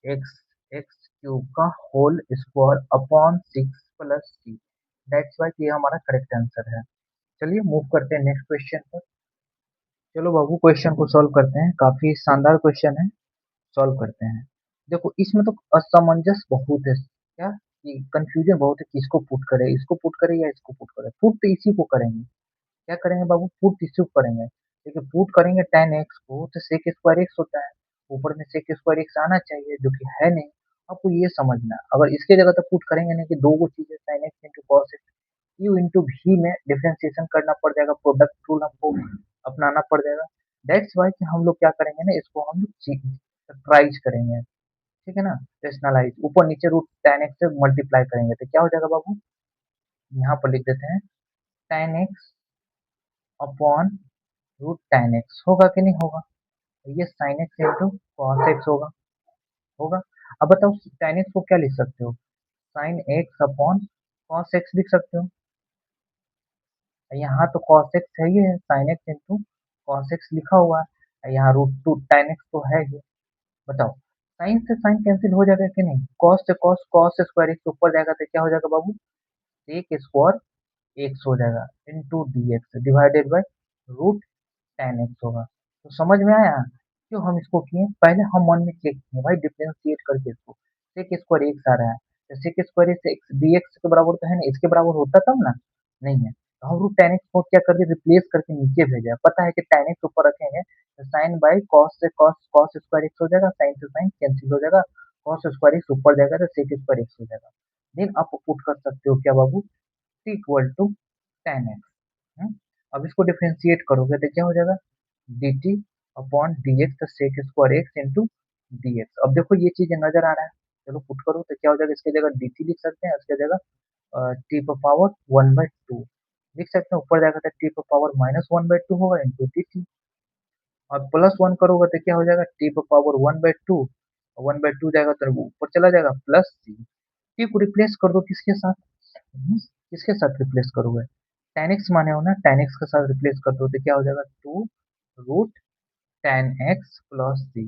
x x cube का whole square upon 6 plus C, that's why ये हमारा करेक्ट आंसर है। चलिए मूव करते हैं नेक्स्ट क्वेश्चन पर। चलो बाबू क्वेश्चन को सॉल्व करते हैं, काफी शानदार क्वेश्चन है, सॉल्व करते हैं। देखो इसमें तो असमंजस बहुत है, क्या कि कंफ्यूजन बहुत है, किसको पुट करे, इसको पुट करे या इसको पुट करे? पुट तो इसी को करेंगे। क्या करेंगे बाबू? पुट इसी को करेंगे। देखिए पुट करेंगे tan x को तो sec स्क्वायर x होता है, ऊपर में sec स्क्वायर x आना चाहिए जो कि है नहीं। आपको ये समझना है, अगर इसके जगह तो पुट करेंगे नहीं कि दो गो चीजें sin x into cos x you into भी में डिफरेंशिएशन करना पड़ जाएगा, प्रोडक्ट रूल हमको अपनाना पड़ जाएगा। दैट्स वाई कि हम लोग क्या करेंगे ना, इसको हम लोग फैक्टराइज करेंगे, ठीक है ना? रेशनलाइज, ऊपर नीचे रूट tan x से मल्टीप्लाई करेंगे तो क्या हो जाएगा बाबू? यहाँ पर लिख देते हैं tan x upon root tan x, होगा कि नहीं होगा? ये sin x into cos x होगा, होगा। अब बताओ tan x को क्या लिख सकते हो? sin x upon cos x लिख सकते हो। यहाँ तो cos x है, ये sin x into cos x लिखा हुआ है, यहाँ रूट टू tan x तो है ही। बताओ साइन से साइन कैंसिल हो जाएगा कि नहीं? cos से cos cos स्क्वायर x ऊपर जाएगा तो क्या हो जाएगा बाबू? sec स्क्वायर x हो जाएगा into d x divided by root tan x होगा। तो समझ में आया क्यों हम इसको किए, पहले हम मन में चेक किए भाई डिफरेंशिएट करके इसको, सेक स्क्वायर एक्स आ रहा है, तो sec square x x dx के बराबर तो है नहीं, इसके बराबर होता तब ना, नहीं है, तो हम रूट tan x को क्या कर दिए, रिप्लेस करके नीचे भेजा, पता है कि tan x ऊपर रखेंगे तो साइन बाई कॉस से कॉस, कॉस स्क्वायर एक्स हो जाएगा, साइन से साइन कैंसिल हो जाएगा, कॉस स्क्वायर एक्स ऊपर जाएगा तो सेक स्क्वायर एक्स हो जाएगा, देन आप पुट कर सकते हो क्या बाबू, t equal to tan x। अब इसको डिफरेंशिएट करोगे तो क्या हो जाएगा, dt अपॉन dx तो sec square x into dx। अब देखो ये चीजें नजर आ रहा है, चलो पुट करो तो क्या हो जाएगा, इसके जगह dt लिख सकते हैं, उसके जगह टी पावर 1/2 लिख सकते हैं, ऊपर जाएगा तो टी पावर -1/2 होगा इंटू dt, और प्लस वन करोगे तो क्या हो जाएगा, टी पावर 1/2, 1/2 जाएगा तो ऊपर चला जाएगा प्लस सी, टी को रिप्लेस कर दो किसके साथ, किसके साथ रिप्लेस करोगे, tan x माने हो ना, tan x के साथ रिप्लेस कर दो तो क्या हो जाएगा, 2 रूट tan x प्लस सी,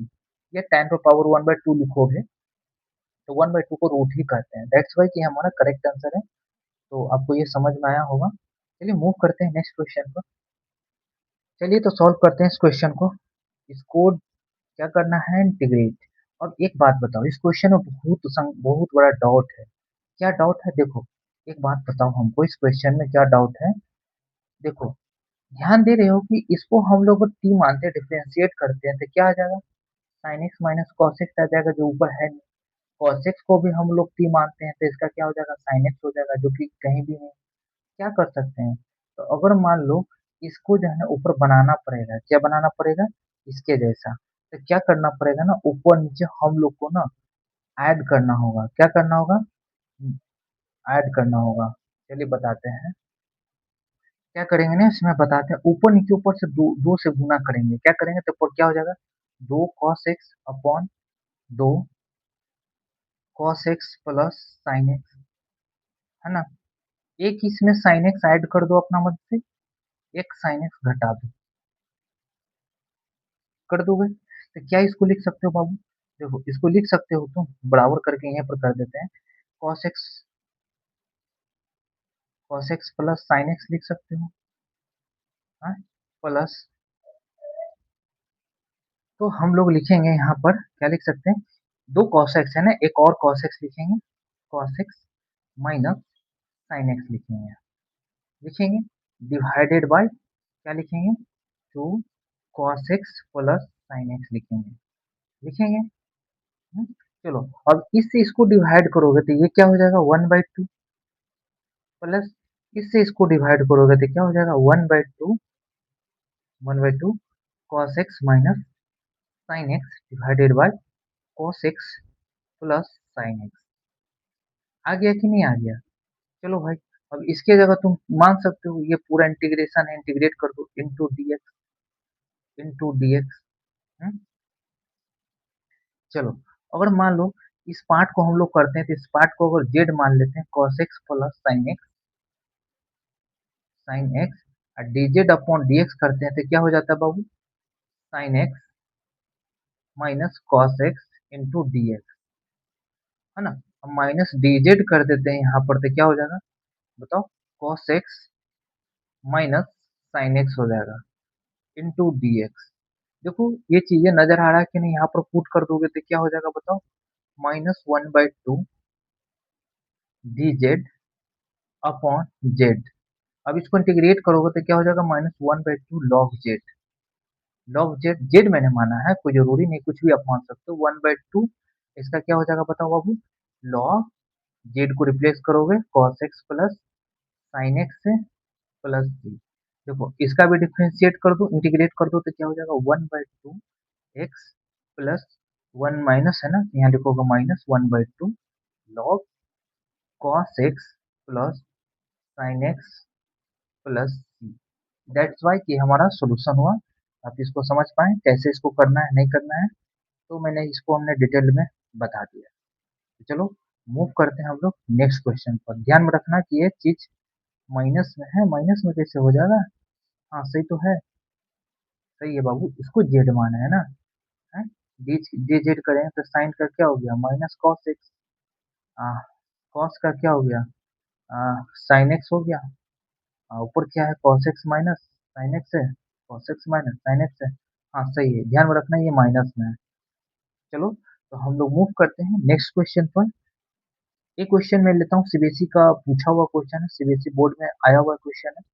या tan पे पावर 1/2 लिखोगे तो 1/2 को रूट ही कहते हैं, दैट्स वाई कि हमारा करेक्ट आंसर है। तो आपको ये समझ में आया होगा। चलिए मूव करते हैं नेक्स्ट क्वेश्चन पर। चलिए तो सॉल्व करते हैं इस क्वेश्चन को। इसको क्या करना है, इंटीग्रेट। अब एक बात बताओ, इस क्वेश्चन में बहुत बड़ा डाउट है। क्या डाउट है, देखो एक बात बताओ हमको, इस क्वेश्चन में क्या डाउट है, देखो ध्यान दे रहे हो कि इसको हम लोग टी मानते हैं, डिफरेंशिएट करते हैं तो क्या आ जाएगा, sine x minus cos x आ जाएगा जो ऊपर है, cos x को भी हम लोग t मानते हैं तो इसका क्या हो जाएगा, sin x हो जाएगा जो कि कहीं भी नहीं। क्या कर सकते हैं, तो अगर मान लो इसको जो है ना ऊपर बनाना पड़ेगा, क्या बनाना पड़ेगा, इसके जैसा, तो क्या करना पड़ेगा ना, ऊपर नीचे हम लोग को ना ऐड करना होगा, क्या करना होगा, ऐड करना होगा। चलिए बताते हैं क्या करेंगे ना, इसमें बताते हैं, ऊपर से दो से गुना करेंगे, क्या करेंगे तो ऊपर क्या हो जाएगा, 2 cos x upon 2 cos x plus sin x, है ना, एक इसमें sin x ऐड कर दो अपना मत से, एक sin x घटा दो, कर दोगे तो क्या इसको लिख सकते हो बाबू, देखो इसको लिख सकते हो तुम, बराबर करके यहाँ पर कर देते हैं, cos x, cos x plus sin x लिख सकते हो, हाँ प्लस, तो हम लोग लिखेंगे यहाँ पर क्या लिख सकते हैं, 2 cos x है ना, एक और cos x लिखेंगे, cos x minus sin x लिखेंगे, लिखेंगे डिवाइडेड बाय क्या लिखेंगे, 2 cos x plus sin x लिखेंगे, लिखेंगे। चलो अब इससे इसको डिवाइड करोगे तो ये क्या हो जाएगा, 1/2 प्लस इससे इसको डिवाइड करोगे तो क्या हो जाएगा, 1/2 cos x minus sin x divided by cos x plus sin x। आ गया कि नहीं आ गया, चलो भाई अब इसके जगह तुम मान सकते हो ये पूरा इंटीग्रेशन है, इंटीग्रेट कर दो इंटू dx। चलो अगर मान लो इस पार्ट को हम लोग करते हैं तो इस पार्ट को अगर z मान लेते हैं, cos x plus sin x और dz अपॉन dx करते हैं तो क्या हो जाता है बाबू, sin x minus cos x into dx, है ना, हम माइनस dz कर देते हैं यहाँ पर तो क्या हो जाएगा, बताओ, cos x minus sin x हो जाएगा इंटू dx। देखो ये चीजें नजर आ रहा है कि नहीं, यहाँ पर पुट कर दोगे तो क्या हो जाएगा बताओ, -1/2 dz अपॉन z। अब इसको इंटीग्रेट करोगे तो क्या हो जाएगा, -1/2 log z, log z, z मैंने माना है, कोई जरूरी नहीं कुछ भी आप मान सकते हो, 1/2 इसका क्या हो जाएगा बताओ बाबू, log z को रिप्लेस करोगे cos x plus sin x से प्लस जी, देखो इसका भी डिफरेंशिएट कर दो, इंटीग्रेट कर दो तो क्या हो जाएगा, 1/2 x प्लस 1 माइनस है ना, यहाँ लिखोगे -1/2 log cos x plus sin x plus C, that's why कि हमारा सोल्यूशन हुआ। आप इसको समझ पाए कैसे इसको करना है नहीं करना है, तो मैंने इसको हमने डिटेल में बता दिया। तो चलो मूव करते हैं हम लोग नेक्स्ट क्वेश्चन पर, ध्यान में रखना कि ये चीज माइनस में है, माइनस में कैसे हो जाएगा, हाँ सही तो है, सही है बाबू, इसको जेड माना है ना, है डी, डी जेड करें तो साइन का क्या हो गया, माइनस कॉस एक्स, कॉस का क्या हो गया, साइन एक्स हो गया, ऊपर क्या है cos x minus sin x है, cos x minus sin x है, हाँ सही है, ध्यान में रखना ये माइनस में है। चलो तो हम लोग मूव करते हैं नेक्स्ट क्वेश्चन पर। एक क्वेश्चन मैं लेता हूँ, सीबीएसई का पूछा हुआ क्वेश्चन है, सीबीएसई बोर्ड में आया हुआ क्वेश्चन है।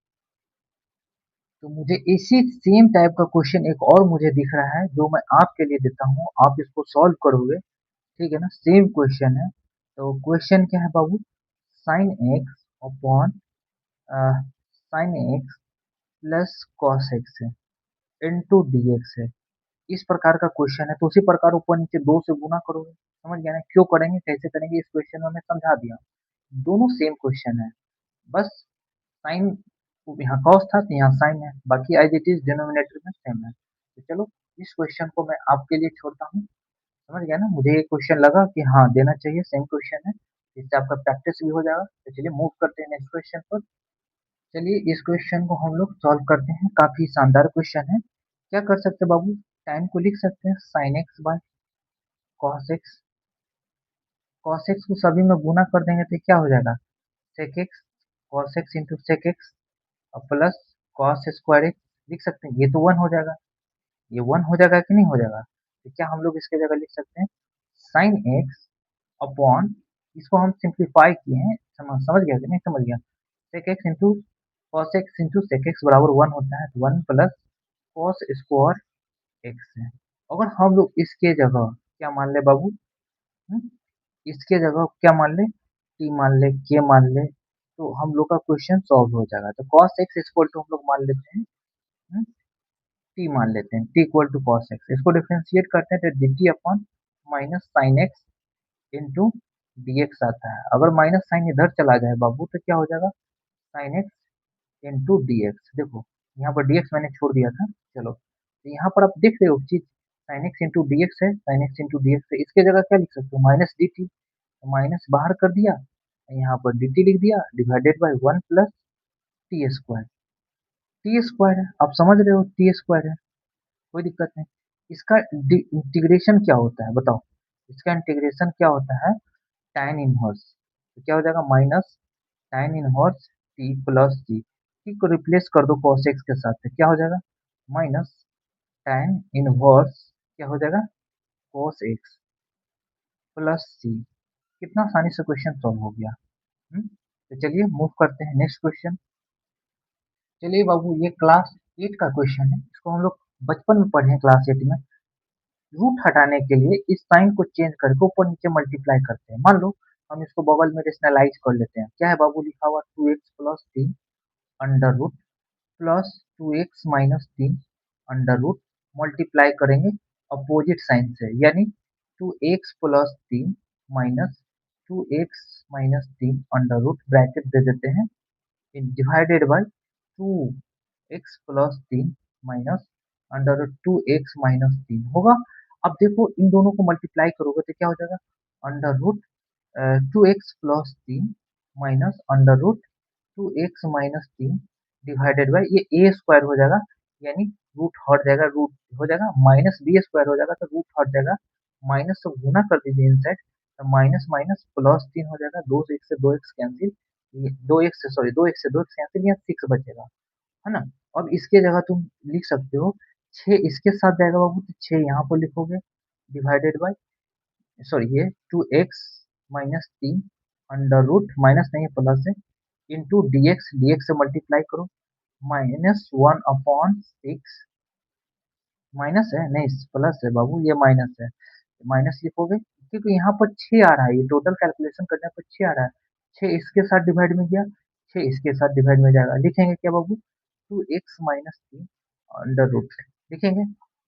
तो मुझे इसी सेम टाइप का क्वेश्चन एक और मुझे दिख रहा है जो मैं आपके लिए देता हूँ, आप इसको सॉल्व करोगे, ठीक है ना, सेम क्वेश्चन है। तो क्वेश्चन क्या है बाबू, sine x upon sine x plus cos x है इंटू डी एक्स है। इस प्रकार का क्वेश्चन है, तो उसी प्रकार ऊपर नीचे दो से गुना करोगे, समझ गया ना, क्यों करेंगे कैसे करेंगे इस क्वेश्चन में मैं समझा दिया। दोनों सेम क्वेश्चन है, बस साइन यहाँ कॉस था तो यहाँ साइन है, बाकी एज इट इज डिनोमिनेटर में सेम है। तो चलो इस क्वेश्चन को मैं आपके लिए छोड़ता हूँ, समझ गया ना, मुझे ये क्वेश्चन लगा कि हाँ देना चाहिए, सेम क्वेश्चन है, इससे आपका प्रैक्टिस भी हो जाएगा। तो चलिए मूव करते हैं नेक्स्ट क्वेश्चन पर। चलिए इस क्वेश्चन को हम लोग सॉल्व करते हैं, काफी शानदार क्वेश्चन है। क्या कर सकते हैं बाबू, टाइम को लिख सकते हैं sine x by cos x, cos x को सभी में गुना कर देंगे तो क्या हो जाएगा, sec x, cos x into sec x और प्लस कॉस स्क्वायर एक्स, लिख सकते हैं, ये तो वन हो जाएगा, ये वन हो जाएगा कि नहीं हो जाएगा। तो क्या हम लोग इसके जगह लिख सकते हैं साइन एक्स अपॉन, इसको हम सिंप्लीफाई किए हैं, समझ गया कि नहीं समझ गया, sec x into cos x into sec x बराबर वन होता है, one plus cos square x है। अगर हम लोग इसके जगह क्या मान ले बाबू, हम्म, इसके जगह क्या मान ले, टी मान ले, के मान ले, तो हम लोग का क्वेश्चन सॉल्व हो जाएगा। तो कॉस एक्स इक्वल टू हम लोग मान लेते हैं टी मान लेते हैं, T equal to cos x, इसको डिफरेंशिएट करते हैं तो d t upon minus sine x into d x आता है। अगर माइनस साइन इधर चला जाए बाबू तो क्या हो जाएगा, sine x into d x, देखो यहाँ पर डी एक्स मैंने छोड़ दिया था, चलो तो यहाँ पर आप देख रहे हो चीज, sine x into d x है, sine x into d x है, इसके जगह क्या लिख सकते हो माइनस डी टी, माइनस बाहर कर दिया, यहाँ पर डी टी लिख दिया, divided by one plus T square, T square है, आप समझ रहे हो टी स्क्वायर है, कोई दिक्कत नहीं। इसका इंटीग्रेशन क्या होता है बताओ, इसका इंटीग्रेशन क्या होता है, tan इनवर्स, तो क्या हो जाएगा minus tan inverse t plus C, t को रिप्लेस कर दो cos x के साथ, तो क्या हो जाएगा माइनस tan इनवर्स, क्या हो जाएगा cos x प्लस सी। कितना आसानी से क्वेश्चन सॉल्व हो गया। तो चलिए मूव करते हैं नेक्स्ट क्वेश्चन। चलिए बाबू ये क्लास 8 का क्वेश्चन है, इसको हम लोग बचपन में पढ़े हैं क्लास 8 में। रूट हटाने के लिए इस साइन को चेंज करके ऊपर नीचे मल्टीप्लाई करते हैं, मान लो हम इसको बगल में रेशनलाइज कर लेते हैं, क्या है बाबू लिखा हुआ 2x plus 3 under root plus 2x minus 3 under root, multiply करेंगे अपोजिट साइन से, यानी 2x plus 3 minus 2x minus 3 under root, bracket दे देते हैं, divided by 2x plus 3 minus under root 2x minus 3 होगा। अब देखो इन दोनों को मल्टीप्लाई करोगे तो क्या हो जाएगा, under root 2x plus 3 minus under root 2x minus 3 divided by ये ए स्क्वायर हो जाएगा, यानी रूट हट जाएगा, रूट हो जाएगा माइनस बी स्क्वायर हो जाएगा, तो रूट हट जाएगा, माइनस से गुना कर दीजिए इनसाइड, तो माइनस माइनस प्लस 3 हो जाएगा, दो से एक से दो एक्स कैंसिल, ये दो एक्स से सॉरी दो एक्स से दो एक्स कैंसिल, यहाँ सिक्स बचेगा, है ना। अब इसके जगह तुम लिख सकते हो 6 इसके साथ जाएगा बाबू, तो 6 यहाँ पर लिखोगे, डिवाइडेड बाय सॉरी ये 2x minus 3 under root, minus नहीं है प्लस है, इंटू डी एक्स से मल्टीप्लाई करो, minus one upon six, minus है नहीं प्लस है बाबू, ये माइनस है, माइनस लिखोगे क्योंकि यहाँ पर 6 आ रहा है, ये टोटल कैलकुलेशन करने पर 6 आ रहा है, 6 इसके साथ डिवाइड में गया, 6 इसके साथ डिवाइड में जाएगा, लिखेंगे क्या बाबू 2x माइनस 3 अंडर रूट लिखेंगे।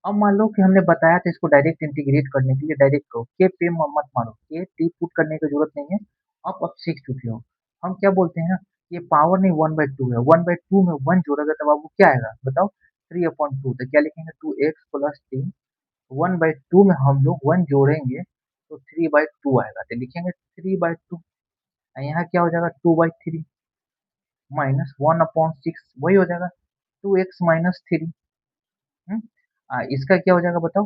अब मान लो कि हमने बताया था इसको डायरेक्ट इंटीग्रेट करने के लिए, डायरेक्ट करो के पे मत मारो, के टी पुट करने की जरूरत नहीं है, आप अब सीख चुके हो। हम क्या बोलते हैं ना, ये पावर नहीं 1/2 है, 1/2 में 1 जोड़ेगा तब आपको क्या आएगा बताओ, 3/2, तो क्या लिखेंगे 2x प्लस 3, 1/2 में हम लोग 1 जोड़ेंगे तो 3/2 आएगा, तो लिखेंगे 3/2, यहाँ क्या हो जाएगा 2/3 माइनस 1/6, वही हो जाएगा 2x माइनस 3। इसका क्या हो जाएगा बताओ,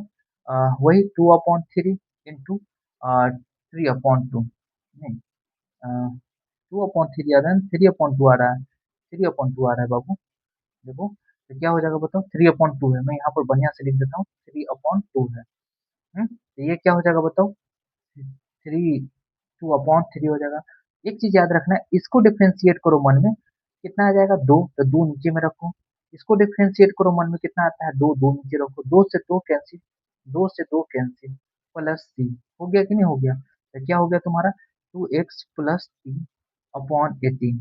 वही 2/3 इंटू 3/2, नहीं 2/3 आ रहा है, 3/2 आ रहा है, 3/2 आ रहा है बाबू, देखो तो क्या हो जाएगा बताओ, 3/2 है, मैं यहाँ पर बढ़िया से लिख देता हूँ, 3/2 है। तो ये क्या हो जाएगा बताओ, 2/3 हो जाएगा। एक चीज याद रखना है, इसको डिफ्रेंशिएट करो मन में, कितना आ जाएगा 2, तो 2 नीचे में रखो। इसको डिफ्रेंशिएट करो मन में, कितना आता है 2, 2 नीचे रखो, 2 से 2 कैंसिल, 2 से 2 कैंसिल, प्लस सी। हो गया कि नहीं हो गया? तो क्या हो गया तुम्हारा, 2x + 3/18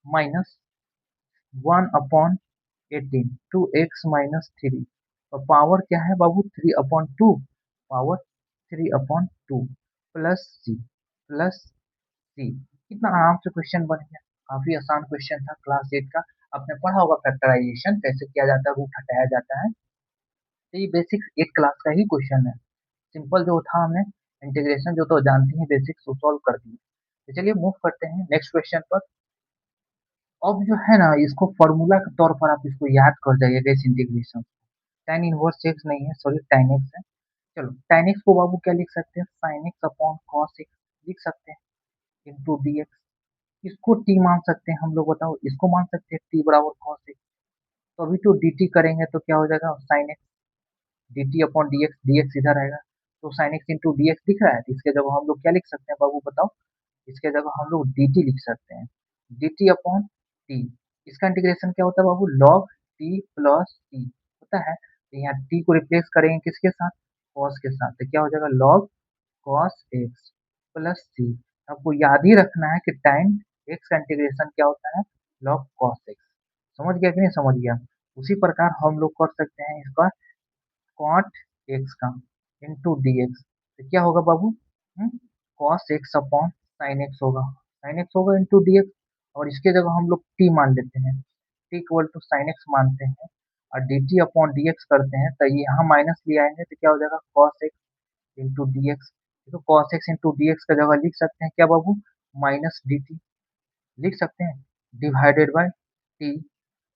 माइनस 1/18, 2x - 3, और पावर क्या है बाबू, 3/2, पावर 3/2 प्लस सी, प्लस सी। कितना आराम से क्वेश्चन बन गया, काफी आसान क्वेश्चन था क्लास 8 का। आपने पढ़ा होगा फैक्टराइजेशन कैसे किया जाता है, रूट हटाया जाता है। तो ये बेसिक्स 8 क्लास का ही क्वेश्चन है। सिंपल जो था, हमने इंटीग्रेशन जो तो जानती हैं बेसिक्स, वो सॉल्व कर दिए। तो चलिए मूव करते हैं नेक्स्ट क्वेश्चन पर। अब जो है ना, इसको फॉर्मूला के तौर पर आप इसको याद कर जाइएगा, इस इंटीग्रेशन। tan इनवर्स एक्स नहीं है, सॉरी tan एक्स है। चलो tan एक्स को बाबू क्या लिख सकते हैं, sin x upon cos x लिख सकते हैं, इंटू डी एक्स। इसको t मान सकते हैं हम लोग, बताओ इसको मान सकते हैं t बराबर cos x। तो अभी तो dt करेंगे तो क्या हो जाएगा, sin x, dt upon dx, dx इधर आएगा, तो sin x into d x दिख रहा है, तो इसके जगह हम लोग क्या लिख सकते हैं बाबू बताओ, इसके जगह हम लोग dt लिख सकते हैं, dt अपॉन t। इसका इंटीग्रेशन क्या होता है बाबू, log t प्लस t होता है। तो यहाँ t को रिप्लेस करेंगे किसके साथ, cos के साथ, तो क्या हो जाएगा log cos x plus c। आपको याद ही रखना है कि tan x का इंटीग्रेशन क्या होता है, log cos x। समझ गया कि नहीं समझ गया? उसी प्रकार हम लोग कर सकते हैं इसका कॉट एक्स का इंटू डी एक्स, तो क्या होगा बाबू, cos x upon sine x होगा, साइन एक्स होगा इंटू डी एक्स। और इसके जगह हम लोग टी मान लेते हैं, T equal to sine x मानते हैं, और d t upon d x करते हैं, तो ये यहाँ माइनस ले आएंगे तो क्या हो जाएगा, cos x into d x. तो cos x into d x का जगह लिख सकते हैं क्या बाबू, माइनस डी टी लिख सकते हैं, डिवाइडेड बाय टी।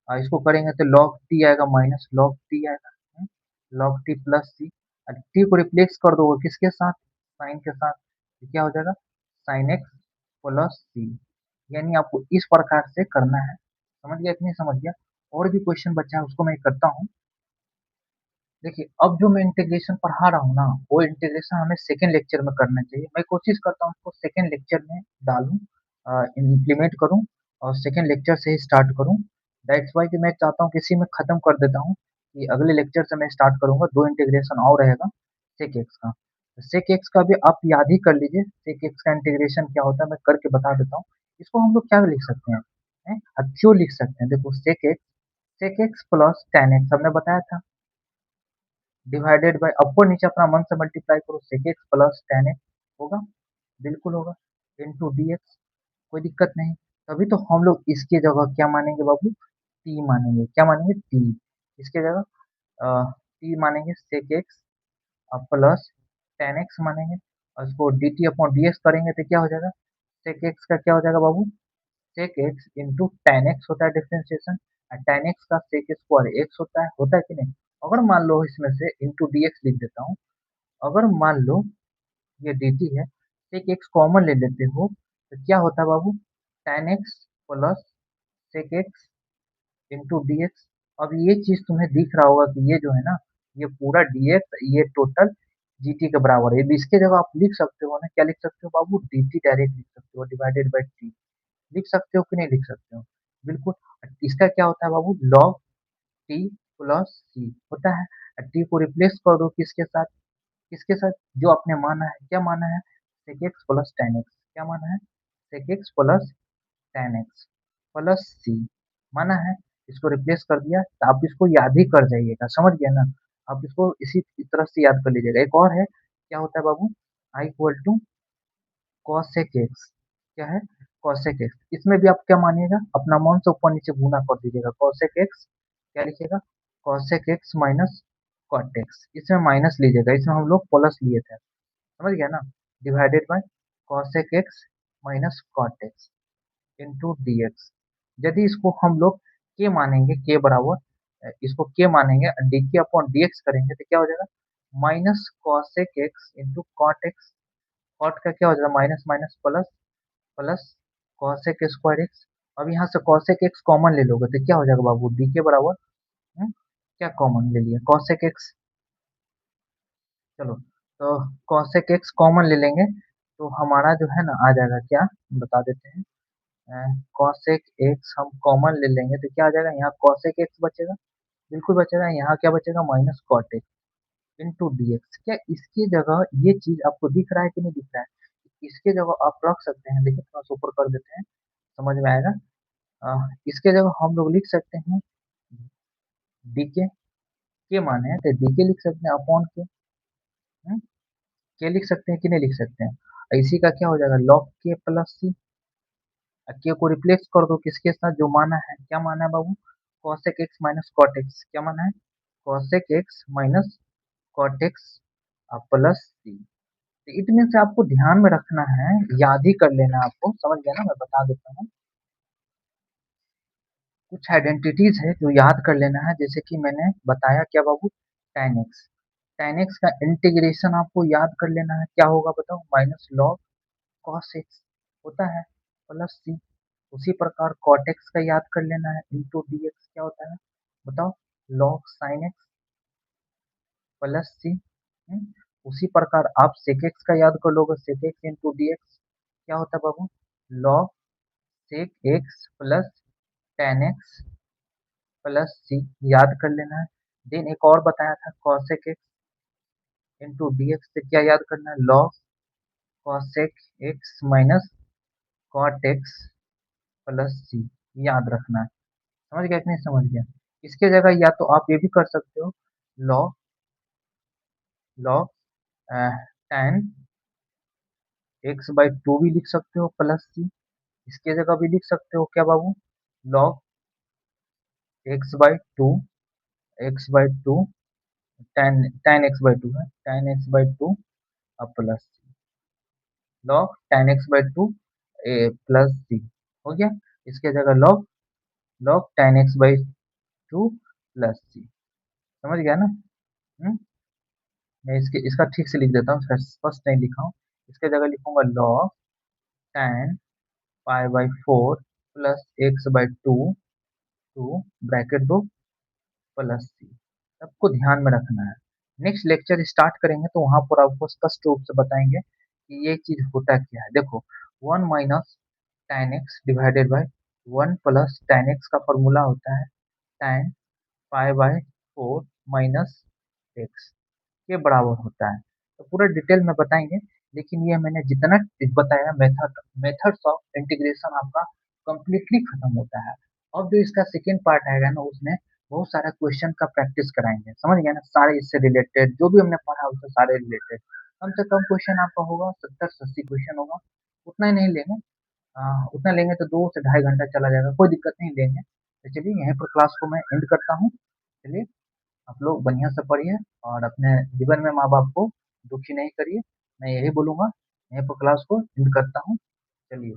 इसको करेंगे तो log t आएगा, माइनस log t आएगा, log t प्लस सी। t को रिप्लेस कर दो किसके साथ, साइन के साथ, तो क्या हो जाएगा साइन एक्स प्लस सी। यानी आपको इस प्रकार से करना है। समझ गया कि नहीं समझ गया? और भी क्वेश्चन बचा है, उसको मैं करता हूँ। देखिए अब जो मैं इंटीग्रेशन पढ़ा रहा हूँ ना, वो इंटीग्रेशन हमें सेकेंड लेक्चर में करना चाहिए। मैं कोशिश करता हूँ उसको सेकेंड लेक्चर में डालूं, इम्प्लीमेंट करूँ, और सेकेंड लेक्चर से ही स्टार्ट करूँ। दैट्स वाई कि मैं चाहता हूँ किसी में खत्म कर देता हूँ, कि अगले लेक्चर से मैं स्टार्ट करूंगा, दो इंटीग्रेशन और रहेगा सेक एक्स का। सेक एक्स का भी आप याद ही कर लीजिए, सेक एक्स का इंटीग्रेशन क्या होता है मैं करके बता देता हूँ। इसको हम लोग क्या लिख सकते हैं, क्यों लिख सकते हैं, देखो sec x plus tan x हमने बताया था, डिवाइडेड बाय ऊपर नीचे अपना मन से मल्टीप्लाई करो, sec x plus tan x होगा, बिल्कुल होगा, इनटू dx। कोई दिक्कत नहीं। तभी तो हम लोग इसके जगह क्या मानेंगे बाबू, t मानेंगे, क्या मानेंगे t, इसके जगह t मानेंगे sec x plus tan x मानेंगे, और इसको dt अपॉन dx करेंगे तो क्या हो जाएगा, sec x का क्या हो जाएगा बाबू, sec x into tan x होता है डिफरेंशिएशन, और tan x का sec स्क्वायर x होता है कि नहीं? अगर मान लो इसमें से इंटू dx लिख देता हूँ, अगर मान लो ये dt है, sec x कॉमन ले लेते हो, तो क्या होता है बाबू, tan x plus sec x into dx। अब ये चीज तुम्हें दिख रहा होगा कि ये जो है ना, ये पूरा dx, ये टोटल gt के बराबर है। अब इसके जगह आप लिख सकते हो ना, क्या लिख सकते हो बाबू, dt डायरेक्ट लिख सकते हो, डिवाइडेड बाई t लिख सकते हो कि नहीं लिख सकते हो, बिल्कुल। इसका क्या होता है बाबू, log t प्लस c होता है। t को रिप्लेस कर दो किसके साथ, किसके साथ, जो आपने माना है, क्या माना है, sec x plus tan x, क्या माना है, sec x plus tan x plus c माना है। इसको रिप्लेस कर दिया, तो आप इसको याद ही कर जाइएगा, समझ गए ना? आप इसको इसी तरह से याद कर लीजिएगा। एक और है, क्या होता है बाबू, i equal to cosec x, क्या है, cosec x। इसमें भी आप क्या मानिएगा, अपना मन से ऊपर नीचे गुना कर दीजिएगा, cosec x क्या लिखिएगा, cosec x minus cot x, इसमें माइनस लीजिएगा, इसमें हम लोग प्लस लिए थे, समझ गया ना, divided by cosec x minus cot x into dx। यदि इसको हम लोग के मानेंगे, के बराबर, इसको के मानेंगे, डी के अपॉन dx करेंगे तो क्या हो जाएगा, minus cosec x into cot x। Cot का क्या हो जाएगा, minus minus plus, plus cosec square x। अब यहाँ से cosec x कॉमन ले लोगे तो क्या हो जाएगा बाबू, डी के बराबर क्या कॉमन ले लिया cosec x। चलो तो cosec x कॉमन ले लेंगे तो हमारा जो है ना आ जाएगा क्या, हम बता देते हैं। cosec x हम कॉमन ले लेंगे तो क्या आ जाएगा, यहाँ cosec x बचेगा, बिल्कुल बचेगा, यहाँ क्या बचेगा minus cot x into d x. क्या इसकी जगह ये चीज आपको दिख रहा है कि नहीं दिख रहा है, इसके जगह आप रख सकते हैं, देखिए थोड़ा सा ऊपर कर देते हैं, समझ में आएगा। इसके जगह हम लोग लिख सकते हैं डी के माने हैं तो डी के लिख सकते हैं अपॉन के लिख सकते हैं कि नहीं लिख सकते हैं। इसी का क्या हो जाएगा log के प्लस सी, के को रिप्लेस कर दो किसके साथ, जो माना है, क्या माना है बाबू, cosec x minus cot x, क्या माना है cosec x minus cot x plus C. It means आपको ध्यान में रखना है, याद ही कर लेना है आपको, समझ गया ना, मैं बता देता हूँ। कुछ आइडेंटिटीज है जो याद कर लेना है, जैसे कि मैंने बताया क्या बाबू, tan x, tan x का इंटीग्रेशन आपको याद कर लेना है, क्या होगा बताओ, माइनस log cos x होता है प्लस c। उसी प्रकार cot x का याद कर लेना है, इंटू dx क्या होता है बताओ, log sin x plus c। उसी प्रकार आप sec x का याद कर लोगे, sec x इंटू dx क्या होता है बाबू, log sec x plus tan x plus c, याद कर लेना है। देन एक और बताया था cosec x इंटू dx से क्या याद करना है, log cosec x minus cot x plus c, याद रखना है। समझ गया कि नहीं समझ गया। इसके जगह या तो आप ये भी कर सकते हो, log log tan x by to भी लिख सकते हो प्लस सी। इसके जगह भी लिख सकते हो क्या बाबू, log x by two, x by two, tan x by two है, tan x by two plus log tan x by two plus c हो गया। इसके जगह log tan x by two plus c, समझ गया ना। मैं इसका ठीक से लिख देता हूँ, फर्स्ट नहीं लिखा हूँ। इसके जगह लिखूंगा log tan pi by four plus x by two, to bracket दो प्लस सी। सबको ध्यान में रखना है। नेक्स्ट लेक्चर स्टार्ट करेंगे तो वहां पर आपको स्पष्ट रूप से बताएंगे कि ये चीज होता क्या है। देखो one minus tan x divided by one plus tan x का फॉर्मूला होता है tan pi by four minus x के बराबर होता है। तो पूरा डिटेल में बताएंगे, लेकिन ये मैंने जितना बताया मेथड्स ऑफ इंटीग्रेशन आपका कंप्लीटली खत्म होता है। अब जो इसका सेकेंड पार्ट आएगा ना, उसमें बहुत सारा क्वेश्चन का प्रैक्टिस कराएंगे, समझ गए ना, सारे इससे रिलेटेड जो भी हमने पढ़ा उससे सारे रिलेटेड। कम से कम क्वेश्चन आपका होगा 70 से 80 क्वेश्चन होगा, उतना ही नहीं लेंगे। उतना लेंगे तो 2 से ढाई घंटा चला जाएगा, कोई दिक्कत नहीं लेंगे। तो चलिए यहीं पर क्लास को मैं एंड करता हूँ। चलिए आप लोग बढ़िया से पढ़िए और अपने जीवन में माँ बाप को दुखी नहीं करिए, मैं यही बोलूंगा। यहीं पर क्लास को एंड करता हूँ। चलिए।